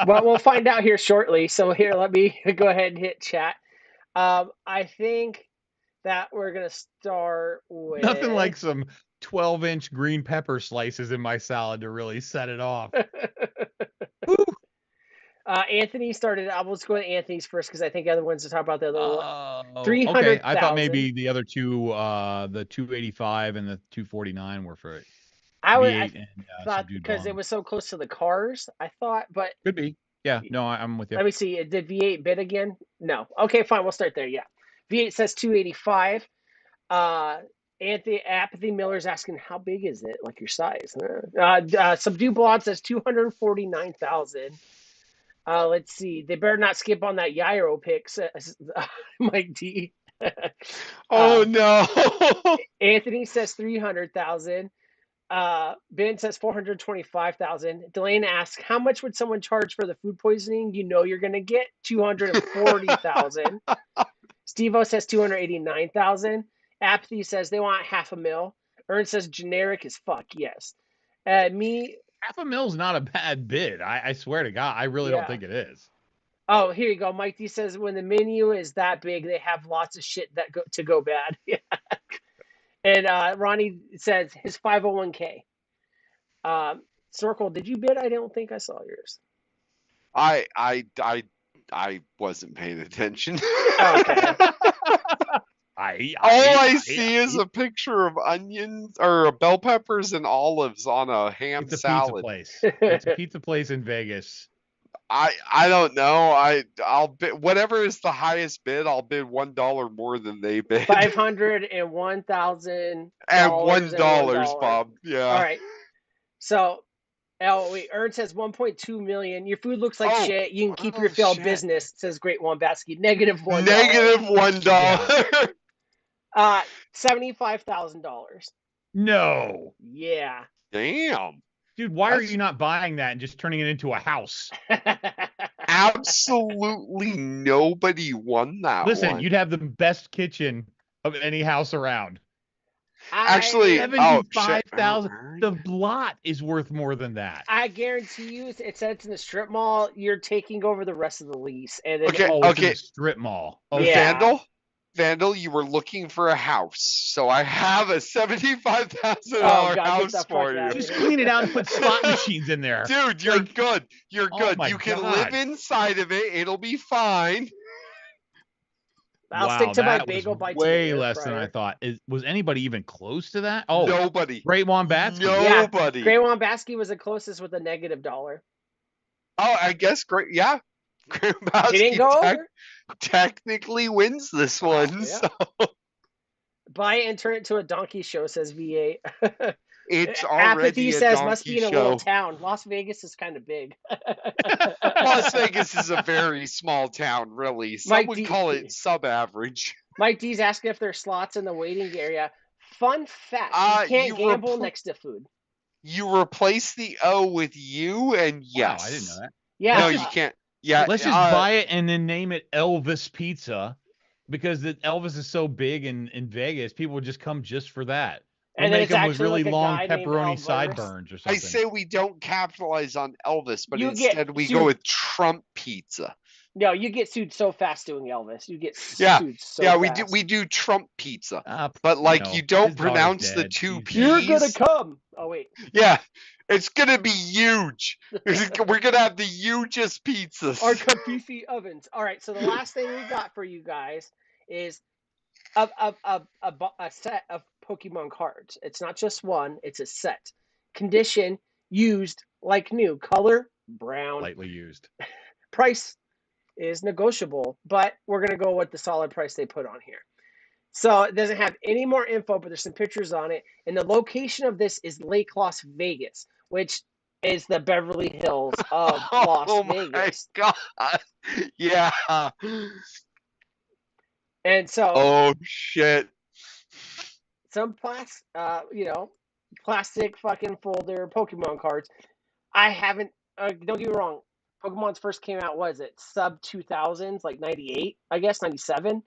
Well, we'll find out here shortly. So here, let me go ahead and hit chat. I think that we're going to start with... Nothing like some 12-inch green pepper slices in my salad to really set it off. Anthony started... Let's go to Anthony's first because I think the other ones to talk about the other one. 300,000. Okay, I thought maybe the other two, the 285 and the 249 were for it. I thought because it was so close to the cars, I thought, but... Could be. Yeah, no, I'm with you. Let me see. Did V8 bid again? No. Okay, fine. We'll start there. Yeah. V8 says 285. Anthony Apathy Miller's asking, how big is it? Like your size. Subdue Blonde says 249,000. Let's see. They better not skip on that Yairo pick, says Mike D. Oh, no. Anthony says 300,000. Ben says 425,000. Delane asks, how much would someone charge for the food poisoning? You're going to get 240,000. Steve-O says 289,000. Apathy says they want $500,000. Ern says generic as fuck. Yes. Me. $500,000 is not a bad bid. I swear to God, I really don't think it is. Oh, here you go. Mike D says when the menu is that big, they have lots of shit that go bad. And Ronnie says his 501k. Snorkel, did you bid? I don't think I saw yours. I wasn't paying attention. Oh, okay. All I see is a picture of onions or bell peppers and olives on a ham salad. It's a pizza place in Vegas. I don't know. I'll bid whatever is the highest bid. I'll bid $1 more than they bid. 501,000 and $1, Bob. Yeah. All right. So, Ern says 1.2 million. Your food looks like shit. You can keep your failed business. Says Great Wombatsky. -$1. -$1. $75,000. No. Yeah. Damn. Dude, why are you not buying that and just turning it into a house? Absolutely nobody won that. Listen, you'd have the best kitchen of any house around. Actually, $75,000. The lot is worth more than that. I guarantee you, it says it's in the strip mall. You're taking over the rest of the lease, and then it's in the strip mall. Oh, yeah. Vandal, you were looking for a house, so I have a $75,000 house for you. Just clean it out and put slot machines in there. Dude, you're good. You're good. You can live inside of it. It'll be fine. I'll Wow, stick to my that bagel was bites in the way air less than fryer. I thought. Was anybody even close to that? Oh, Nobody. Great Wombatsky. Yeah, Nobody. Great Wombatsky was the closest with a $1. Oh, I guess great. Yeah. Great He didn't Wombatsky go over. technically wins this one. Yeah. So Buy it and turn it to a donkey show, says V8. it's Apathy already a says must donkey be in a little show. town. Las Vegas is kind of big. Las Vegas is a very small town, really. Some Mike would D- call it sub-average. Mike D's asking if there's slots in the waiting area. Fun fact: you can't gamble next to food. You replace the O with U, and yes. Wow, I didn't know that. Yeah. No, you can't. Yeah. Let's just buy it and then name it Elvis Pizza, because Elvis is so big in Vegas, people would just come just for that. We'll And then make it's them with actually really like a long guy named pepperoni Elvis. sideburns or something. I say we don't capitalize on Elvis, but You instead get we sued. go with Trump Pizza. No, you get sued so fast doing Elvis. You get Yeah. sued so Yeah, fast. we do Trump Pizza. But You like know, you don't his daughter's pronounce the dead. two He's P's. You're gonna come. Oh wait. Yeah. It's gonna be huge. We're gonna have the hugest pizzas. Our Kafifi ovens. All right, so the last thing we got for you guys is a set of Pokemon cards. It's not just one, it's a set. Condition, used like new. Color, brown. lightly used. Price is negotiable, but we're going to go with the solid price they put on here. So it doesn't have any more info, but there's some pictures on it. And the location of this is Lake Las Vegas, which is the Beverly Hills of Las Vegas. Oh my god. Yeah. And so Oh shit. some plastic fucking folder Pokemon cards. I haven't, don't get me wrong, Pokemon's first came out, was it sub 2000s, like 98, I guess, 97,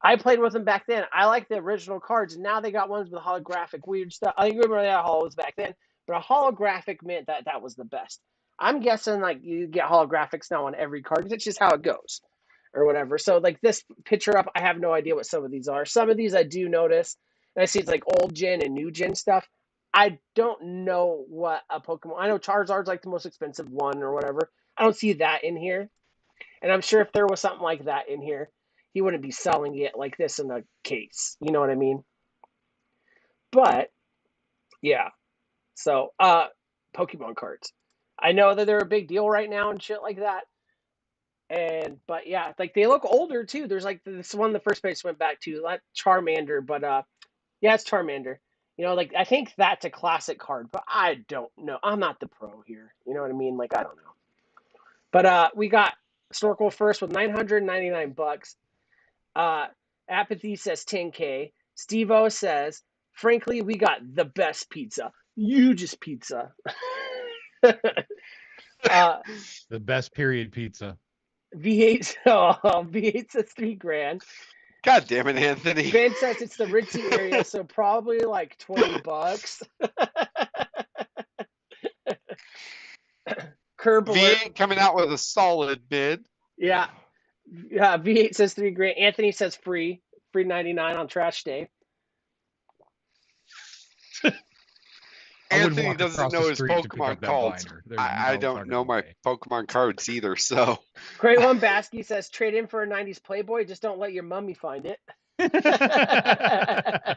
I played with them back then. I like the original cards, and now they got ones with holographic weird stuff. I remember that holos back then, but a holographic meant that was the best. I'm guessing like you get holographics now on every card, because it's just how it goes or whatever. So like this picture up, I have no idea what some of these are. Some of these I do notice, and I see it's like old gen and new gen stuff. I don't know what a Pokemon. I know Charizard's like the most expensive one or whatever. I don't see that in here, and I'm sure if there was something like that in here, he wouldn't be selling it like this in a case. You know what I mean? But yeah, so Pokemon cards. I know that they're a big deal right now and shit like that. But yeah, like they look older too. There's like this one the first base went back to, not Charmander, but yeah, it's Charmander. Like I think that's a classic card, but I don't know. I'm not the pro here. You know what I mean? Like I don't know. But we got Snorkel first with $999. Apathy says 10K. Steve-O says, frankly, we got the best pizza. Hugest pizza. The best period pizza. V8 says $3,000. God damn it, Anthony. Ben says it's the ritzy area, so probably like $20. Curb alert. V8 coming out with a solid bid. Yeah. V8 says $3,000. Anthony says free 99 on trash day. Anthony doesn't know his Pokemon cards. I don't know my Pokemon cards either, so. Great Wombatsky says trade in for a 90s Playboy, just don't let your mummy find it. Great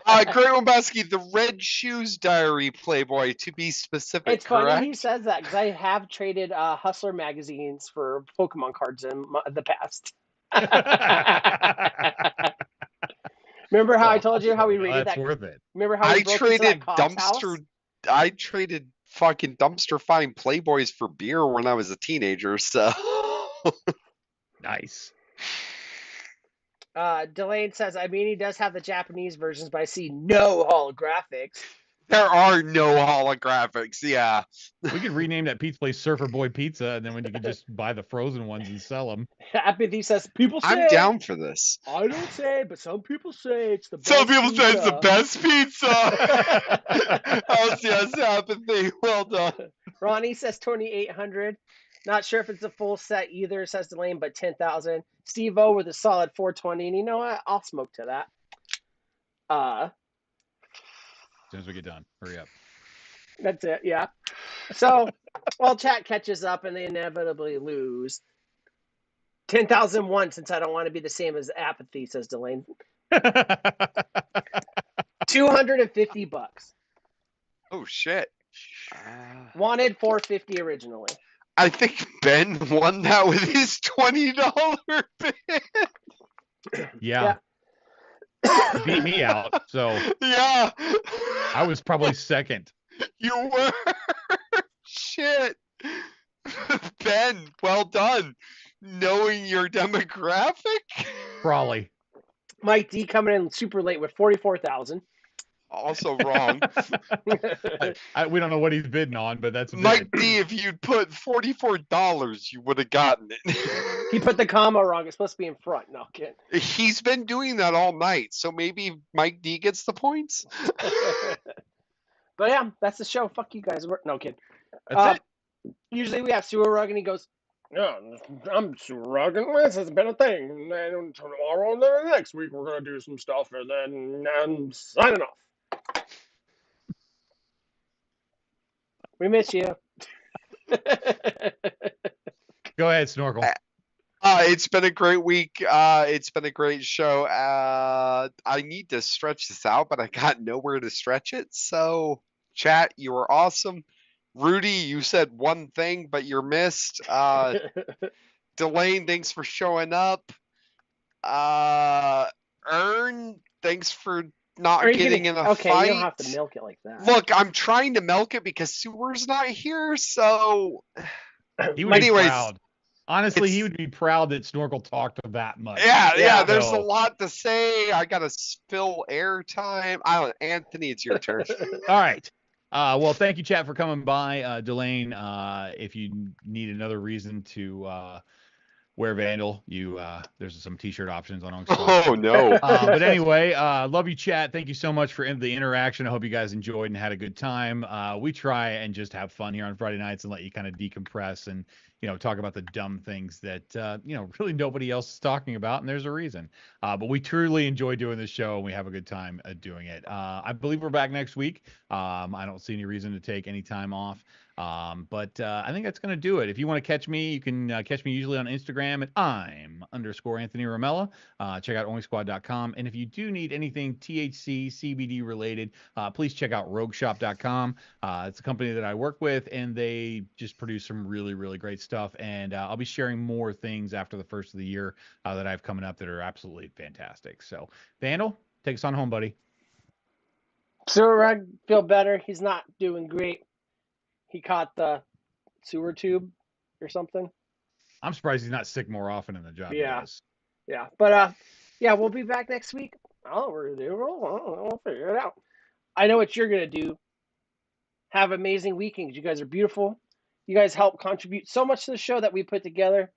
Wombatsky, the Red Shoes Diary Playboy, to be specific. It's correct? funny he says that, because I have traded Hustler magazines for Pokemon cards in the past. Remember how I told you how we rated that? Worth it. Remember how we broke into that cop's house? I traded fucking dumpster finding Playboys for beer when I was a teenager, so. Nice. Delane says, I mean, he does have the Japanese versions, but I see no holographics. There are no holographics, yeah. We could rename that pizza place Surfer Boy Pizza, and then when you could just buy the frozen ones and sell them. Apathy says, people say. I'm down for this. I don't say, but some people say it's the best Some people pizza. say it's the best pizza. Oh, yes, Apathy. Well done. Ronnie says 2,800. Not sure if it's a full set either, says Delane, but 10,000. Steve-O with a solid 420, and you know what? I'll smoke to that. As soon as we get done, hurry up. That's it, yeah. So, well, chat catches up, and they inevitably lose. 10,001 since I don't want to be the same as apathy, says Delane. $250. Oh shit. Wanted $450 originally. I think Ben won that with his $20 bid. Yeah. He beat me out, so Yeah. I was probably second. You were. Shit. Ben, well done. Knowing your demographic. Probably. Mike D coming in super late with 44,000. Also wrong. We don't know what he's bidding on, but that's a Mike bid. D, if you'd put $44, you would have gotten it. He put the comma wrong. It's supposed to be in front. No kidding. He's been doing that all night, so maybe Mike D gets the points. But yeah, that's the show. Fuck you guys. No kidding. That's it. Usually we have Sewer Rug, and he goes, "Yeah, I'm Sewer Rug, and this has been a thing. And then tomorrow and then next week we're gonna do some stuff, and then I'm signing off. We miss you." Go ahead, Snorkel. It's been a great week. It's been a great show. I need to stretch this out, but I got nowhere to stretch it. So, chat, you were awesome. Rudy, you said one thing, but you're missed. Delane, thanks for showing up. Ern, thanks for not getting in a fight. Okay, you don't have to milk it like that. Look, I'm trying to milk it because Sewer's not here, so... He would be proud. Honestly, he would be proud that Snorkel talked that much. Yeah, there's a lot to say. I got to spill airtime. Anthony, it's your turn. All right. Well, thank you, chat, for coming by. Delane, if you need another reason to wear Vandal, there's some t-shirt options on Oh, no. But anyway, love you, chat. Thank you so much for the interaction. I hope you guys enjoyed and had a good time. We try and just have fun here on Friday nights and let you kind of decompress and talk about the dumb things that, really nobody else is talking about, and there's a reason. But we truly enjoy doing this show, and we have a good time doing it. I believe we're back next week. I don't see any reason to take any time off. But I think that's going to do it. If you want to catch me, you can catch me usually on Instagram at I'm_Anthony Ramella. Check out onlysquad.com. And if you do need anything THC, CBD related, please check out rogueshop.com. It's a company that I work with, and they just produce some really, really great stuff. And I'll be sharing more things after the first of the year that I have coming up that are absolutely fantastic. So, Vandal, take us on home, buddy. Sewer Rug, feel better. He's not doing great. He caught the sewer tube or something. I'm surprised he's not sick more often in the job. Yeah. But we'll be back next week. We'll figure it out. I know what you're gonna do. Have amazing weekends. You guys are beautiful. You guys help contribute so much to the show that we put together,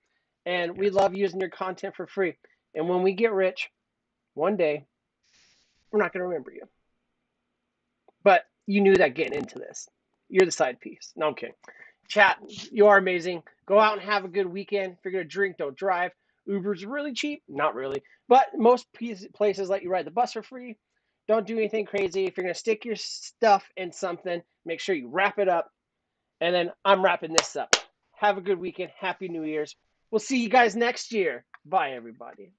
and we love using your content for free. And when we get rich, one day, we're not gonna remember you. But you knew that getting into this. You're the side piece. No, I'm kidding. Chat, you are amazing. Go out and have a good weekend. If you're going to drink, don't drive. Uber's really cheap. Not really. But most places let you ride the bus for free. Don't do anything crazy. If you're going to stick your stuff in something, make sure you wrap it up. And then I'm wrapping this up. Have a good weekend. Happy New Year's. We'll see you guys next year. Bye, everybody.